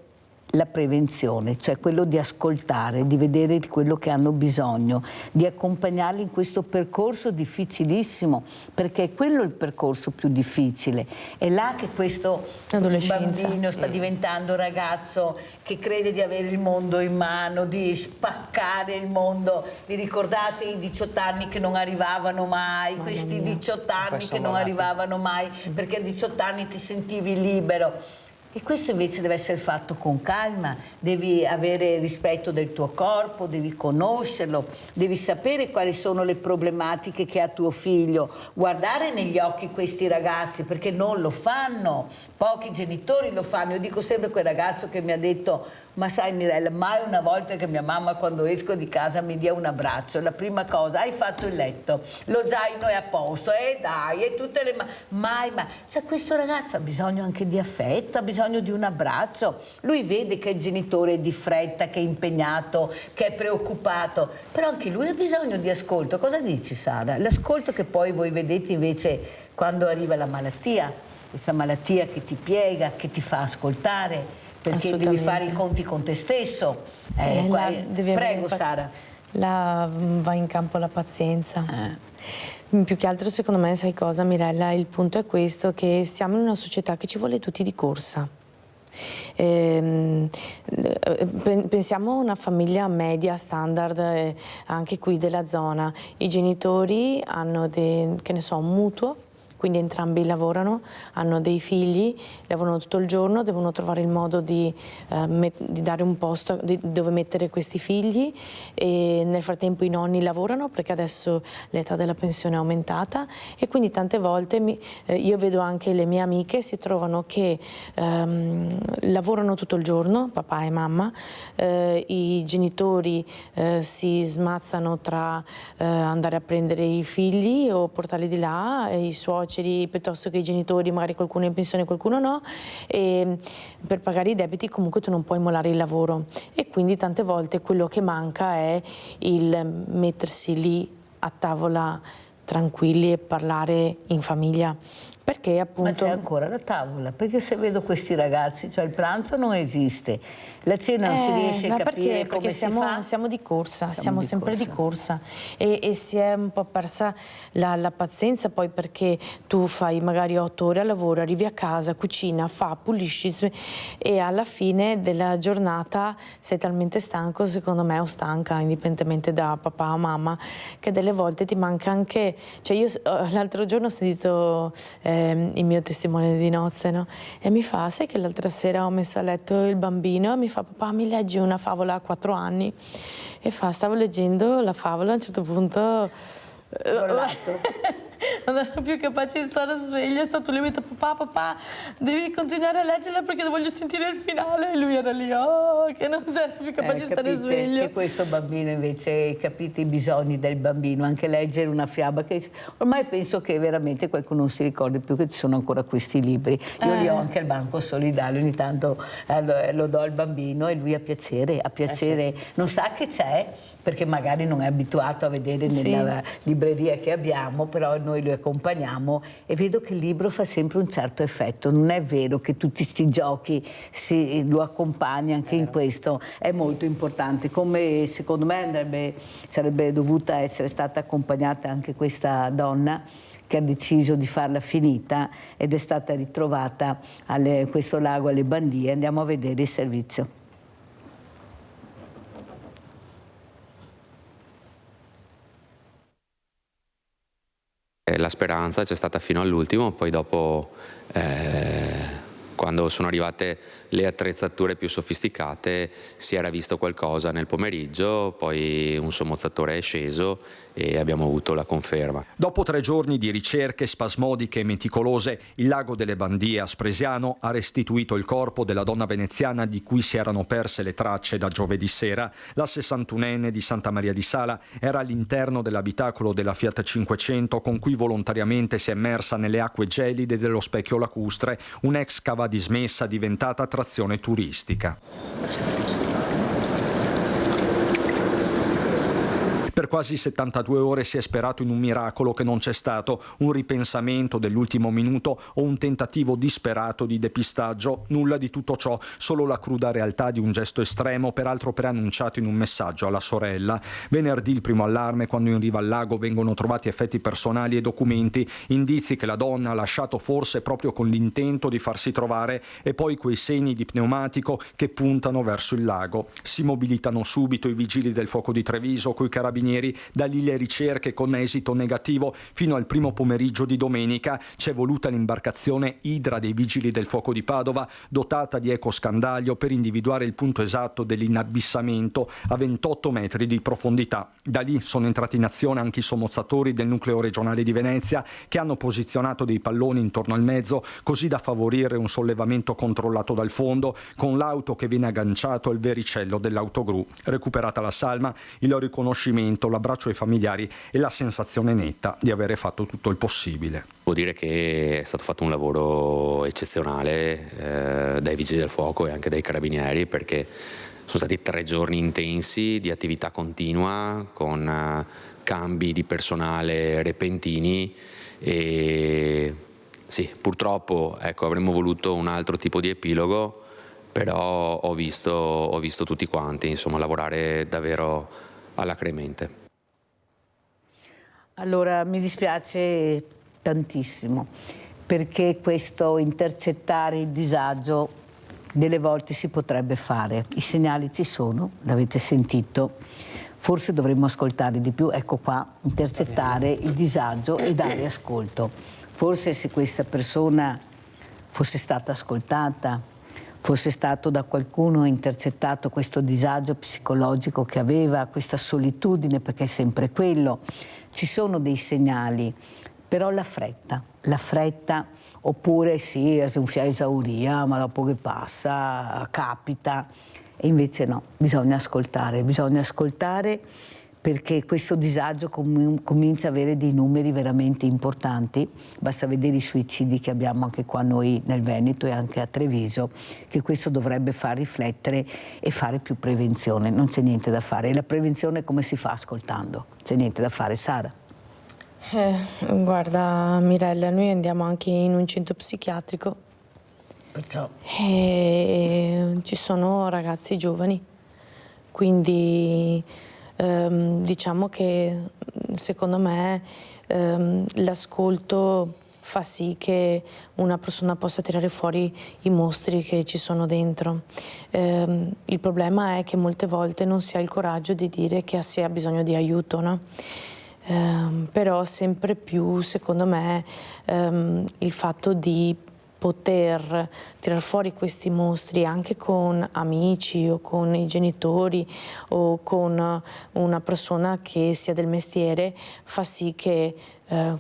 la prevenzione, cioè quello di ascoltare, di vedere quello che hanno bisogno, di accompagnarli in questo percorso difficilissimo, perché è quello il percorso più difficile. È là che questo bambino sta diventando ragazzo che crede di avere il mondo in mano, di spaccare il mondo. Vi ricordate i 18 anni che non arrivavano mai, questi 18 anni che non arrivavano mai, perché a 18 anni ti sentivi libero. E questo invece deve essere fatto con calma, devi avere rispetto del tuo corpo, devi conoscerlo, devi sapere quali sono le problematiche che ha tuo figlio, guardare negli occhi questi ragazzi, perché non lo fanno, pochi genitori lo fanno. Io dico sempre a quel ragazzo che mi ha detto Ma sai Mirella, mai una volta che mia mamma quando esco di casa mi dia un abbraccio, la prima cosa, hai fatto il letto, lo zaino è a posto, e dai, e tutte le mai. Cioè questo ragazzo ha bisogno anche di affetto, ha bisogno di un abbraccio. Lui vede che il genitore è di fretta, che è impegnato, che è preoccupato, però anche lui ha bisogno di ascolto. Cosa dici Sara? L'ascolto che poi voi vedete invece quando arriva la malattia, questa malattia che ti piega, che ti fa ascoltare, perché devi fare i conti con te stesso. Prego Sara. Là va in campo la pazienza. Più che altro secondo me, sai cosa Mirella, il punto è questo, che siamo in una società che ci vuole tutti di corsa. Pensiamo a una famiglia media standard anche qui della zona. I genitori hanno che ne so, un mutuo, quindi entrambi lavorano, hanno dei figli, lavorano tutto il giorno, devono trovare il modo di dare un posto dove mettere questi figli, e nel frattempo i nonni lavorano perché adesso l'età della pensione è aumentata, e quindi tante volte io vedo anche le mie amiche si trovano che lavorano tutto il giorno, papà e mamma, i genitori si smazzano tra andare a prendere i figli o portarli di là, e i suoceri piuttosto che i genitori, magari qualcuno è in pensione, qualcuno no, e per pagare i debiti comunque tu non puoi mollare il lavoro, e quindi tante volte quello che manca è il mettersi lì a tavola tranquilli e parlare in famiglia. Perché appunto... Ma c'è ancora la tavola, perché se vedo questi ragazzi, cioè il pranzo non esiste, la cena non si riesce a capire come si fa. Siamo di corsa, siamo sempre di corsa, e si è un po' persa la pazienza poi, perché tu fai magari 8 ore al lavoro, arrivi a casa, cucina, pulisci, e alla fine della giornata sei talmente stanco, secondo me, o stanca, indipendentemente da papà o mamma, che delle volte ti manca anche... Cioè io l'altro giorno ho sentito... il mio testimone di nozze, no? E mi fa, sai che l'altra sera ho messo a letto il bambino, e mi fa, papà mi leggi una favola a 4 anni? E stavo leggendo la favola, a un certo punto non ero più capace di stare sveglia, è stato lì, mi ha detto, papà devi continuare a leggerla perché voglio sentire il finale, e lui era lì, che non era più capace di stare sveglio. Che questo bambino invece, capite i bisogni del bambino, anche leggere una fiaba, che ormai penso che veramente qualcuno non si ricordi più che ci sono ancora questi libri. Io li ho anche al banco solidale, ogni tanto lo do al bambino, e lui a piacere, non sa che c'è, perché magari non è abituato a vedere nella libreria che abbiamo, però noi lo accompagniamo, e vedo che il libro fa sempre un certo effetto. Non è vero che tutti questi giochi lo accompagna, anche in questo è molto importante, come secondo me sarebbe dovuta essere stata accompagnata anche questa donna che ha deciso di farla finita ed è stata ritrovata a questo lago alle Bandie. Andiamo a vedere il servizio. La speranza c'è stata fino all'ultimo, poi dopo quando sono arrivate le attrezzature più sofisticate si era visto qualcosa nel pomeriggio, poi un sommozzatore è sceso e abbiamo avuto la conferma. Dopo 3 giorni di ricerche spasmodiche e meticolose, il lago delle Bandie a Spresiano ha restituito il corpo della donna veneziana di cui si erano perse le tracce da giovedì sera. La 61enne di Santa Maria di Sala era all'interno dell'abitacolo della Fiat 500 con cui volontariamente si è immersa nelle acque gelide dello Specchio Lacustre, un'ex cava dismessa diventata attrazione turistica. Per quasi 72 ore si è sperato in un miracolo che non c'è stato, un ripensamento dell'ultimo minuto o un tentativo disperato di depistaggio. Nulla di tutto ciò, solo la cruda realtà di un gesto estremo, peraltro preannunciato in un messaggio alla sorella. Venerdì il primo allarme, quando in riva al lago vengono trovati effetti personali e documenti, indizi che la donna ha lasciato forse proprio con l'intento di farsi trovare, e poi quei segni di pneumatico che puntano verso il lago. Si mobilitano subito i vigili del fuoco di Treviso, coi carabinieri carabinieri, da lì le ricerche con esito negativo. Fino al primo pomeriggio di domenica c'è voluta l'imbarcazione Idra dei Vigili del Fuoco di Padova, dotata di ecoscandaglio per individuare il punto esatto dell'inabissamento a 28 metri di profondità. Da lì sono entrati in azione anche i sommozzatori del nucleo regionale di Venezia, che hanno posizionato dei palloni intorno al mezzo così da favorire un sollevamento controllato dal fondo, con l'auto che viene agganciato al vericello dell'autogru. Recuperata la salma, il riconoscimento, l'abbraccio ai familiari e la sensazione netta di avere fatto tutto il possibile. Devo dire che è stato fatto un lavoro eccezionale dai Vigili del Fuoco e anche dai Carabinieri, perché sono stati 3 giorni intensi di attività continua con cambi di personale repentini e sì, purtroppo avremmo voluto un altro tipo di epilogo, però ho visto tutti quanti lavorare davvero alacremente. Allora mi dispiace tantissimo, perché questo intercettare il disagio delle volte si potrebbe fare. I segnali ci sono, l'avete sentito, forse dovremmo ascoltare di più, ecco qua, intercettare il disagio e dare ascolto. Forse se questa persona fosse stata ascoltata, fosse stato da qualcuno intercettato questo disagio psicologico che aveva, questa solitudine, perché è sempre quello, ci sono dei segnali, però la fretta, oppure sì, si esauria, ma dopo che passa, capita, e invece no, bisogna ascoltare perché questo disagio comincia a avere dei numeri veramente importanti. Basta vedere i suicidi che abbiamo anche qua noi nel Veneto e anche a Treviso, che questo dovrebbe far riflettere e fare più prevenzione. Non c'è niente da fare. E la prevenzione come si fa? Ascoltando. C'è niente da fare. Sara? Guarda Mirella, noi andiamo anche in un centro psichiatrico. Perciò? E ci sono ragazzi giovani, quindi diciamo che secondo me l'ascolto fa sì che una persona possa tirare fuori i mostri che ci sono dentro. Il problema è che molte volte non si ha il coraggio di dire che si ha bisogno di aiuto, no? Però sempre più, secondo me, il fatto di poter tirar fuori questi mostri anche con amici o con i genitori o con una persona che sia del mestiere fa sì che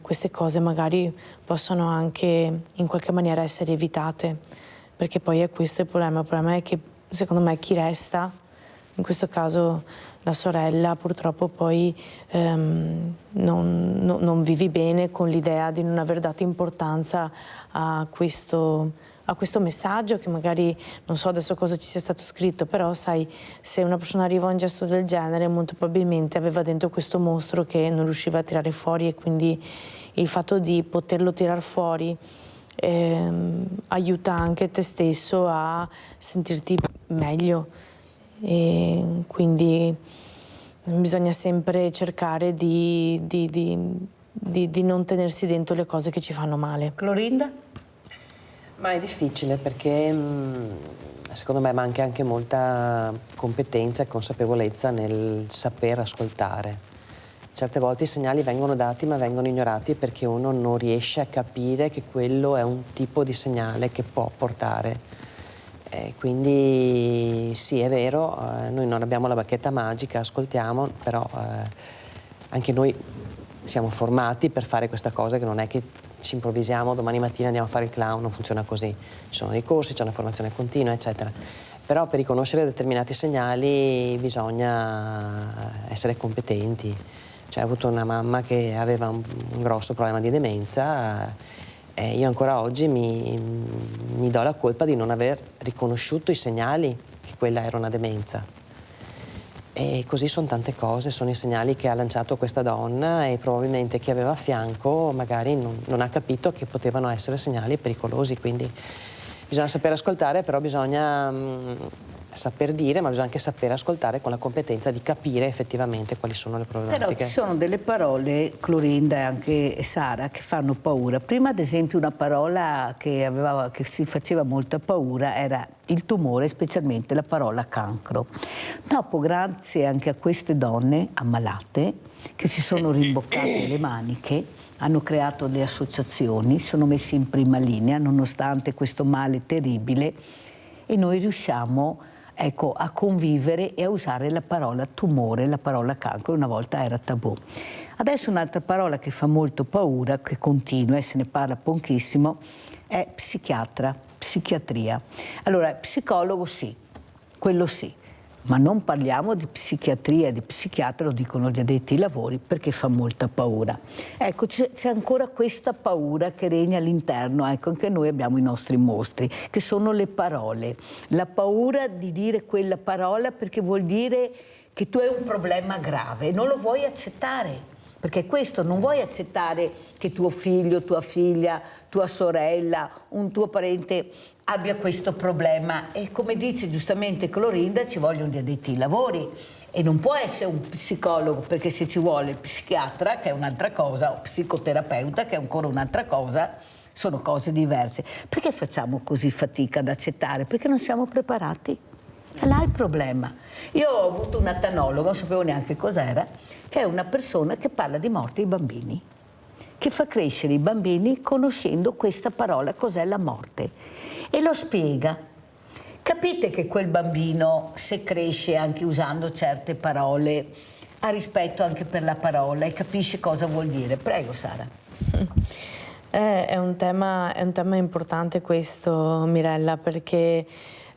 queste cose magari possano anche in qualche maniera essere evitate, perché poi è questo il problema è che secondo me chi resta, in questo caso la sorella, purtroppo poi non vivi bene con l'idea di non aver dato importanza a questo messaggio, che magari non so adesso cosa ci sia stato scritto, però sai, se una persona arriva a un gesto del genere molto probabilmente aveva dentro questo mostro che non riusciva a tirare fuori, e quindi il fatto di poterlo tirar fuori aiuta anche te stesso a sentirti meglio. E quindi bisogna sempre cercare di non tenersi dentro le cose che ci fanno male. Clorinda? Ma è difficile perché secondo me manca anche molta competenza e consapevolezza nel saper ascoltare. Certe volte i segnali vengono dati ma vengono ignorati perché uno non riesce a capire che quello è un tipo di segnale che può portare. Quindi sì, è vero, noi non abbiamo la bacchetta magica, ascoltiamo, però anche noi siamo formati per fare questa cosa, che non è che ci improvvisiamo domani mattina andiamo a fare il clown, non funziona così. Ci sono dei corsi, c'è una formazione continua, eccetera. Però per riconoscere determinati segnali bisogna essere competenti. Cioè, ho avuto una mamma che aveva un grosso problema di demenza. Io ancora oggi mi do la colpa di non aver riconosciuto i segnali che quella era una demenza. E così sono tante cose, sono i segnali che ha lanciato questa donna e probabilmente chi aveva a fianco magari non ha capito che potevano essere segnali pericolosi, quindi bisogna sapere ascoltare, però bisogna saper dire, ma bisogna anche sapere ascoltare con la competenza di capire effettivamente quali sono le problematiche. Però ci sono delle parole, Clorinda e anche Sara, che fanno paura. Prima, ad esempio, una parola che si faceva molta paura era il tumore, specialmente la parola cancro. Dopo, grazie anche a queste donne ammalate, che si sono rimboccate le maniche, hanno creato le associazioni, sono messi in prima linea nonostante questo male terribile, e noi riusciamo, ecco, a convivere e a usare la parola tumore, la parola cancro. Una volta era tabù. Adesso un'altra parola che fa molto paura, che continua e se ne parla pochissimo, è psichiatra, psichiatria. Allora, psicologo sì, quello sì, ma non parliamo di psichiatria e di psichiatra, lo dicono gli addetti ai lavori, perché fa molta paura. Ecco, c'è ancora questa paura che regna all'interno, ecco, anche noi abbiamo i nostri mostri, che sono le parole. La paura di dire quella parola perché vuol dire che tu hai un problema grave e non lo vuoi accettare. Perché questo, non vuoi accettare che tuo figlio, tua figlia, tua sorella, un tuo parente abbia questo problema. E come dice giustamente Clorinda, ci vogliono gli addetti ai lavori. E non può essere un psicologo, perché se ci vuole il psichiatra, che è un'altra cosa, o psicoterapeuta, che è ancora un'altra cosa, sono cose diverse. Perché facciamo così fatica ad accettare? Perché non siamo preparati. È là il problema. Io ho avuto un atanologo, non sapevo neanche cos'era, che è una persona che parla di morte ai bambini, che fa crescere i bambini conoscendo questa parola, cos'è la morte, e lo spiega. Capite che quel bambino, se cresce anche usando certe parole, ha rispetto anche per la parola e capisce cosa vuol dire. Prego, Sara. È un tema importante questo, Mirella, perché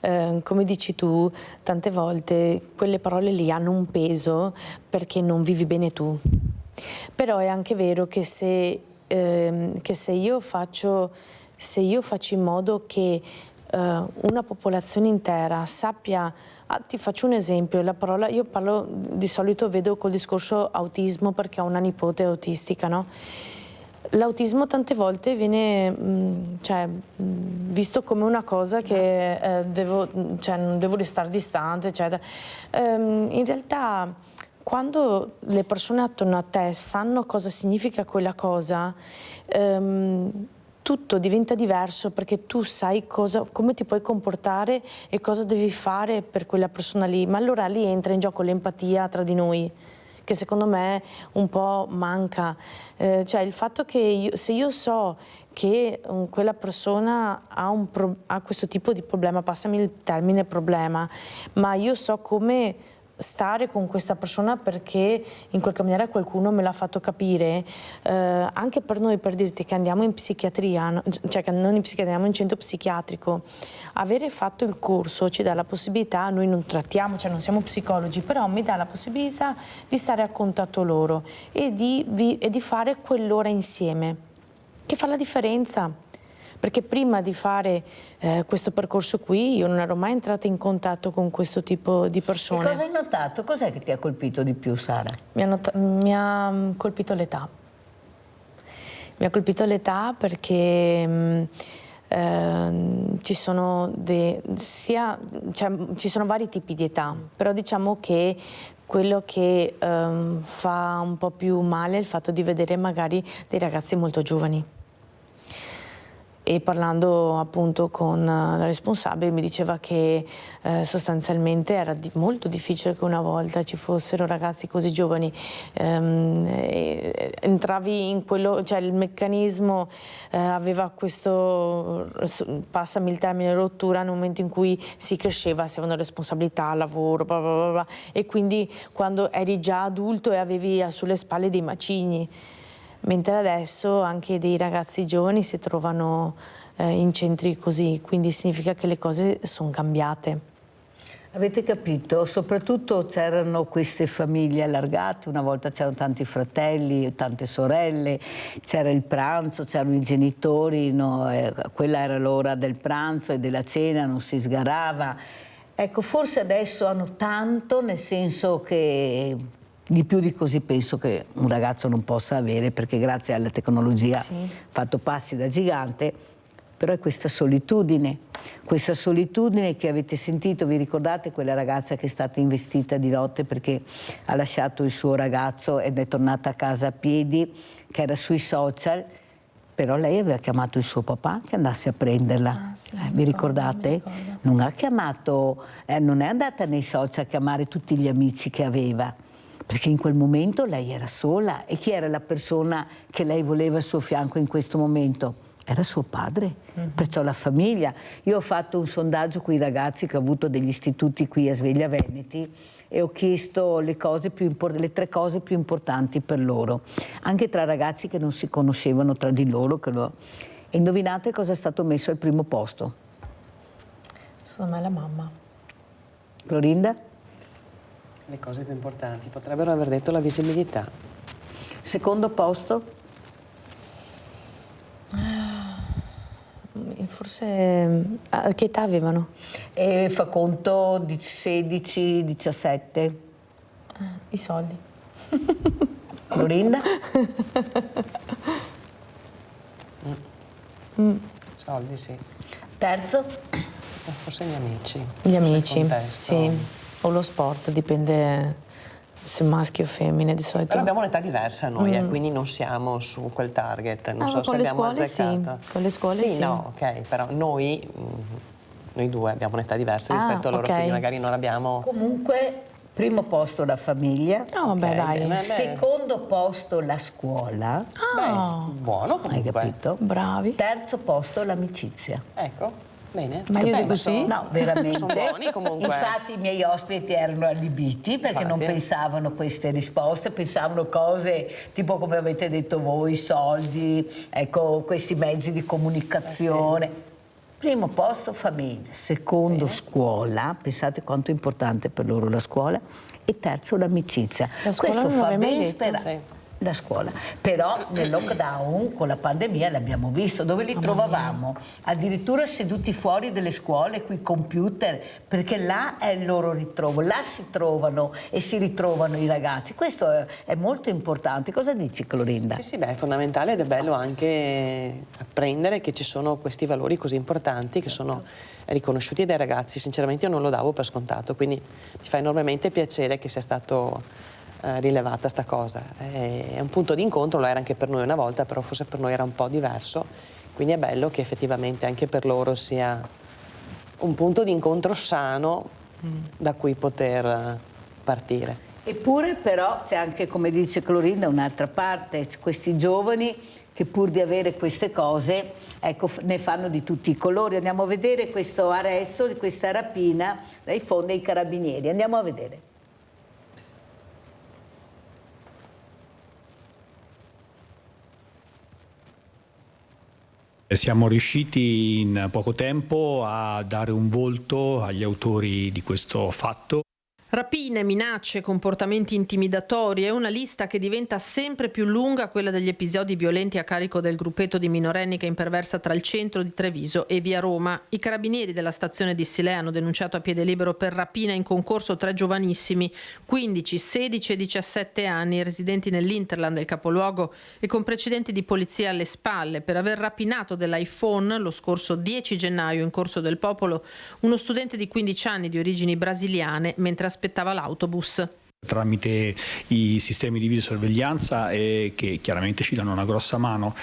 come dici tu, tante volte quelle parole lì hanno un peso perché non vivi bene tu. Però è anche vero che se io faccio in modo che una popolazione intera sappia, ti faccio un esempio, la parola, io parlo di solito, vedo col discorso autismo perché ho una nipote autistica, no? L'autismo tante volte viene visto come una cosa che non devo restare distante, eccetera. In realtà, quando le persone attorno a te sanno cosa significa quella cosa, tutto diventa diverso, perché tu sai come ti puoi comportare e cosa devi fare per quella persona lì. Ma allora lì entra in gioco l'empatia tra di noi, che secondo me un po' manca. Cioè il fatto che se io so che quella persona ha questo tipo di problema, passami il termine problema, ma io so come stare con questa persona perché in qualche maniera qualcuno me l'ha fatto capire, anche per noi, per dirti che andiamo in psichiatria, cioè che non in psichiatria, andiamo in centro psichiatrico, avere fatto il corso ci dà la possibilità, noi non trattiamo, cioè non siamo psicologi, però mi dà la possibilità di stare a contatto loro e di fare quell'ora insieme, che fa la differenza. Perché prima di fare questo percorso qui io non ero mai entrata in contatto con questo tipo di persone. E cosa hai notato? Cos'è che ti ha colpito di più, Sara? Mi ha colpito l'età. Mi ha colpito l'età perché ci sono vari tipi di età, però diciamo che quello che fa un po' più male è il fatto di vedere magari dei ragazzi molto giovani. E parlando appunto con la responsabile mi diceva che sostanzialmente era molto difficile che una volta ci fossero ragazzi così giovani. Entravi in quello, cioè il meccanismo aveva questo, passami il termine, rottura nel momento in cui si cresceva, si avevano responsabilità, lavoro, bla bla bla, bla, e quindi quando eri già adulto e avevi sulle spalle dei macigni. Mentre adesso anche dei ragazzi giovani si trovano in centri così, quindi significa che le cose sono cambiate. Avete capito? Soprattutto c'erano queste famiglie allargate, una volta c'erano tanti fratelli, tante sorelle, c'era il pranzo, c'erano i genitori, no? Quella era l'ora del pranzo e della cena, non si sgarava. Ecco, forse adesso hanno tanto, nel senso che di più di così penso che un ragazzo non possa avere, perché grazie alla tecnologia ha fatto passi da gigante, però è questa solitudine che avete sentito. Vi ricordate quella ragazza che è stata investita di notte perché ha lasciato il suo ragazzo ed è tornata a casa a piedi, che era sui social, però lei aveva chiamato il suo papà che andasse a prenderla. Vi ricordate? Non ha chiamato, non è andata nei social a chiamare tutti gli amici che aveva, perché in quel momento lei era sola. E chi era la persona che lei voleva al suo fianco in questo momento? Era suo padre, perciò la famiglia. Io ho fatto un sondaggio con i ragazzi che ho avuto degli istituti qui a Sveglia Veneti e ho chiesto le 3 cose più importanti per loro, anche tra ragazzi che non si conoscevano tra di loro. E indovinate cosa è stato messo al primo posto? Secondo me la mamma. Clorinda? Le cose più importanti, potrebbero aver detto la visibilità. Secondo posto? Forse che età avevano? Fa conto di 16, 17. I soldi. Clorinda? Soldi, sì. Terzo? Forse gli amici. Gli amici, sì. O lo sport, dipende se maschio o femmine di solito. Però abbiamo un'età diversa noi, quindi non siamo su quel target. Non so se abbiamo azzeccato. Con le scuole sì. No, ok, però noi due abbiamo un'età diversa rispetto a loro, quindi magari non abbiamo... Comunque, primo posto la famiglia. No, vabbè, dai. Secondo posto la scuola. Buono comunque. Hai capito? Bravi. Terzo posto l'amicizia. Ecco. Bene. Meglio di così? No, veramente. Sono buoni comunque. Infatti i miei ospiti erano allibiti perché non pensavano queste risposte, pensavano cose tipo come avete detto voi, soldi, ecco, questi mezzi di comunicazione. Primo posto famiglia, secondo scuola, pensate quanto è importante per loro la scuola, e terzo l'amicizia. Questo fa ben sperare. La scuola, però nel lockdown con la pandemia l'abbiamo visto, dove li trovavamo? Addirittura seduti fuori delle scuole coi computer, perché là è il loro ritrovo, là si trovano e si ritrovano i ragazzi. Questo è molto importante. Cosa dici, Clorinda? Sì, beh, è fondamentale ed è bello anche apprendere che ci sono questi valori così importanti che sono riconosciuti dai ragazzi. Sinceramente io non lo davo per scontato, quindi mi fa enormemente piacere che sia stato rilevata sta cosa. È un punto di incontro, lo era anche per noi una volta, però forse per noi era un po' diverso, quindi è bello che effettivamente anche per loro sia un punto di incontro sano da cui poter partire. Eppure però c'è anche, come dice Clorinda, un'altra parte, questi giovani che pur di avere queste cose, ecco, ne fanno di tutti i colori. Andiamo a vedere questo arresto, questa rapina dai fondi ai carabinieri. Andiamo a vedere. Siamo riusciti in poco tempo a dare un volto agli autori di questo fatto. Rapine, minacce, comportamenti intimidatori è una lista che diventa sempre più lunga, quella degli episodi violenti a carico del gruppetto di minorenni che imperversa tra il centro di Treviso e via Roma. I carabinieri della stazione di Silea hanno denunciato a piede libero per rapina in concorso 3 giovanissimi, 15, 16 e 17 anni, residenti nell'Interland del capoluogo e con precedenti di polizia alle spalle, per aver rapinato dell'iPhone lo scorso 10 gennaio in Corso del Popolo uno studente di 15 anni di origini brasiliane mentre aspettava l'autobus. Tramite i sistemi di videosorveglianza che chiaramente ci danno una grossa mano,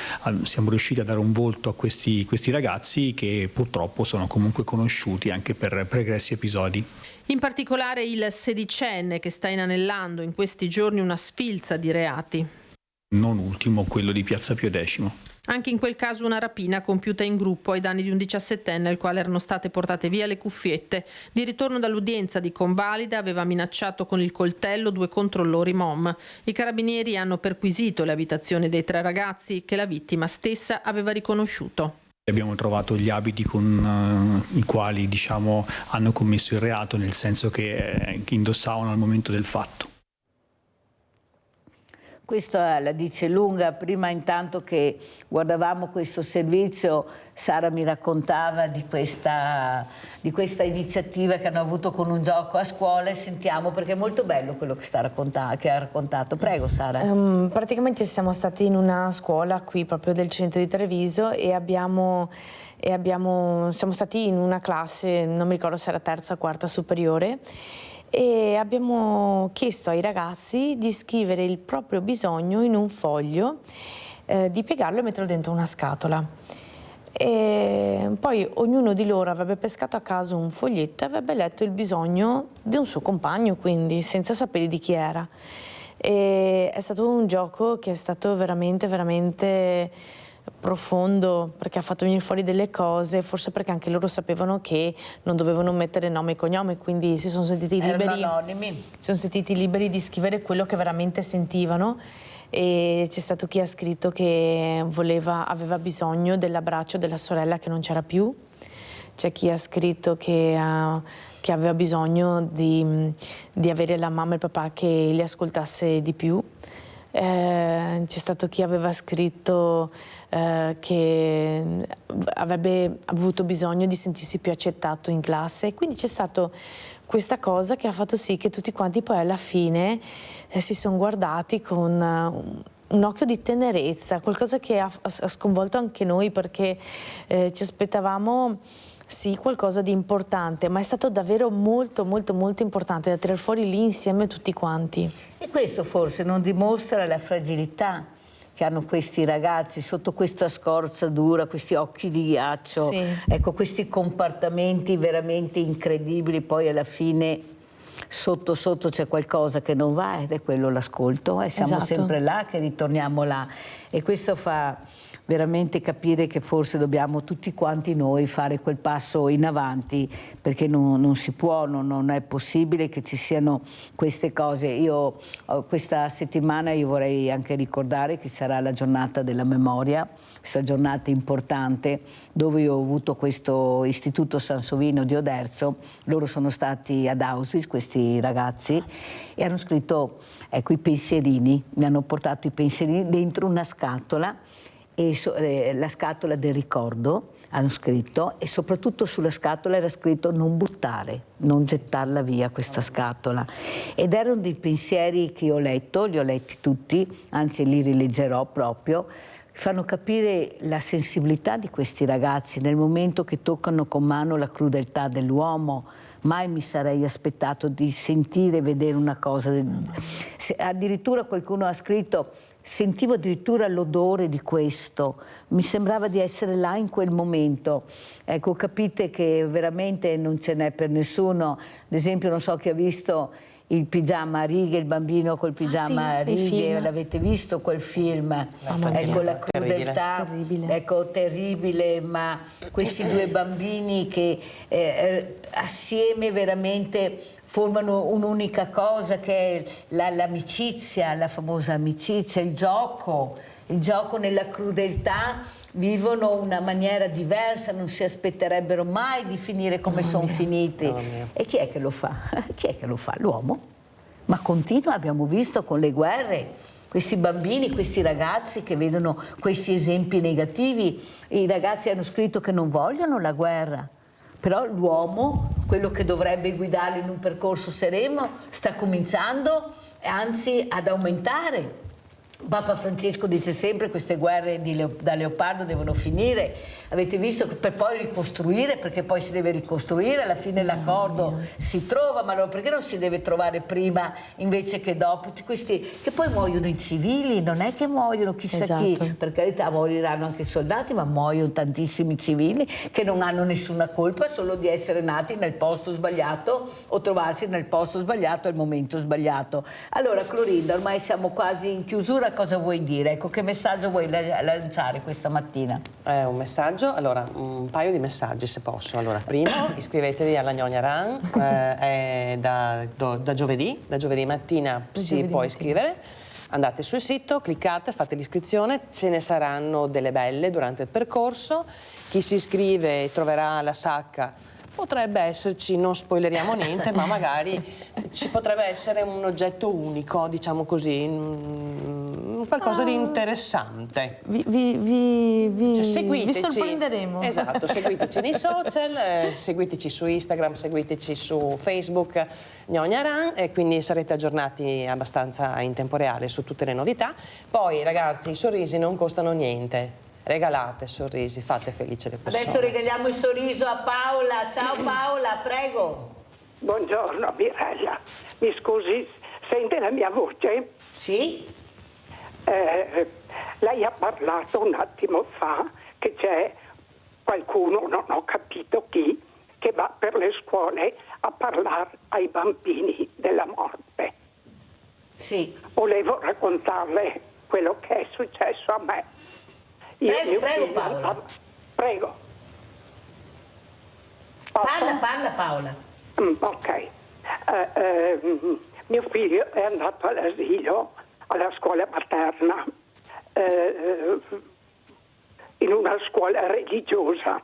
siamo riusciti a dare un volto a questi ragazzi che purtroppo sono comunque conosciuti anche per pregressi episodi. In particolare il 16enne che sta inanellando in questi giorni una sfilza di reati. Non ultimo quello di Piazza Pio X. Anche in quel caso una rapina compiuta in gruppo ai danni di un 17enne al quale erano state portate via le cuffiette. Di ritorno dall'udienza di Convalida aveva minacciato con il coltello 2 controllori MOM. I carabinieri hanno perquisito le abitazioni dei 3 ragazzi che la vittima stessa aveva riconosciuto. Abbiamo trovato gli abiti con i quali hanno commesso il reato, nel senso che indossavano al momento del fatto. Questa la dice lunga. Prima, intanto che guardavamo questo servizio, Sara mi raccontava di questa iniziativa che hanno avuto con un gioco a scuola, e sentiamo, perché è molto bello quello che ha raccontato. Prego Sara. Praticamente siamo stati in una scuola qui proprio del centro di Treviso e siamo stati in una classe, non mi ricordo se era terza o quarta superiore, e abbiamo chiesto ai ragazzi di scrivere il proprio bisogno in un foglio, di piegarlo e metterlo dentro una scatola. E poi ognuno di loro avrebbe pescato a caso un foglietto e avrebbe letto il bisogno di un suo compagno, quindi senza sapere di chi era. E è stato un gioco che è stato veramente, veramente profondo, perché ha fatto venire fuori delle cose, forse perché anche loro sapevano che non dovevano mettere nome e cognome, quindi si sono sentiti liberi di scrivere quello che veramente sentivano. E c'è stato chi ha scritto che aveva bisogno dell'abbraccio della sorella che non c'era più, c'è chi ha scritto che aveva bisogno di avere la mamma e il papà che li ascoltasse di più. C'è stato chi aveva scritto che avrebbe avuto bisogno di sentirsi più accettato in classe, e quindi c'è stato questa cosa che ha fatto sì che tutti quanti poi alla fine si sono guardati con un occhio di tenerezza, qualcosa che ha sconvolto anche noi, perché ci aspettavamo sì qualcosa di importante, ma è stato davvero molto molto molto importante da tirare fuori lì insieme tutti quanti. E questo forse non dimostra la fragilità che hanno questi ragazzi sotto questa scorza dura, questi occhi di ghiaccio, Sì. Ecco, questi comportamenti veramente incredibili, poi alla fine sotto sotto c'è qualcosa che non va, ed è quello l'ascolto, e siamo Esatto. sempre là che ritorniamo là, e questo fa veramente capire che forse dobbiamo tutti quanti noi fare quel passo in avanti, perché non si può, non è possibile che ci siano queste cose. Io questa settimana vorrei anche ricordare che sarà la giornata della memoria, questa giornata importante, dove io ho avuto questo istituto Sansovino di Oderzo. Loro sono stati ad Auschwitz, questi ragazzi, e hanno scritto, ecco, i pensierini, mi hanno portato i pensierini dentro una scatola, e la scatola del ricordo hanno scritto, e soprattutto sulla scatola era scritto non buttare, non gettarla via questa scatola, ed erano dei pensieri che io ho letto, li ho letti tutti, anzi li rileggerò proprio, fanno capire la sensibilità di questi ragazzi nel momento che toccano con mano la crudeltà dell'uomo. Mai mi sarei aspettato di sentire e vedere una cosa, addirittura qualcuno ha scritto: sentivo addirittura l'odore di questo, mi sembrava di essere là in quel momento. Ecco, capite che veramente non ce n'è per nessuno. Ad esempio, non so chi ha visto il pigiama a righe, il bambino col pigiama a righe, l'avete visto quel film? Ecco, la crudeltà, terribile. Ecco, terribile, ma questi due bambini che assieme veramente formano un'unica cosa, che è l'amicizia, la famosa amicizia, il gioco nella crudeltà, vivono una maniera diversa, non si aspetterebbero mai di finire come sono finiti. E chi è che lo fa? Chi è che lo fa? L'uomo. Ma continua, abbiamo visto con le guerre, questi bambini, questi ragazzi che vedono questi esempi negativi. I ragazzi hanno scritto che non vogliono la guerra. Però l'uomo, quello che dovrebbe guidarli in un percorso sereno, sta cominciando, anzi, ad aumentare. Papa Francesco dice sempre che queste guerre da leopardo devono finire. Avete visto che per poi ricostruire, perché poi si deve ricostruire, alla fine l'accordo si trova, ma allora perché non si deve trovare prima invece che dopo? Tutti questi che poi muoiono i civili, non è che muoiono chissà chi, per carità moriranno anche i soldati, ma muoiono tantissimi civili che non hanno nessuna colpa solo di essere nati nel posto sbagliato o trovarsi nel posto sbagliato al momento sbagliato. Allora Clorinda, ormai siamo quasi in chiusura, cosa vuoi dire? Ecco, che messaggio vuoi lanciare questa mattina? Un messaggio, allora, un paio di messaggi se posso. Allora, primo, iscrivetevi alla Gnonia Run, è da giovedì mattina si può iscrivere. Andate sul sito, cliccate, fate l'iscrizione, ce ne saranno delle belle durante il percorso. Chi si iscrive troverà la sacca. Potrebbe esserci, non spoileriamo niente, ma magari ci potrebbe essere un oggetto unico, diciamo così, qualcosa di interessante. Vi seguiteci. sorprenderemo. Esatto, seguiteci nei social, seguiteci su Instagram, seguiteci su Facebook, Gnognaran, e quindi sarete aggiornati abbastanza in tempo reale su tutte le novità. Poi ragazzi, i sorrisi non costano niente. Regalate sorrisi, fate felice le persone. Adesso regaliamo il sorriso a Paola. Ciao Paola, prego. Buongiorno Mirella, mi scusi, sente la mia voce? Sì. Lei ha parlato un attimo fa che c'è qualcuno, non ho capito chi, che va per le scuole a parlare ai bambini della morte. Sì. Volevo raccontarle quello che è successo a me. Prego Paola. Prego. Parla Paola. Ok. Mio figlio è andato all'asilo, alla scuola materna, in una scuola religiosa.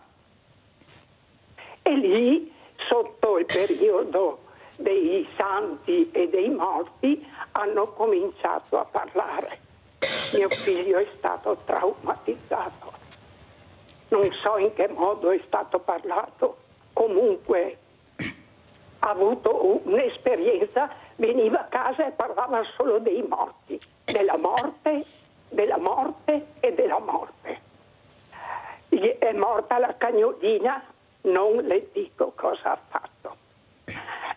E lì, sotto il periodo dei santi e dei morti, hanno cominciato a parlare. Mio figlio è stato traumatizzato. Non so in che modo è stato parlato. Comunque ha avuto un'esperienza, veniva a casa e parlava solo dei morti, della morte, della morte e della morte. Gli è morta la cagnolina, non le dico cosa ha fatto.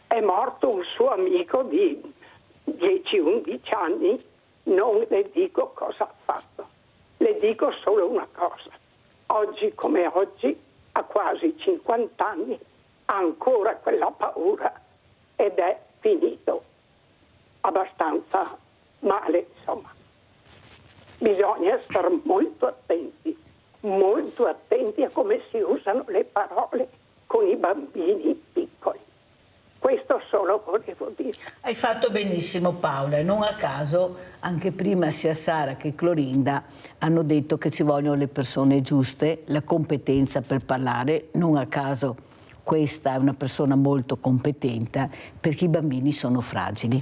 È morto un suo amico di 10-11 anni, non le dico cosa ha fatto. Le dico solo una cosa. Oggi come oggi, a quasi 50 anni, ha ancora quella paura ed è finito abbastanza male, insomma. Bisogna stare molto attenti a come si usano le parole con i bambini piccoli. Questo solo volevo dire. Hai fatto benissimo Paola, e non a caso anche prima sia Sara che Clorinda hanno detto che ci vogliono le persone giuste, la competenza per parlare. Non a caso questa è una persona molto competente, perché i bambini sono fragili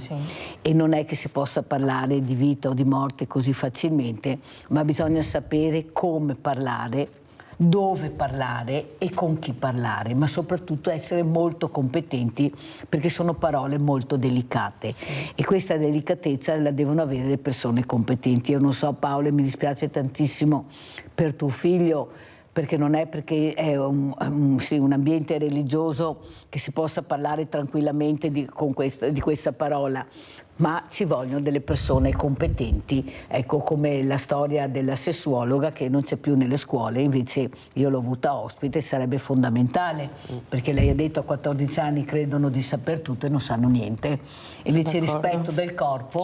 e non è che si possa parlare di vita o di morte così facilmente, ma bisogna sapere come parlare, dove parlare e con chi parlare, ma soprattutto essere molto competenti, perché sono parole molto delicate e questa delicatezza la devono avere le persone competenti. Io non so Paola, mi dispiace tantissimo per tuo figlio, perché non è perché è un ambiente religioso che si possa parlare tranquillamente di questa parola, ma ci vogliono delle persone competenti, ecco, come la storia della sessuologa che non c'è più nelle scuole, invece io l'ho avuta ospite, sarebbe fondamentale, perché lei ha detto a 14 anni credono di saper tutto e non sanno niente, invece il rispetto del corpo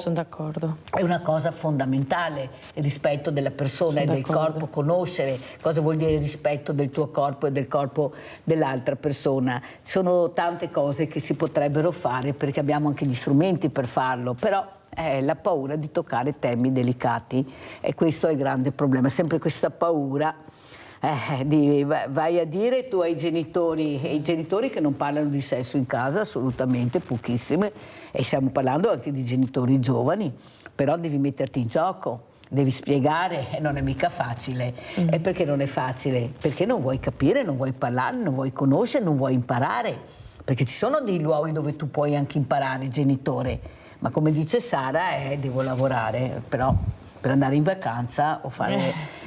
è una cosa fondamentale, il rispetto della persona e del corpo, conoscere cosa vuol dire il rispetto del tuo corpo e del corpo dell'altra persona. Sono tante cose che si potrebbero fare, perché abbiamo anche gli strumenti per farlo, però la paura di toccare temi delicati, e questo è il grande problema, sempre questa paura vai a dire tu ai genitori, e i genitori che non parlano di sesso in casa assolutamente, pochissime, e stiamo parlando anche di genitori giovani, però devi metterti in gioco, devi spiegare, e non è mica facile. E perché non è facile? Perché non vuoi capire, non vuoi parlare, non vuoi conoscere, non vuoi imparare, perché ci sono dei luoghi dove tu puoi anche imparare, genitore, ma come dice Sara, devo lavorare, però per andare in vacanza o fare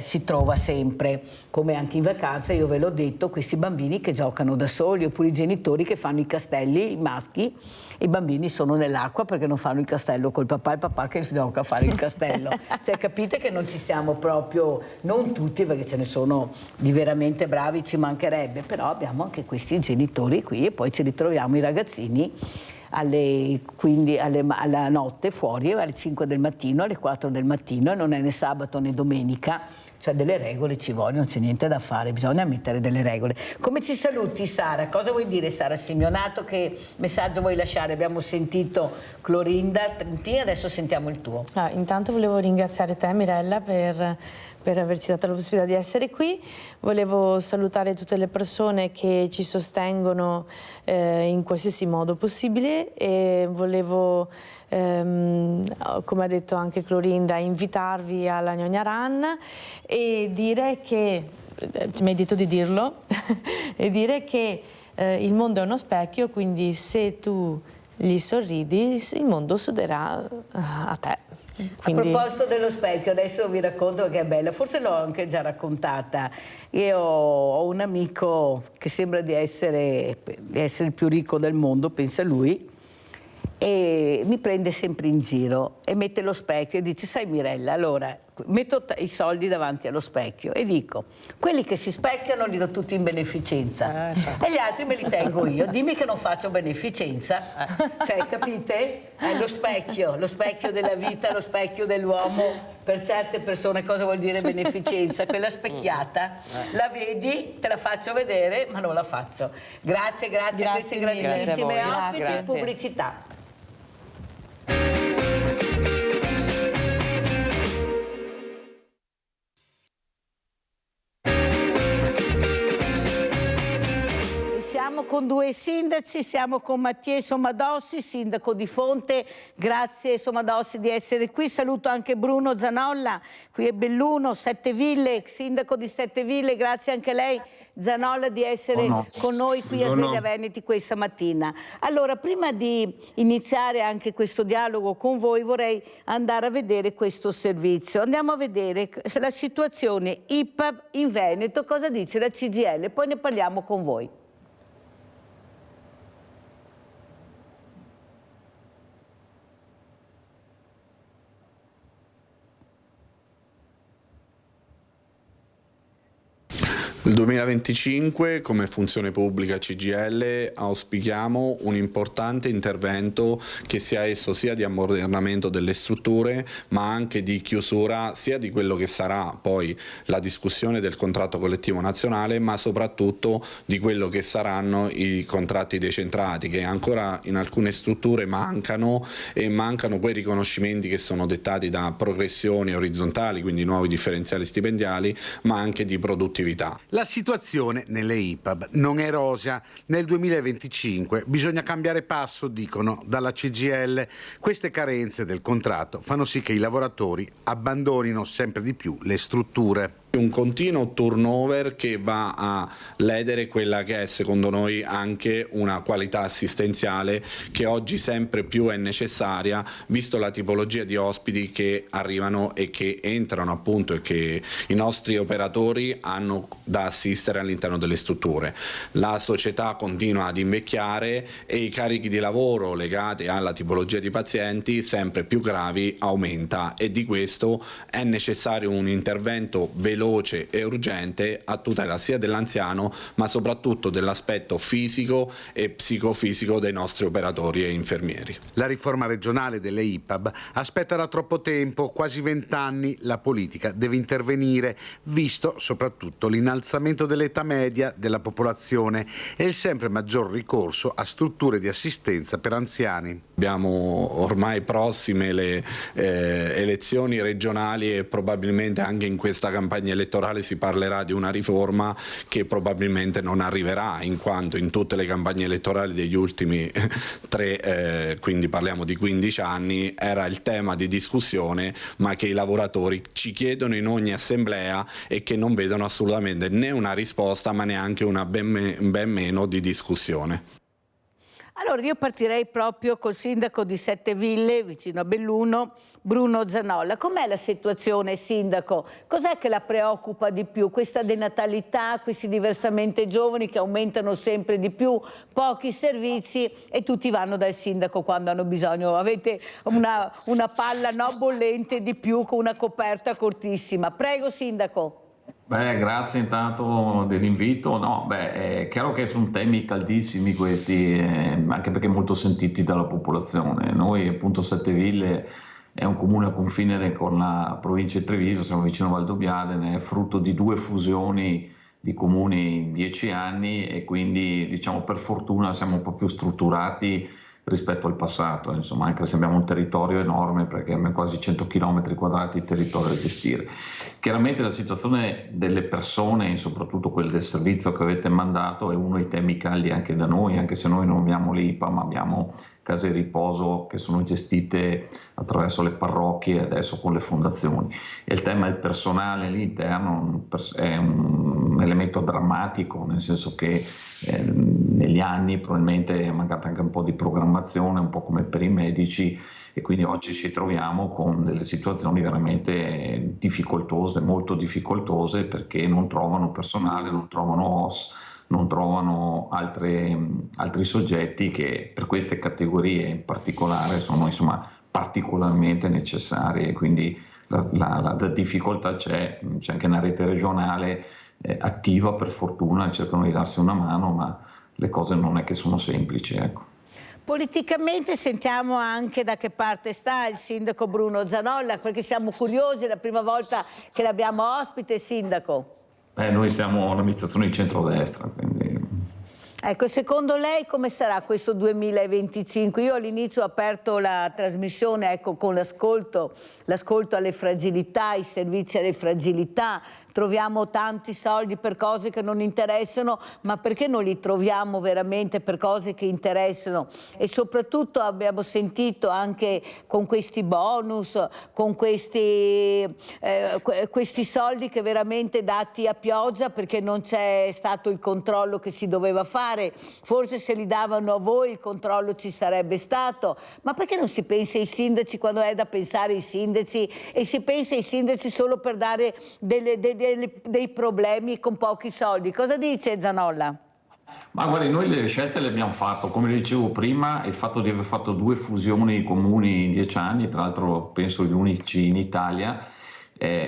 si trova sempre, come anche in vacanza, io ve l'ho detto, questi bambini che giocano da soli, oppure i genitori che fanno i castelli, i maschi, e i bambini sono nell'acqua perché non fanno il castello col papà, e il papà che gioca a fare il castello. Cioè capite che non ci siamo proprio, non tutti, perché ce ne sono di veramente bravi, ci mancherebbe, però abbiamo anche questi genitori qui, e poi ci ritroviamo i ragazzini alla notte fuori, alle 5 del mattino, alle 4 del mattino, e non è né sabato né domenica, cioè delle regole ci vogliono, non c'è niente da fare, bisogna mettere delle regole. Come ci saluti Sara? Cosa vuoi dire Sara Simeonato? Che messaggio vuoi lasciare? Abbiamo sentito Clorinda Trentin, adesso sentiamo il tuo. Intanto volevo ringraziare te Mirella per averci dato la possibilità di essere qui, volevo salutare tutte le persone che ci sostengono in qualsiasi modo possibile parte e volevo, come ha detto anche Clorinda, invitarvi alla Gnogna Run e dire che, mi hai detto di dirlo, e dire che il mondo è uno specchio, quindi se tu gli sorridi il mondo sorriderà a te. Quindi... A proposito dello specchio, adesso vi racconto che è bella, forse l'ho anche già raccontata. Io ho un amico che sembra di essere il più ricco del mondo, pensa lui, e mi prende sempre in giro e mette lo specchio e dice: sai Mirella, allora metto i soldi davanti allo specchio e dico: quelli che si specchiano li do tutti in beneficenza e gli altri me li tengo io, dimmi che non faccio beneficenza. Cioè, capite? È lo specchio della vita, lo specchio dell'uomo. Per certe persone cosa vuol dire beneficenza? Quella specchiata, la vedi, te la faccio vedere, ma non la faccio. Grazie a queste grandissime ospiti e pubblicità. Siamo con due sindaci, siamo con Mathieu Somadossi, sindaco di Fonte. Grazie Somadossi di essere qui. Saluto anche Bruno Zanolla, qui è Belluno, Sette Ville, sindaco di Sette Ville. Grazie anche a lei Zanolla di essere con noi qui a Sveglia Veneti questa mattina. Allora, prima di iniziare anche questo dialogo con voi, vorrei andare a vedere questo servizio. Andiamo a vedere la situazione IPAB in Veneto, cosa dice la CGIL, poi ne parliamo con voi. Nel 2025 come funzione pubblica CGIL auspichiamo un importante intervento che sia esso sia di ammodernamento delle strutture ma anche di chiusura sia di quello che sarà poi la discussione del contratto collettivo nazionale ma soprattutto di quello che saranno i contratti decentrati che ancora in alcune strutture mancano e mancano quei riconoscimenti che sono dettati da progressioni orizzontali, quindi nuovi differenziali stipendiali ma anche di produttività. La situazione nelle IPAB non è rosea. Nel 2025 bisogna cambiare passo, dicono dalla CGIL. Queste carenze del contratto fanno sì che i lavoratori abbandonino sempre di più le strutture. Un continuo turnover che va a ledere quella che è secondo noi anche una qualità assistenziale che oggi sempre più è necessaria visto la tipologia di ospiti che arrivano e che entrano appunto e che i nostri operatori hanno da assistere all'interno delle strutture. La società continua ad invecchiare e i carichi di lavoro legati alla tipologia di pazienti sempre più gravi aumenta e di questo è necessario un intervento veloce e urgente a tutela sia dell'anziano ma soprattutto dell'aspetto fisico e psicofisico dei nostri operatori e infermieri. La riforma regionale delle IPAB aspetta da troppo tempo, quasi 20 anni, la politica deve intervenire, visto soprattutto l'innalzamento dell'età media della popolazione e il sempre maggior ricorso a strutture di assistenza per anziani. Abbiamo ormai prossime le elezioni regionali e probabilmente anche in questa campagna elettorale si parlerà di una riforma che probabilmente non arriverà in quanto in tutte le campagne elettorali degli ultimi quindi parliamo di 15 anni, era il tema di discussione ma che i lavoratori ci chiedono in ogni assemblea e che non vedono assolutamente né una risposta ma neanche una ben meno di discussione. Allora io partirei proprio col sindaco di Sette Ville, vicino a Belluno, Bruno Zanolla. Com'è la situazione, sindaco? Cos'è che la preoccupa di più? Questa denatalità, questi diversamente giovani che aumentano sempre di più, pochi servizi e tutti vanno dal sindaco quando hanno bisogno. Avete una palla bollente di più con una coperta cortissima. Prego, sindaco. Beh, grazie intanto dell'invito. No, è chiaro che sono temi caldissimi questi, anche perché molto sentiti dalla popolazione. Noi appunto Sette Ville è un comune a confine con la provincia di Treviso, siamo vicino a Valdobbiadene, è frutto di 2 fusioni di comuni in 10 anni e quindi diciamo per fortuna siamo un po' più strutturati rispetto al passato, insomma, anche se abbiamo un territorio enorme perché abbiamo quasi 100 km quadrati di territorio da gestire. Chiaramente la situazione delle persone, soprattutto quelle del servizio che avete mandato, è uno dei temi caldi anche da noi, anche se noi non abbiamo l'IPA ma abbiamo case di riposo che sono gestite attraverso le parrocchie e adesso con le fondazioni. E il tema del personale all'interno è un elemento drammatico, nel senso che negli anni probabilmente è mancata anche un po' di programmazione, un po' come per i medici, e quindi oggi ci troviamo con delle situazioni veramente difficoltose, molto difficoltose, perché non trovano personale, non trovano OS, non trovano altri soggetti che per queste categorie in particolare sono particolarmente necessari, e quindi la difficoltà c'è anche una rete regionale attiva, per fortuna, cercano di darsi una mano, ma le cose non è che sono semplici, ecco. Politicamente sentiamo anche da che parte sta il sindaco Bruno Zanolla, perché siamo curiosi, è la prima volta che l'abbiamo ospite, sindaco. Noi siamo un'amministrazione di centrodestra, quindi... Ecco, secondo lei come sarà questo 2025? Io all'inizio ho aperto la trasmissione con l'ascolto alle fragilità, i servizi alle fragilità. Troviamo tanti soldi per cose che non interessano, ma perché non li troviamo veramente per cose che interessano? E soprattutto abbiamo sentito anche con questi bonus, con questi soldi che veramente dati a pioggia perché non c'è stato il controllo che si doveva fare. Forse se li davano a voi il controllo ci sarebbe stato, ma perché non si pensa ai sindaci quando è da pensare ai sindaci, e si pensa ai sindaci solo per dare dei problemi con pochi soldi? Cosa dice Zanolla? Ma guardi, noi le scelte le abbiamo fatto, come dicevo prima, il fatto di aver fatto 2 fusioni comuni in 10 anni, tra l'altro penso gli unici in Italia,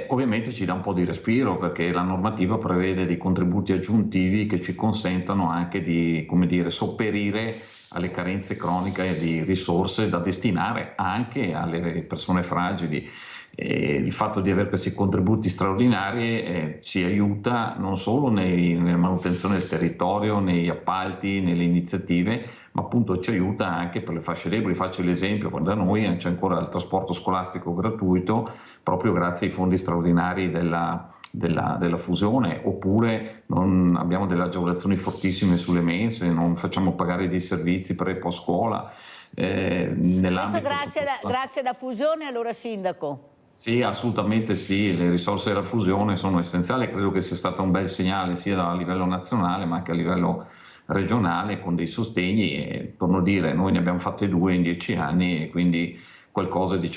ovviamente ci dà un po' di respiro, perché la normativa prevede dei contributi aggiuntivi che ci consentano anche di, come dire, sopperire alle carenze croniche di risorse da destinare anche alle persone fragili. Il fatto di avere questi contributi straordinari ci aiuta non solo nella manutenzione del territorio, negli appalti, nelle iniziative, ma appunto ci aiuta anche per le fasce deboli. Faccio l'esempio, da noi c'è ancora il trasporto scolastico gratuito proprio grazie ai fondi straordinari della fusione, oppure abbiamo delle agevolazioni fortissime sulle mense, non facciamo pagare dei servizi pre e post scuola. Questo grazie alla fusione, allora sindaco? Sì, assolutamente sì, le risorse della fusione sono essenziali, credo che sia stato un bel segnale sia a livello nazionale ma anche a livello regionale, con dei sostegni, e torno a dire, noi ne abbiamo fatte 2 in 10 anni, e quindi qualcosa di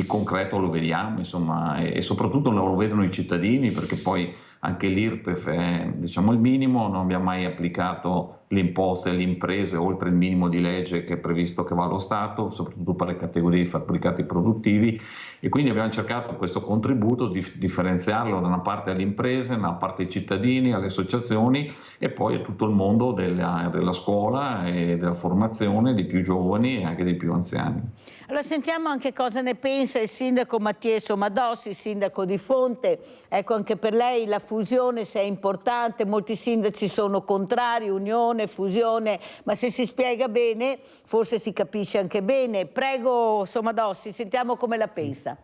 concreto lo vediamo, insomma, e soprattutto lo vedono i cittadini, perché poi anche l'IRPEF è il minimo, non abbiamo mai applicato le imposte alle imprese oltre il minimo di legge che è previsto, che va allo Stato, soprattutto per le categorie di fabbricati produttivi, e quindi abbiamo cercato questo contributo di differenziarlo da una parte alle imprese, da una parte ai cittadini, alle associazioni, e poi a tutto il mondo della scuola e della formazione di più giovani e anche dei più anziani. Allora sentiamo anche cosa ne pensa il sindaco Mattia Somadossi, sindaco di Fonte. Ecco, anche per lei la fusione, se è importante, molti sindaci sono contrari, unione, fusione, ma se si spiega bene forse si capisce anche bene. Prego Somadossi, sentiamo come la pensa.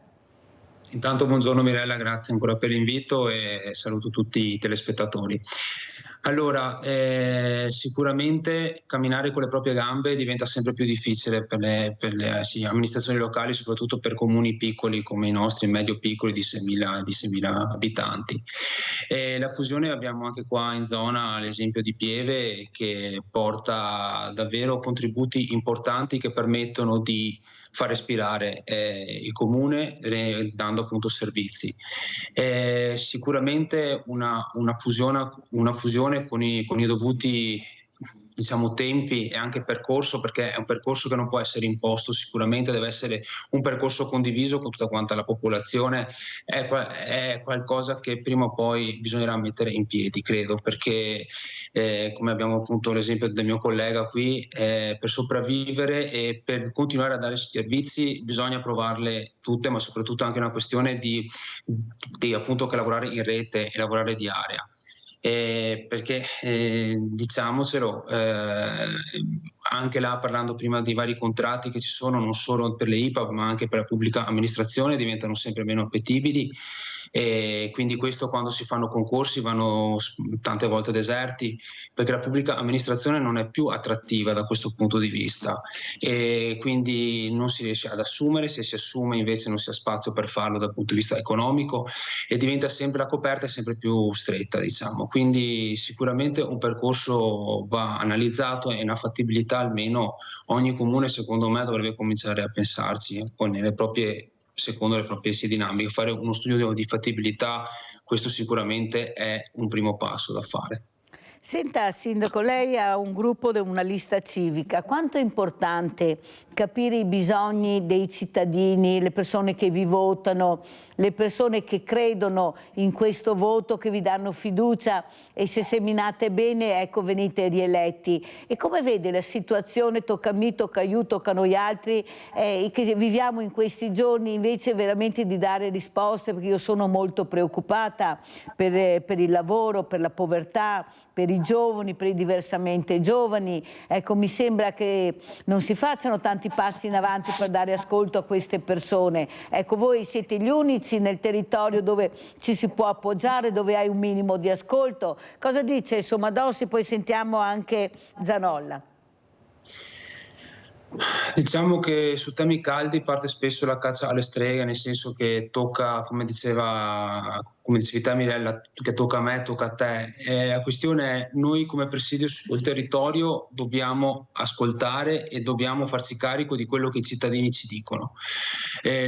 Intanto buongiorno Mirella, grazie ancora per l'invito e saluto tutti i telespettatori. Allora, sicuramente camminare con le proprie gambe diventa sempre più difficile per le amministrazioni locali, soprattutto per comuni piccoli come i nostri, medio-piccoli di 6.000 abitanti. La fusione abbiamo anche qua in zona l'esempio di Pieve, che porta davvero contributi importanti che permettono di far respirare il comune dando appunto servizi. Sicuramente una fusione con i dovuti tempi e anche percorso, perché è un percorso che non può essere imposto, sicuramente deve essere un percorso condiviso con tutta quanta la popolazione, è qualcosa che prima o poi bisognerà mettere in piedi, credo, perché come abbiamo appunto l'esempio del mio collega qui, per sopravvivere e per continuare a dare servizi bisogna provarle tutte, ma soprattutto anche una questione di appunto che lavorare in rete e lavorare di area. Perché diciamocelo, anche là parlando prima dei vari contratti che ci sono non solo per le IPAB ma anche per la pubblica amministrazione, diventano sempre meno appetibili e quindi questo, quando si fanno concorsi, vanno tante volte deserti, perché la pubblica amministrazione non è più attrattiva da questo punto di vista, e quindi non si riesce ad assumere. Se si assume invece non si ha spazio per farlo dal punto di vista economico, e diventa sempre, la coperta è sempre più stretta, diciamo. Quindi sicuramente un percorso va analizzato, e una fattibilità almeno ogni comune, secondo me, dovrebbe cominciare a pensarci, poi secondo le proprie dinamiche, fare uno studio di fattibilità. Questo sicuramente è un primo passo da fare. Senta, Sindaco, lei ha un gruppo, una lista civica. Quanto è importante capire i bisogni dei cittadini, le persone che vi votano, le persone che credono in questo voto, che vi danno fiducia, e se seminate bene, ecco, venite rieletti. E come vede la situazione, tocca a me, tocca a you, tocca a noi altri, che viviamo in questi giorni, invece veramente di dare risposte, perché io sono molto preoccupata per il lavoro, per la povertà, per i giovani, per i diversamente giovani. Ecco, mi sembra che non si facciano tanti passi in avanti per dare ascolto a queste persone. Ecco, voi siete gli unici nel territorio dove ci si può appoggiare, dove hai un minimo di ascolto. Cosa dice Somadossi? Poi sentiamo anche Zanolla. Diciamo che su temi caldi parte spesso la caccia alle streghe, nel senso che tocca, come dicevi te Mirella, che tocca a me, tocca a te. La questione è: noi come presidio sul territorio dobbiamo ascoltare e dobbiamo farci carico di quello che i cittadini ci dicono.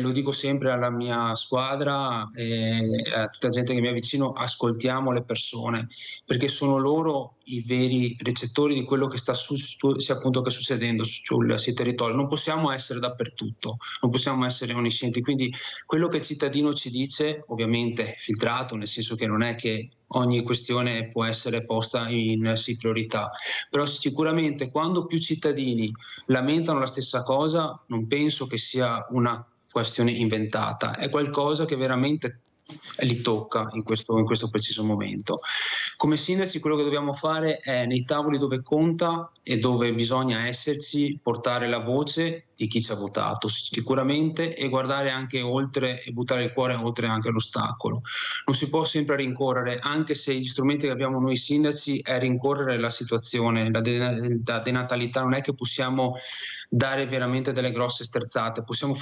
Lo dico sempre alla mia squadra, a tutta la gente che mi è vicino: ascoltiamo le persone, perché sono loro i veri recettori di quello che sta succedendo sul territorio. Non possiamo essere dappertutto, non possiamo essere onniscienti, quindi quello che il cittadino ci dice, ovviamente filtrato, nel senso che non è che ogni questione può essere posta in priorità, però sicuramente quando più cittadini lamentano la stessa cosa, non penso che sia una questione inventata, è qualcosa che veramente li tocca in questo preciso momento. Come sindaci quello che dobbiamo fare è, nei tavoli dove conta e dove bisogna esserci, portare la voce di chi ci ha votato sicuramente, e guardare anche oltre e buttare il cuore oltre anche l'ostacolo. Non si può sempre rincorrere, anche se gli strumenti che abbiamo noi sindaci è rincorrere la situazione, la denatalità. Non è che possiamo dare veramente delle grosse sterzate, possiamo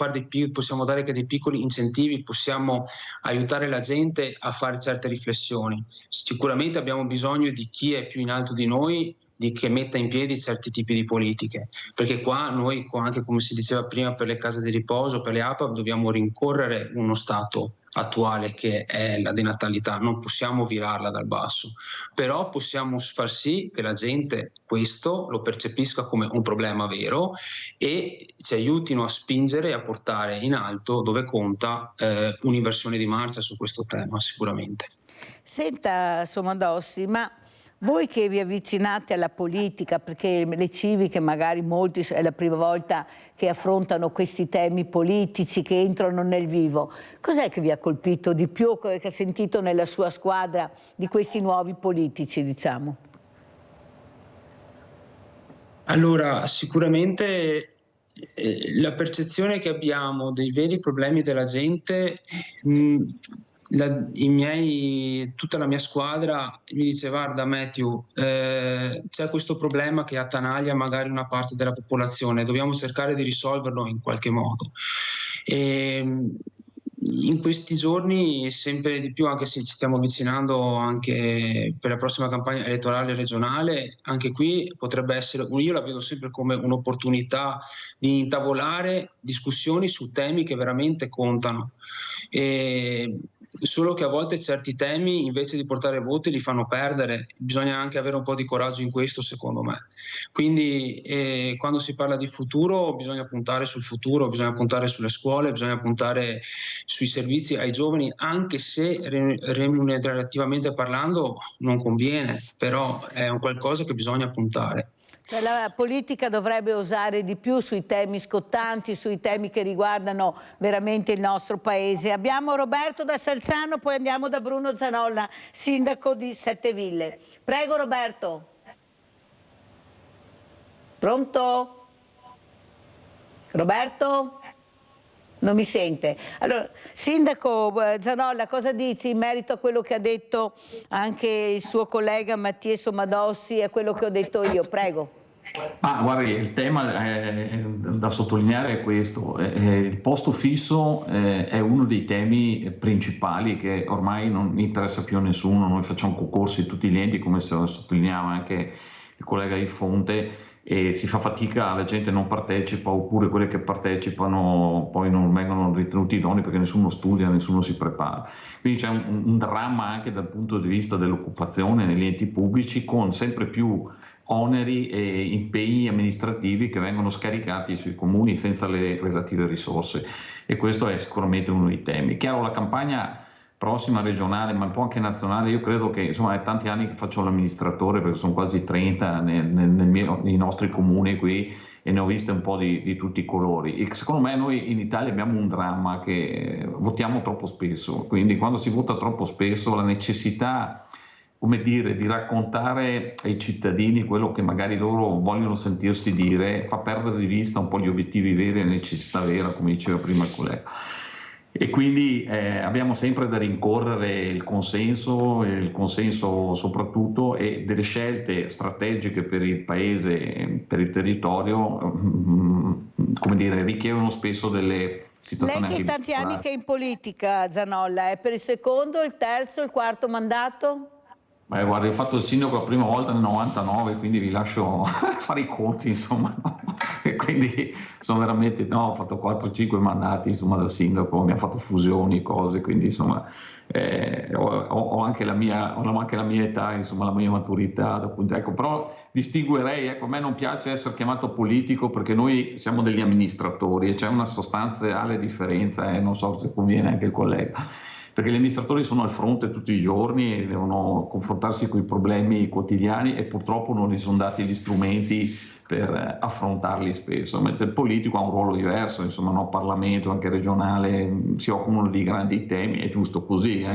dare anche dei piccoli incentivi, possiamo aiutare la gente a fare certe riflessioni. Sicuramente abbiamo bisogno di chi è più in alto di noi, che metta in piedi certi tipi di politiche, perché qua noi, anche come si diceva prima, per le case di riposo, per le APAP, dobbiamo rincorrere uno stato attuale che è la denatalità, non possiamo virarla dal basso, però possiamo far sì che la gente questo lo percepisca come un problema vero e ci aiutino a spingere e a portare in alto, dove conta, un'inversione di marcia su questo tema sicuramente. Senta Somadossi, ma voi che vi avvicinate alla politica, perché le civiche magari molti è la prima volta che affrontano questi temi politici, che entrano nel vivo, cos'è che vi ha colpito di più, che ha sentito nella sua squadra di questi nuovi politici, diciamo? Allora, sicuramente la percezione che abbiamo dei veri problemi della gente, tutta la mia squadra mi dice: guarda Matthew, c'è questo problema che attanaglia magari una parte della popolazione, dobbiamo cercare di risolverlo in qualche modo. In questi giorni sempre di più, anche se ci stiamo avvicinando anche per la prossima campagna elettorale regionale, anche qui potrebbe essere, io la vedo sempre come un'opportunità di intavolare discussioni su temi che veramente contano. Solo che a volte certi temi, invece di portare voti, li fanno perdere. Bisogna anche avere un po' di coraggio in questo, secondo me. Quindi quando si parla di futuro bisogna puntare sul futuro, bisogna puntare sulle scuole, bisogna puntare sui servizi ai giovani, anche se remunerativamente parlando non conviene, però è un qualcosa che bisogna puntare. Cioè la politica dovrebbe osare di più sui temi scottanti, sui temi che riguardano veramente il nostro paese. Abbiamo Roberto da Salzano, poi andiamo da Bruno Zanolla, sindaco di Setteville. Prego Roberto. Pronto? Roberto? Non mi sente. Allora, Sindaco Zanolla, cosa dici in merito a quello che ha detto anche il suo collega Mattia Somadossi e a quello che ho detto io? Prego. Guardi, il tema da sottolineare è questo. Il posto fisso è uno dei temi principali che ormai non interessa più a nessuno. Noi facciamo concorsi tutti gli enti, come sottolineava anche il collega Di Fonte, e si fa fatica, la gente non partecipa, oppure quelle che partecipano poi non vengono ritenuti idonei perché nessuno studia, nessuno si prepara. Quindi c'è un dramma anche dal punto di vista dell'occupazione negli enti pubblici, con sempre più oneri e impegni amministrativi che vengono scaricati sui comuni senza le relative risorse, e questo è sicuramente uno dei temi. Chiaro, la campagna prossima regionale, ma un po' anche nazionale, io credo che, insomma, è tanti anni che faccio l'amministratore, perché sono quasi 30 nei nostri comuni qui, e ne ho viste un po' di tutti i colori. E secondo me noi in Italia abbiamo un dramma, che votiamo troppo spesso, quindi quando si vota troppo spesso la necessità, come dire, di raccontare ai cittadini quello che magari loro vogliono sentirsi dire, fa perdere di vista un po' gli obiettivi veri e la necessità vera, come diceva prima il collega. E quindi abbiamo sempre da rincorrere il consenso soprattutto, e delle scelte strategiche per il paese, per il territorio, come dire, richiedono spesso delle situazioni Lei che anche tanti anni che è in politica, Zanolla, è per il secondo, il terzo, il quarto mandato? Guarda, ho fatto il sindaco la prima volta nel 99, quindi vi lascio fare i conti, insomma. E quindi sono veramente, ho fatto 4-5 mandati, insomma, da sindaco, mi ha fatto fusioni, cose, quindi insomma ho anche la mia età, insomma, la mia maturità, ecco, però distinguerei, ecco, a me non piace essere chiamato politico perché noi siamo degli amministratori e c'è una sostanziale differenza, non so se conviene anche il collega, perché gli amministratori sono al fronte tutti i giorni e devono confrontarsi con i problemi quotidiani, e purtroppo non gli sono dati gli strumenti per affrontarli spesso, mentre il politico ha un ruolo diverso, insomma, no? Parlamento, anche regionale, si occupano di grandi temi, è giusto così,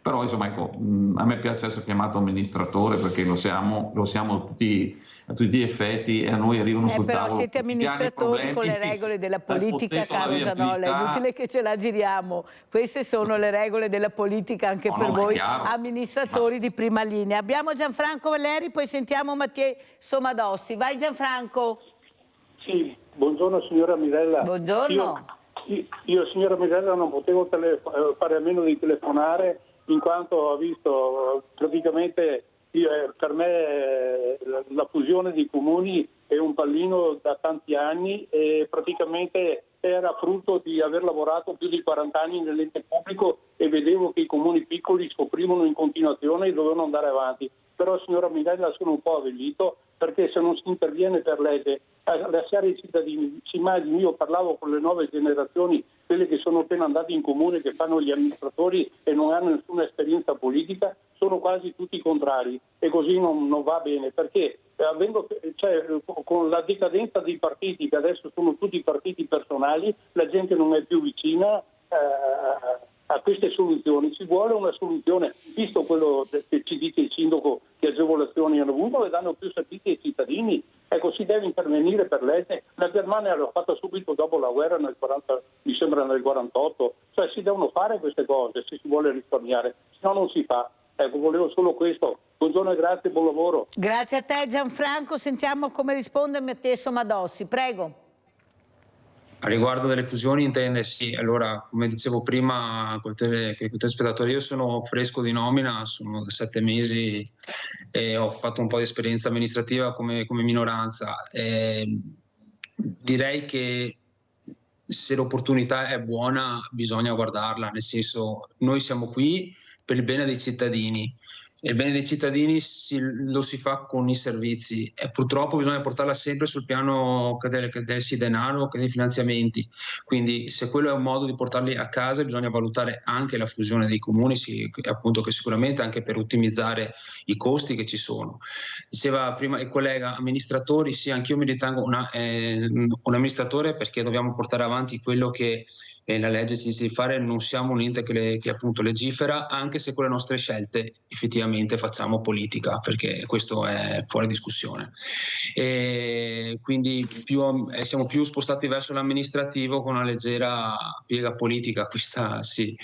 però insomma, ecco, a me piace essere chiamato amministratore perché lo siamo a tutti gli effetti, e a noi arrivano sul però tavolo. siete amministratori con le regole della politica, caro Zanolla, è inutile che ce la giriamo. Queste sono le regole della politica anche per voi amministratori di prima linea. Abbiamo Gianfranco Valeri, poi sentiamo Mattia Somadossi. Vai Gianfranco. Sì, buongiorno signora Mirella. Buongiorno. Io signora Mirella non potevo fare a meno di telefonare, in quanto ho visto praticamente... per me la fusione di comuni è un pallino da tanti anni, e praticamente era frutto di aver lavorato più di 40 anni nell'ente pubblico, e vedevo che i comuni piccoli soffrivano in continuazione e dovevano andare avanti. Però signora Mirella sono un po' avvilito, perché se non si interviene per legge a lasciare i cittadini, si immagini, io parlavo con le nuove generazioni, quelle che sono appena andate in comune, che fanno gli amministratori e non hanno nessuna esperienza politica, sono quasi tutti contrari, e così non va bene, perché con la decadenza dei partiti, che adesso sono tutti partiti personali, la gente non è più vicina a queste soluzioni. Ci vuole una soluzione, visto quello che ci dice il sindaco, che agevolazioni hanno avuto e danno più servizi ai cittadini. Ecco, si deve intervenire per legge. La Germania l'ha fatta subito dopo la guerra, mi sembra nel 48, cioè si devono fare queste cose se si vuole risparmiare, se no non si fa. Ecco, volevo solo questo. Buongiorno e grazie, buon lavoro. Grazie a te Gianfranco, sentiamo come risponde Mattia Somadossi, prego. A riguardo delle fusioni intende sì, allora come dicevo prima con i telespettatori, io sono fresco di nomina, sono da 7 mesi e ho fatto un po' di esperienza amministrativa come minoranza. Direi che se l'opportunità è buona bisogna guardarla, nel senso, noi siamo qui per il bene dei cittadini. E il bene dei cittadini lo si fa con i servizi, e purtroppo bisogna portarla sempre sul piano che del denaro, che dei finanziamenti. Quindi se quello è un modo di portarli a casa, bisogna valutare anche la fusione dei comuni, appunto, che sicuramente anche per ottimizzare i costi che ci sono. Diceva prima il collega amministratori, sì, anch'io mi ritengo un amministratore, perché dobbiamo portare avanti quello che e la legge ci dice di fare, non siamo un ente che appunto legifera, anche se con le nostre scelte effettivamente facciamo politica, perché questo è fuori discussione. E quindi siamo più spostati verso l'amministrativo con una leggera piega politica, questa sì.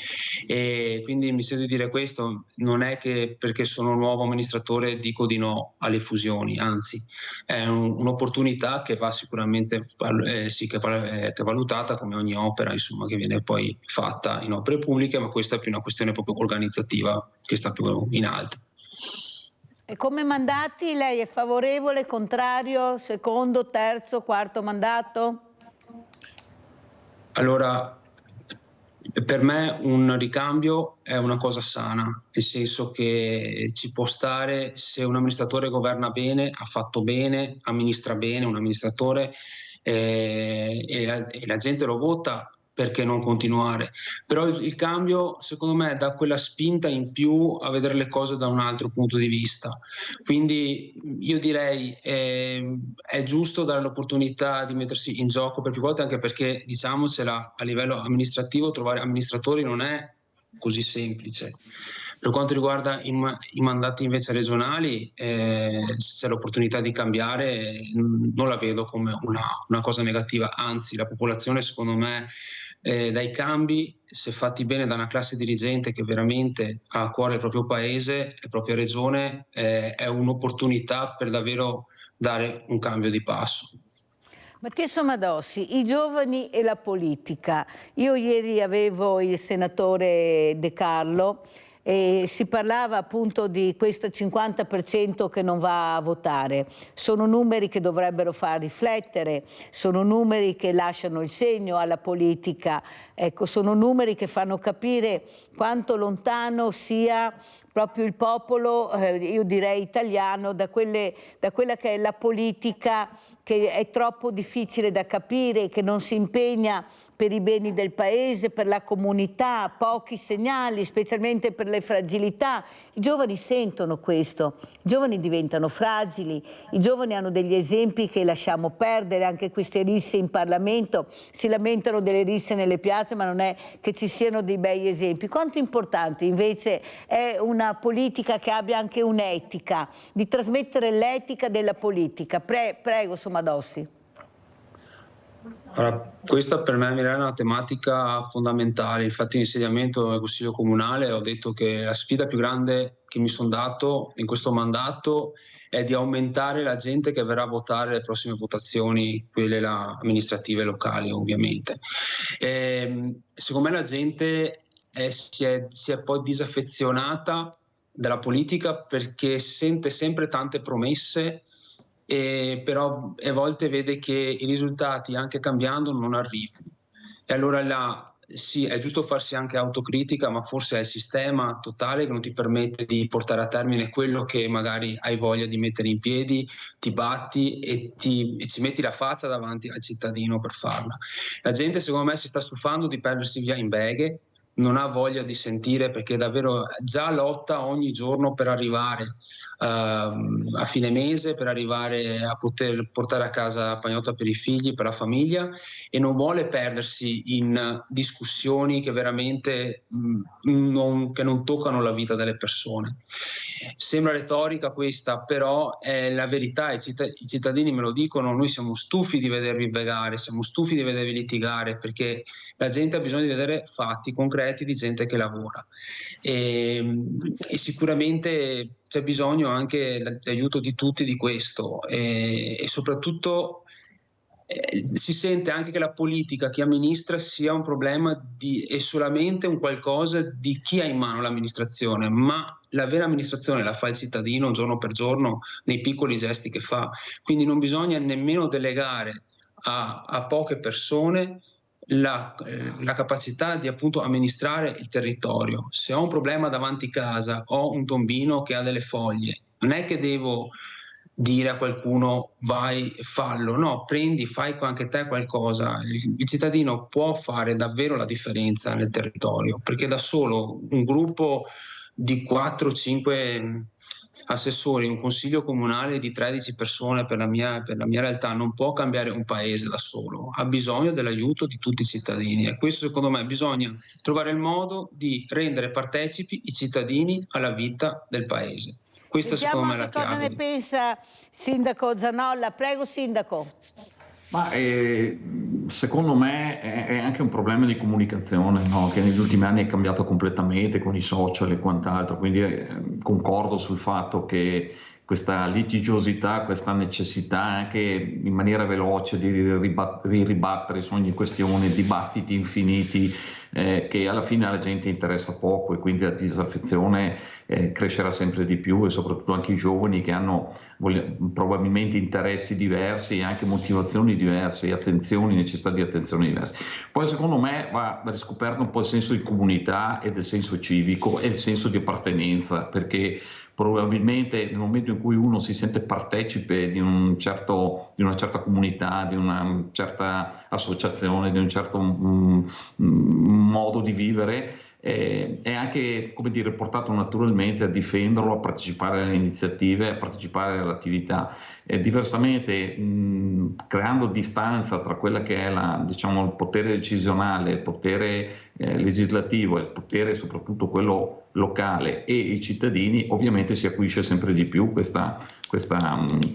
E quindi mi sento di dire questo, non è che perché sono nuovo amministratore dico di no alle fusioni, anzi è un'opportunità che va sicuramente che è valutata come ogni opera, insomma, che viene poi fatta in opere pubbliche, ma questa è più una questione proprio organizzativa che sta più in alto. E come mandati lei è favorevole, contrario, secondo, terzo, quarto mandato? Allora, per me un ricambio è una cosa sana, nel senso che ci può stare se un amministratore governa bene, ha fatto bene, amministra bene un amministratore e la gente lo vota, perché non continuare? Però il cambio secondo me dà quella spinta in più a vedere le cose da un altro punto di vista, quindi io direi è giusto dare l'opportunità di mettersi in gioco per più volte, anche perché, diciamocela, a livello amministrativo trovare amministratori non è così semplice. Per quanto riguarda i mandati invece regionali, se c'è l'opportunità di cambiare non la vedo come una cosa negativa, anzi la popolazione secondo me dai cambi, se fatti bene da una classe dirigente che veramente ha a cuore il proprio paese, la propria regione, è un'opportunità per davvero dare un cambio di passo. Mattia Somadossi, i giovani e la politica. Io ieri avevo il senatore De Carlo e si parlava appunto di questo 50% che non va a votare. Sono numeri che dovrebbero far riflettere, sono numeri che lasciano il segno alla politica, ecco, sono numeri che fanno capire quanto lontano sia proprio il popolo, io direi italiano, da quella che è la politica, che è troppo difficile da capire, che non si impegna per i beni del paese, per la comunità, pochi segnali, specialmente per le fragilità. I giovani sentono questo, i giovani diventano fragili, i giovani hanno degli esempi che lasciamo perdere, anche queste risse in Parlamento, si lamentano delle risse nelle piazze, ma non è che ci siano dei bei esempi. Quanto importante invece è una politica che abbia anche un'etica, di trasmettere l'etica della politica. Prego, Somadossi. Allora, questa per me è una tematica fondamentale. Infatti in insediamento del Consiglio Comunale ho detto che la sfida più grande che mi sono dato in questo mandato è di aumentare la gente che verrà a votare le prossime votazioni, quelle amministrative locali ovviamente. Secondo me la gente si è poi disaffezionata dalla politica perché sente sempre tante promesse, però a volte vede che i risultati, anche cambiando, non arrivano. E allora là sì, è giusto farsi anche autocritica, ma forse è il sistema totale che non ti permette di portare a termine quello che magari hai voglia di mettere in piedi, ti batti e ci metti la faccia davanti al cittadino per farla. La gente secondo me si sta stufando di perdersi via in beghe, non ha voglia di sentire, perché davvero già lotta ogni giorno per arrivare a fine mese, per arrivare a poter portare a casa la pagnotta per i figli, per la famiglia, e non vuole perdersi in discussioni che veramente non toccano la vita delle persone. Sembra retorica questa, però è la verità, i cittadini me lo dicono, noi siamo stufi di vedervi begare, siamo stufi di vedervi litigare, perché la gente ha bisogno di vedere fatti concreti di gente che lavora e sicuramente c'è bisogno anche dell'aiuto di tutti di questo e soprattutto si sente anche che la politica, chi amministra, sia un problema è solamente un qualcosa di chi ha in mano l'amministrazione, ma la vera amministrazione la fa il cittadino giorno per giorno nei piccoli gesti che fa, quindi non bisogna nemmeno delegare a poche persone la capacità di appunto amministrare il territorio. Se ho un problema davanti casa, ho un tombino che ha delle foglie, non è che devo dire a qualcuno vai fallo, no, fai anche te qualcosa. Il cittadino può fare davvero la differenza nel territorio, perché da solo un gruppo di 4-5 assessori, un consiglio comunale di 13 persone per la mia realtà non può cambiare un paese da solo, ha bisogno dell'aiuto di tutti i cittadini, e questo secondo me bisogna trovare il modo di rendere partecipi i cittadini alla vita del paese. Questa Sentiamo secondo me è la che cosa chiave. ne pensa Sindaco Zanolla. Prego Sindaco. Ma secondo me è anche un problema di comunicazione, no? Che negli ultimi anni è cambiato completamente con i social e quant'altro, quindi concordo sul fatto che questa litigiosità, questa necessità anche in maniera veloce di ribattere su ogni questione, dibattiti infiniti, che alla fine alla gente interessa poco, e quindi la disaffezione crescerà sempre di più, e soprattutto anche i giovani che hanno probabilmente interessi diversi e anche motivazioni diverse, attenzioni, necessità di attenzioni diverse. Poi secondo me va riscoperto un po' il senso di comunità e del senso civico e il senso di appartenenza, perché probabilmente nel momento in cui uno si sente partecipe di una certa comunità, di una certa associazione, di un certo modo di vivere, è anche, come dire, portato naturalmente a difenderlo, a partecipare alle iniziative, a partecipare alle attività. Diversamente, creando distanza tra quella che è il potere decisionale, il potere legislativo e il potere soprattutto quello locale e i cittadini, ovviamente si acuisce sempre di più questa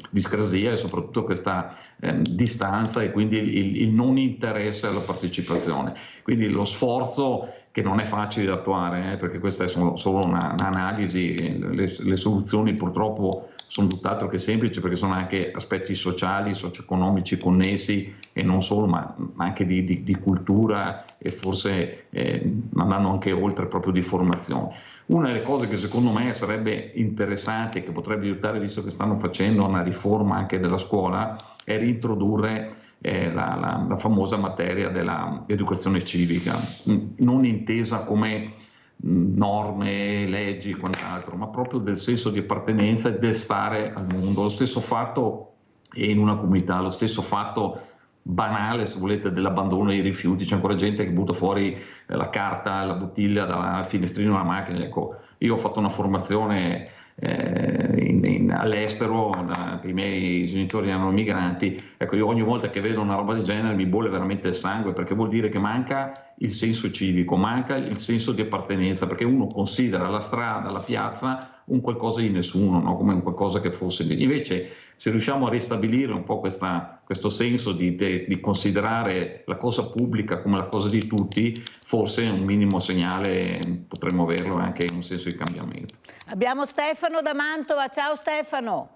discrasia e soprattutto questa distanza, e quindi il non interesse alla partecipazione. Quindi lo sforzo, che non è facile da attuare, perché questa è solo un'analisi, le soluzioni purtroppo sono tutt'altro che semplici, perché sono anche aspetti sociali, socio-economici connessi, e non solo, ma anche di cultura, e forse andando anche oltre proprio di formazione. Una delle cose che secondo me sarebbe interessante, che potrebbe aiutare, visto che stanno facendo una riforma anche della scuola, è reintrodurre la famosa materia dell'educazione civica, non intesa come norme, leggi e quant'altro, ma proprio del senso di appartenenza e del stare al mondo. Lo stesso fatto in una comunità, lo stesso fatto banale, se volete, dell'abbandono dei rifiuti. C'è ancora gente che butta fuori la carta, la bottiglia dal finestrino della macchina. Ecco, io ho fatto una formazione all'estero, i miei genitori erano migranti. Ecco, io ogni volta che vedo una roba del genere mi bolle veramente il sangue, perché vuol dire che manca il senso civico, manca il senso di appartenenza, perché uno considera la strada, la piazza un qualcosa di nessuno, no? Come un qualcosa che fosse di... Invece, se riusciamo a ristabilire un po' questo senso di considerare la cosa pubblica come la cosa di tutti, forse un minimo segnale potremmo averlo anche in un senso di cambiamento. Abbiamo Stefano da Mantova. Ciao Stefano.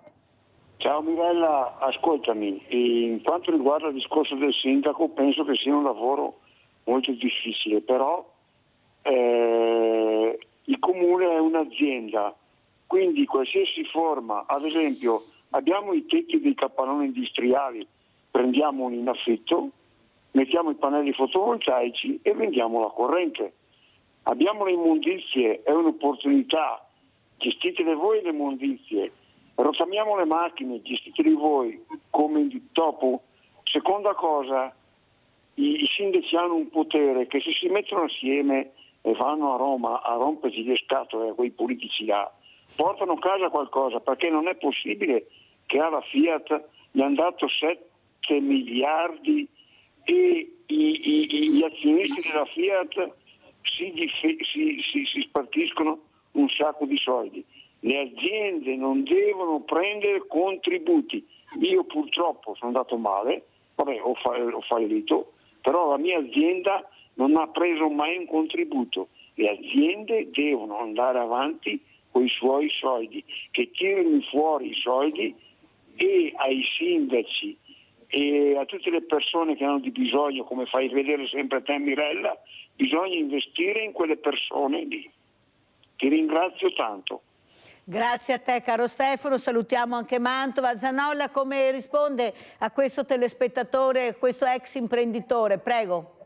Ciao Mirella, ascoltami, in quanto riguarda il discorso del sindaco, penso che sia un lavoro molto difficile, però il comune è un'azienda, quindi qualsiasi forma, ad esempio abbiamo i tetti dei capannoni industriali, prendiamo un in affitto, mettiamo i pannelli fotovoltaici e vendiamo la corrente. Abbiamo le immondizie, è un'opportunità, gestitele voi le immondizie, rottamiamo le macchine, gestitele voi come dopo. Seconda cosa, i sindaci hanno un potere che se si mettono assieme e vanno a Roma a rompersi le scatole a quei politici là, portano a casa qualcosa, perché non è possibile che alla Fiat gli hanno dato 7 miliardi e gli azionisti della Fiat si spartiscono un sacco di soldi. Le aziende non devono prendere contributi. Io purtroppo sono andato male, ho fallito, però la mia azienda non ha preso mai un contributo. Le aziende devono andare avanti con i suoi soldi, che tirino fuori i soldi, e ai sindaci e a tutte le persone che hanno di bisogno, come fai vedere sempre te Mirella, bisogna investire in quelle persone lì. Ti ringrazio tanto. Grazie a te caro Stefano, salutiamo anche Mantova. Zanolla, come risponde a questo telespettatore, a questo ex imprenditore? Prego.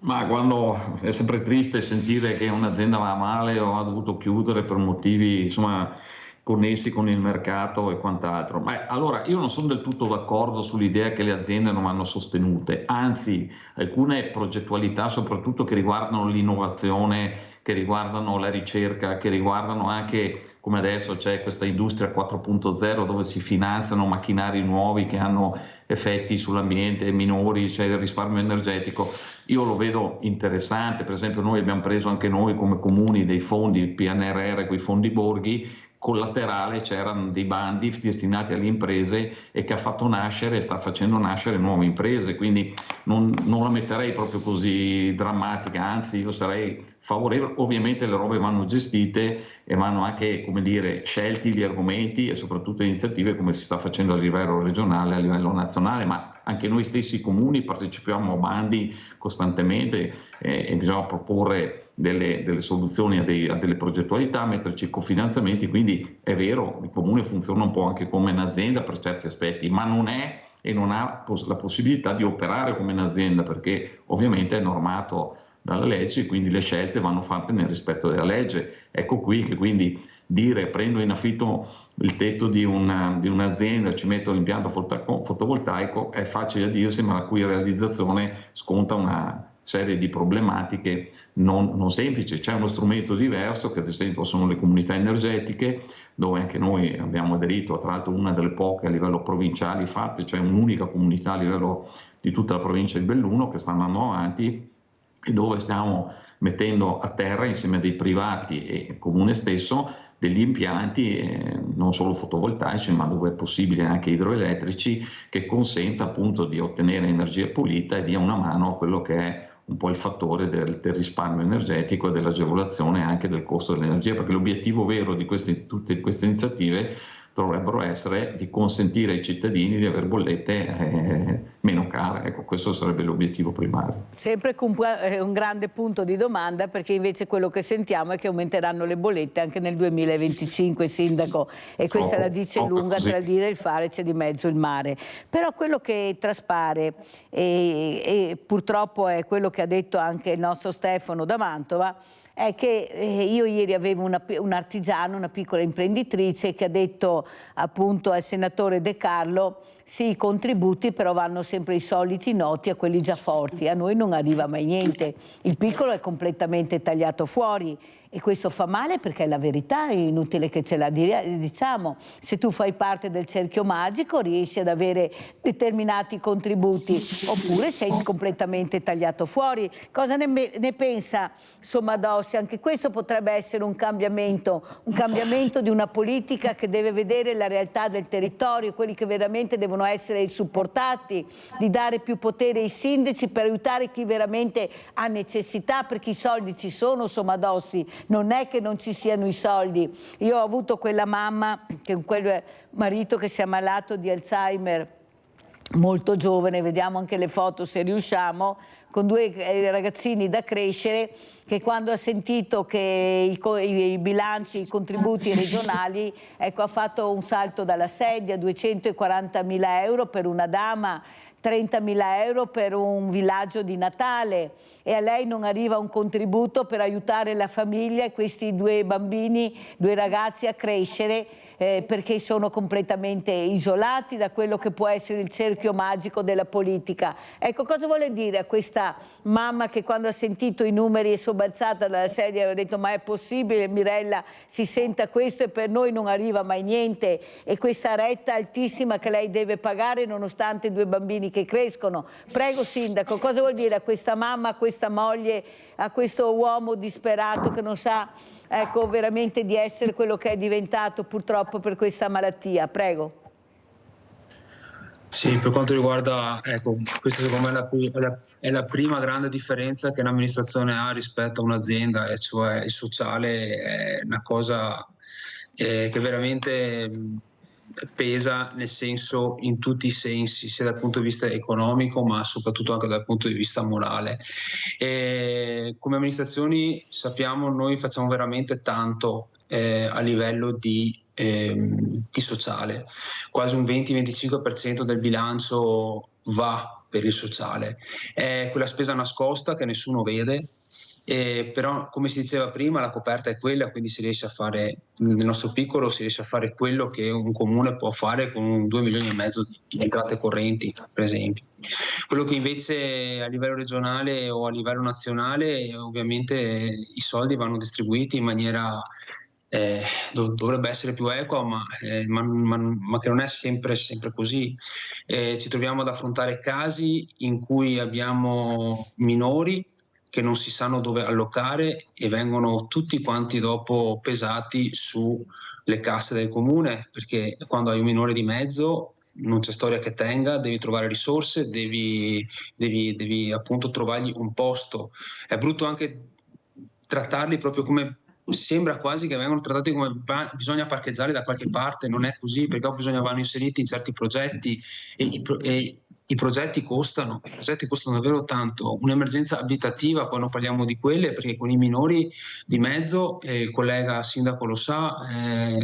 Ma quando è sempre triste sentire che un'azienda va male o ha dovuto chiudere per motivi insomma connessi con il mercato e quant'altro. Ma allora io non sono del tutto d'accordo sull'idea che le aziende non vanno sostenute, anzi alcune progettualità soprattutto che riguardano l'innovazione, che riguardano la ricerca, che riguardano anche, come adesso c'è questa industria 4.0 dove si finanziano macchinari nuovi che hanno effetti sull'ambiente minori, c'è il risparmio energetico. Io lo vedo interessante. Per esempio noi abbiamo preso anche noi come comuni dei fondi, il PNRR, quei fondi borghi, collaterale c'erano dei bandi destinati alle imprese e che ha fatto nascere, sta facendo nascere nuove imprese, quindi non la metterei proprio così drammatica, anzi io sarei favorevole. Ovviamente le robe vanno gestite e vanno anche, come dire, scelti gli argomenti e soprattutto le iniziative come si sta facendo a livello regionale, a livello nazionale, ma anche noi stessi comuni partecipiamo a bandi costantemente e bisogna proporre delle soluzioni a delle progettualità, metterci cofinanziamenti, quindi è vero, il comune funziona un po' anche come un'azienda per certi aspetti, ma non è e non ha la possibilità di operare come un'azienda perché ovviamente è normato dalla legge, quindi le scelte vanno fatte nel rispetto della legge. Ecco qui che quindi dire prendo in affitto il tetto di un'azienda, ci metto l'impianto fotovoltaico è facile a dirsi, ma la cui realizzazione sconta una serie di problematiche non semplici. C'è uno strumento diverso che ad esempio sono le comunità energetiche, dove anche noi abbiamo aderito, tra l'altro una delle poche a livello provinciale fatte, c'è un'unica comunità a livello di tutta la provincia di Belluno che sta andando avanti e dove stiamo mettendo a terra insieme a dei privati e il comune stesso degli impianti non solo fotovoltaici ma dove è possibile anche idroelettrici che consenta appunto di ottenere energia pulita e dia una mano a quello che è un po' il fattore del risparmio energetico e dell'agevolazione anche del costo dell'energia, perché l'obiettivo vero di tutte queste iniziative dovrebbero essere di consentire ai cittadini di avere bollette meno care. Ecco, questo sarebbe l'obiettivo primario. Sempre un grande punto di domanda, perché invece quello che sentiamo è che aumenteranno le bollette anche nel 2025, Sindaco, e questa la dice lunga, tra il dire e il fare c'è di mezzo il mare. Però quello che traspare, e purtroppo è quello che ha detto anche il nostro Stefano da Mantova, è che io ieri avevo un artigiano, una piccola imprenditrice che ha detto appunto al senatore De Carlo: sì, i contributi però vanno sempre i soliti noti a quelli già forti, a noi non arriva mai niente, il piccolo è completamente tagliato fuori. E questo fa male perché è la verità, è inutile che ce la diciamo. Se tu fai parte del cerchio magico riesci ad avere determinati contributi, oppure sei completamente tagliato fuori. Cosa ne pensa Somadossi? Anche questo potrebbe essere un cambiamento di una politica che deve vedere la realtà del territorio, quelli che veramente devono essere supportati, di dare più potere ai sindaci per aiutare chi veramente ha necessità, perché i soldi ci sono, Somadossi. Non è che non ci siano i soldi. Io ho avuto quella mamma, quel marito che si è ammalato di Alzheimer molto giovane, vediamo anche le foto se riusciamo, con 2 ragazzini da crescere, che quando ha sentito che i bilanci, i contributi regionali, ecco, ha fatto un salto dalla sedia, 240.000 euro per una dama, 30.000 euro per un villaggio di Natale, e a lei non arriva un contributo per aiutare la famiglia e questi 2 bambini, 2 ragazzi a crescere, perché sono completamente isolati da quello che può essere il cerchio magico della politica. Ecco, cosa vuole dire a questa mamma che quando ha sentito i numeri è sobbalzata dalla sedia e aveva detto: ma è possibile, Mirella, si senta questo e per noi non arriva mai niente, e questa retta altissima che lei deve pagare nonostante 2 bambini che crescono? Prego, Sindaco, cosa vuol dire a questa mamma, a questa moglie, a questo uomo disperato che non sa, ecco, veramente di essere quello che è diventato purtroppo per questa malattia? Prego. Sì, per quanto riguarda, ecco, questa secondo me è la prima grande differenza che un'amministrazione ha rispetto a un'azienda, e cioè il sociale è una cosa che veramente pesa, nel senso, in tutti i sensi, sia dal punto di vista economico ma soprattutto anche dal punto di vista morale. E come amministrazioni sappiamo, noi facciamo veramente tanto a livello di sociale, quasi un 20-25% del bilancio va per il sociale, è quella spesa nascosta che nessuno vede, però come si diceva prima la coperta è quella, quindi si riesce a fare, nel nostro piccolo si riesce a fare quello che un comune può fare con 2,5 milioni di entrate correnti, per esempio. Quello che invece a livello regionale o a livello nazionale, ovviamente i soldi vanno distribuiti in maniera dovrebbe essere più equa, ma che non è sempre così. Ci troviamo ad affrontare casi in cui abbiamo minori che non si sanno dove allocare e vengono tutti quanti dopo pesati sulle casse del comune, perché quando hai un minore di mezzo non c'è storia che tenga, devi trovare risorse, devi appunto trovargli un posto. È brutto anche trattarli proprio come, sembra quasi che vengono trattati come bisogna parcheggiare da qualche parte, non è così, perché vanno inseriti in certi progetti e i progetti costano davvero tanto. Un'emergenza abitativa, poi non parliamo di quelle, perché con i minori di mezzo, il collega sindaco lo sa,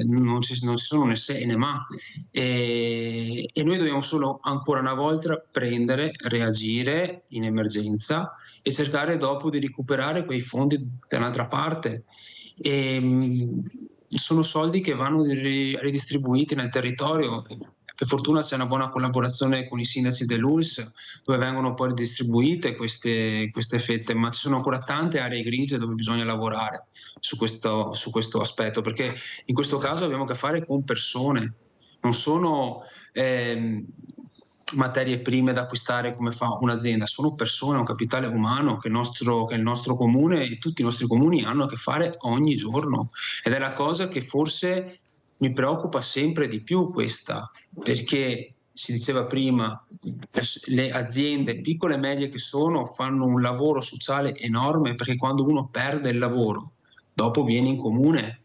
non ci sono né se né ma, e noi dobbiamo solo ancora una volta reagire in emergenza e cercare dopo di recuperare quei fondi da un'altra parte. Sono soldi che vanno ridistribuiti nel territorio. Per fortuna c'è una buona collaborazione con i sindaci dell'ULSS, dove vengono poi distribuite queste fette, ma ci sono ancora tante aree grigie dove bisogna lavorare su questo aspetto, perché in questo caso abbiamo a che fare con persone, non sono materie prime da acquistare come fa un'azienda, sono persone, un capitale umano che il nostro comune e tutti i nostri comuni hanno a che fare ogni giorno, ed è la cosa che forse mi preoccupa sempre di più, questa, perché si diceva prima, le aziende piccole e medie che fanno un lavoro sociale enorme, perché quando uno perde il lavoro dopo viene in comune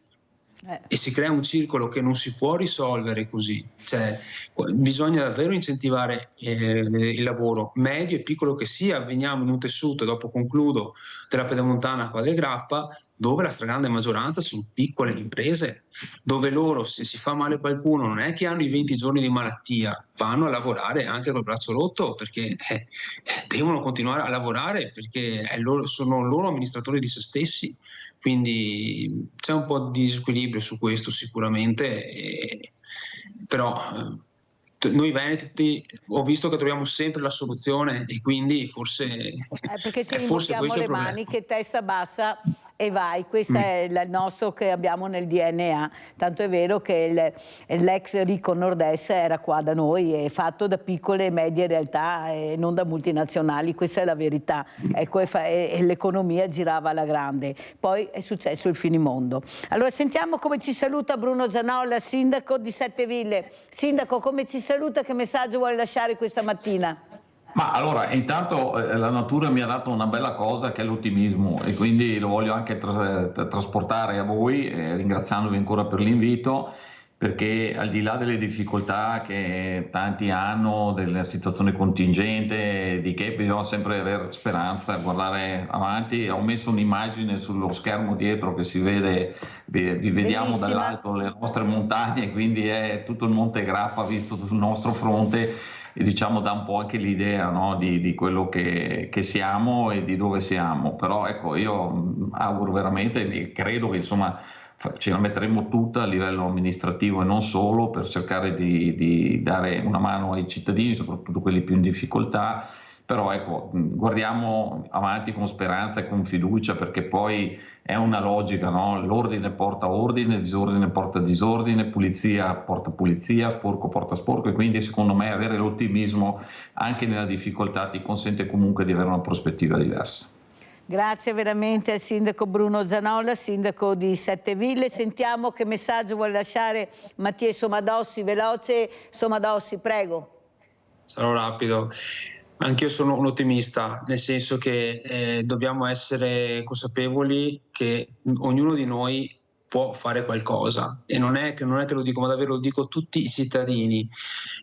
e si crea un circolo che non si può risolvere così. Cioè, bisogna davvero incentivare il lavoro medio e piccolo che sia. Veniamo in un tessuto, e dopo concludo, della Pedemontana qua del Grappa, dove la stragrande maggioranza sono piccole imprese, dove loro, se si fa male qualcuno, non è che hanno i 20 giorni di malattia, vanno a lavorare anche col braccio rotto, perché devono continuare a lavorare, perché sono loro amministratori di se stessi. Quindi c'è un po' di disequilibrio su questo sicuramente, però noi veneti ho visto che troviamo sempre la soluzione, e quindi forse perché ci forse rimbocchiamo questo è le il problema. mani, che testa bassa e vai, questo è il nostro che abbiamo nel DNA, tanto è vero che l'ex Rico Nord-Est era qua da noi, è fatto da piccole e medie realtà e non da multinazionali, questa è la verità, ecco, e l'economia girava alla grande, poi è successo il finimondo. Allora sentiamo come ci saluta Bruno Zanolla, sindaco di Setteville. Sindaco, come ci saluta, che messaggio vuole lasciare questa mattina? Ma allora, intanto la natura mi ha dato una bella cosa che è l'ottimismo, e quindi lo voglio anche trasportare a voi, ringraziandovi ancora per l'invito, perché al di là delle difficoltà che tanti hanno, della situazione contingente, di che bisogna sempre avere speranza, guardare avanti. Ho messo un'immagine sullo schermo dietro che si vede, vi vediamo Bellissima. dall'alto le nostre montagne, quindi è tutto il Monte Grappa visto sul nostro fronte, e diciamo dà un po' anche l'idea, no, di quello che siamo e di dove siamo. Però ecco, io auguro veramente, e credo che insomma ce la metteremo tutta a livello amministrativo e non solo, per cercare di dare una mano ai cittadini, soprattutto quelli più in difficoltà. Però ecco, guardiamo avanti con speranza e con fiducia, perché poi è una logica, no? L'ordine porta ordine, disordine porta disordine, pulizia porta pulizia, sporco porta sporco, e quindi secondo me avere l'ottimismo anche nella difficoltà ti consente comunque di avere una prospettiva diversa. Grazie veramente al sindaco Bruno Zanolla, sindaco di Setteville. Sentiamo che messaggio vuole lasciare Mattia Somadossi, veloce. Somadossi, prego. Sarò rapido. Anch'io sono un ottimista, nel senso che dobbiamo essere consapevoli che ognuno di noi può fare qualcosa, e non è che lo dico, ma davvero lo dico a tutti i cittadini.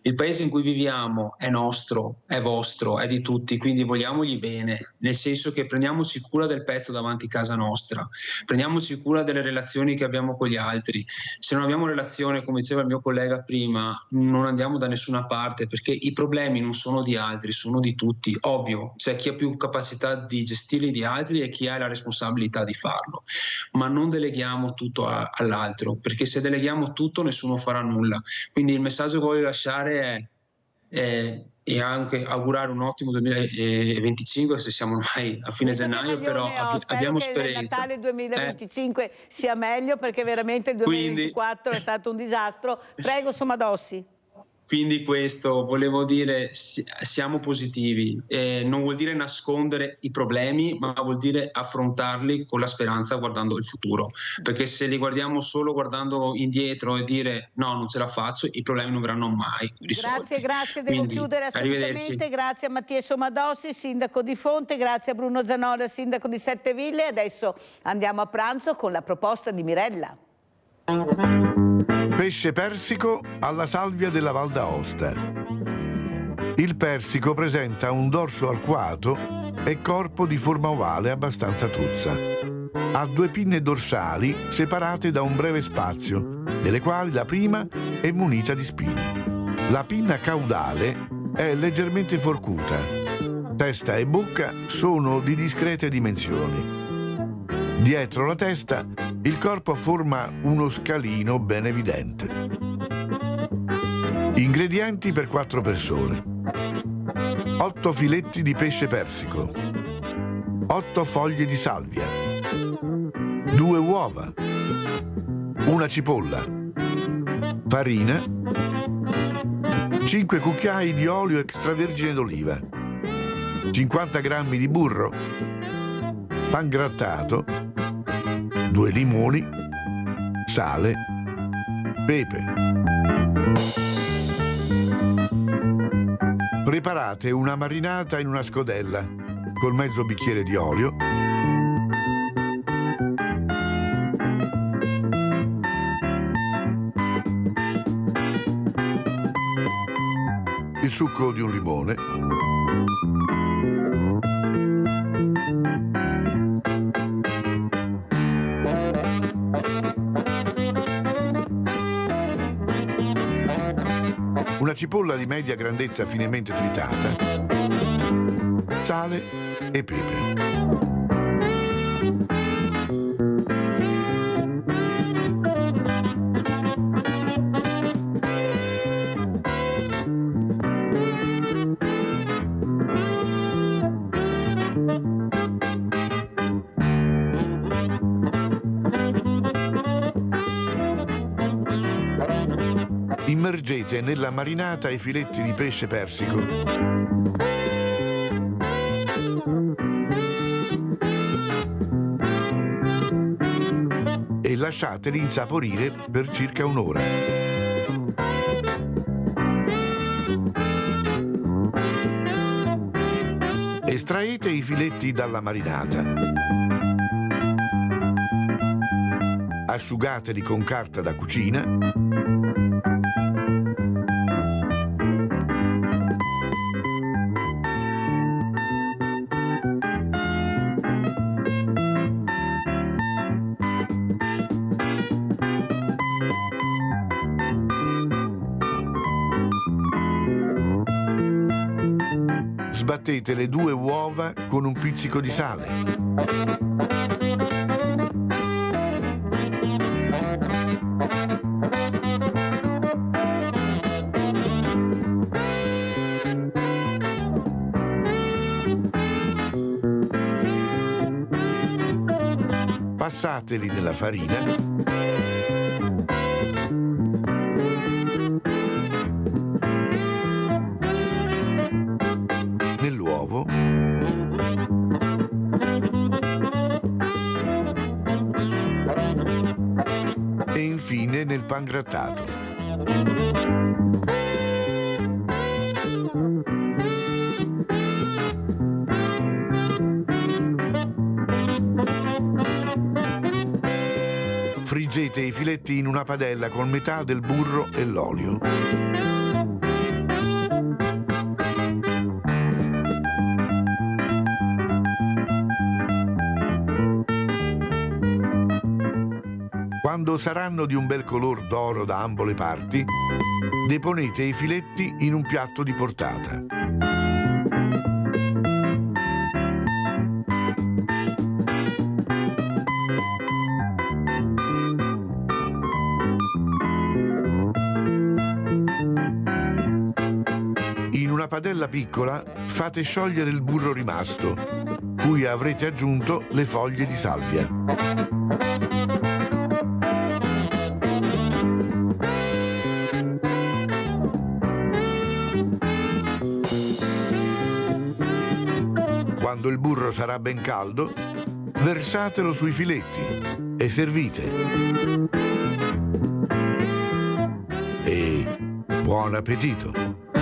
Il paese in cui viviamo è nostro, è vostro, è di tutti, quindi vogliamogli bene, nel senso che prendiamoci cura del pezzo davanti a casa nostra, prendiamoci cura delle relazioni che abbiamo con gli altri. Se non abbiamo relazione, come diceva il mio collega prima, non andiamo da nessuna parte, perché i problemi non sono di altri, sono di tutti. Ovvio, c'è chi ha più capacità di gestirli di altri e chi ha la responsabilità di farlo, ma non deleghiamo tutto all'altro, perché se deleghiamo tutto nessuno farà nulla. Quindi il messaggio che voglio lasciare è e anche augurare un ottimo 2025, se siamo ormai a fine gennaio, però abbiamo speranza. Il Natale 2025 sia meglio, perché veramente il 2024 è stato un disastro. Prego, Somadossi. Quindi questo, volevo dire, siamo positivi, non vuol dire nascondere i problemi, ma vuol dire affrontarli con la speranza, guardando il futuro, perché se li guardiamo solo guardando indietro e dire no, non ce la faccio, i problemi non verranno mai risolti. Grazie, devo chiudere assolutamente. Grazie a Mattia Somadossi, sindaco di Fonte, grazie a Bruno Zanola, sindaco di Sette Ville. Adesso andiamo a pranzo con la proposta di Mirella. Pesce persico alla salvia della Val d'Aosta. Il persico presenta un dorso arcuato e corpo di forma ovale abbastanza truzza. Ha due pinne dorsali separate da un breve spazio, delle quali la prima è munita di spine. La pinna caudale è leggermente forcuta. Testa e bocca sono di discrete dimensioni. Dietro la testa il corpo forma uno scalino ben evidente. Ingredienti per 4 persone: 8 filetti di pesce persico, 8 foglie di salvia, 2 uova, una cipolla, farina, 5 cucchiai di olio extravergine d'oliva, 50 grammi di burro, pan grattato, 2 limoni, sale, pepe. Preparate una marinata in una scodella col mezzo bicchiere di olio, il succo di un limone, una cipolla di media grandezza finemente tritata, sale e pepe. Immergete nella marinata i filetti di pesce persico e lasciateli insaporire per circa un'ora. Estraete i filetti dalla marinata. Asciugateli con carta da cucina . Sbattete le 2 uova con un pizzico di sale. Passateli nella farina . Nell'uovo . E infine nel pan grattato. Friggete Mettete i filetti in una padella con metà del burro e l'olio. Quando saranno di un bel color d'oro da ambo le parti, deponete i filetti in un piatto di portata. In una padella piccola fate sciogliere il burro rimasto, cui avrete aggiunto le foglie di salvia. Quando il burro sarà ben caldo, versatelo sui filetti e servite. E buon appetito!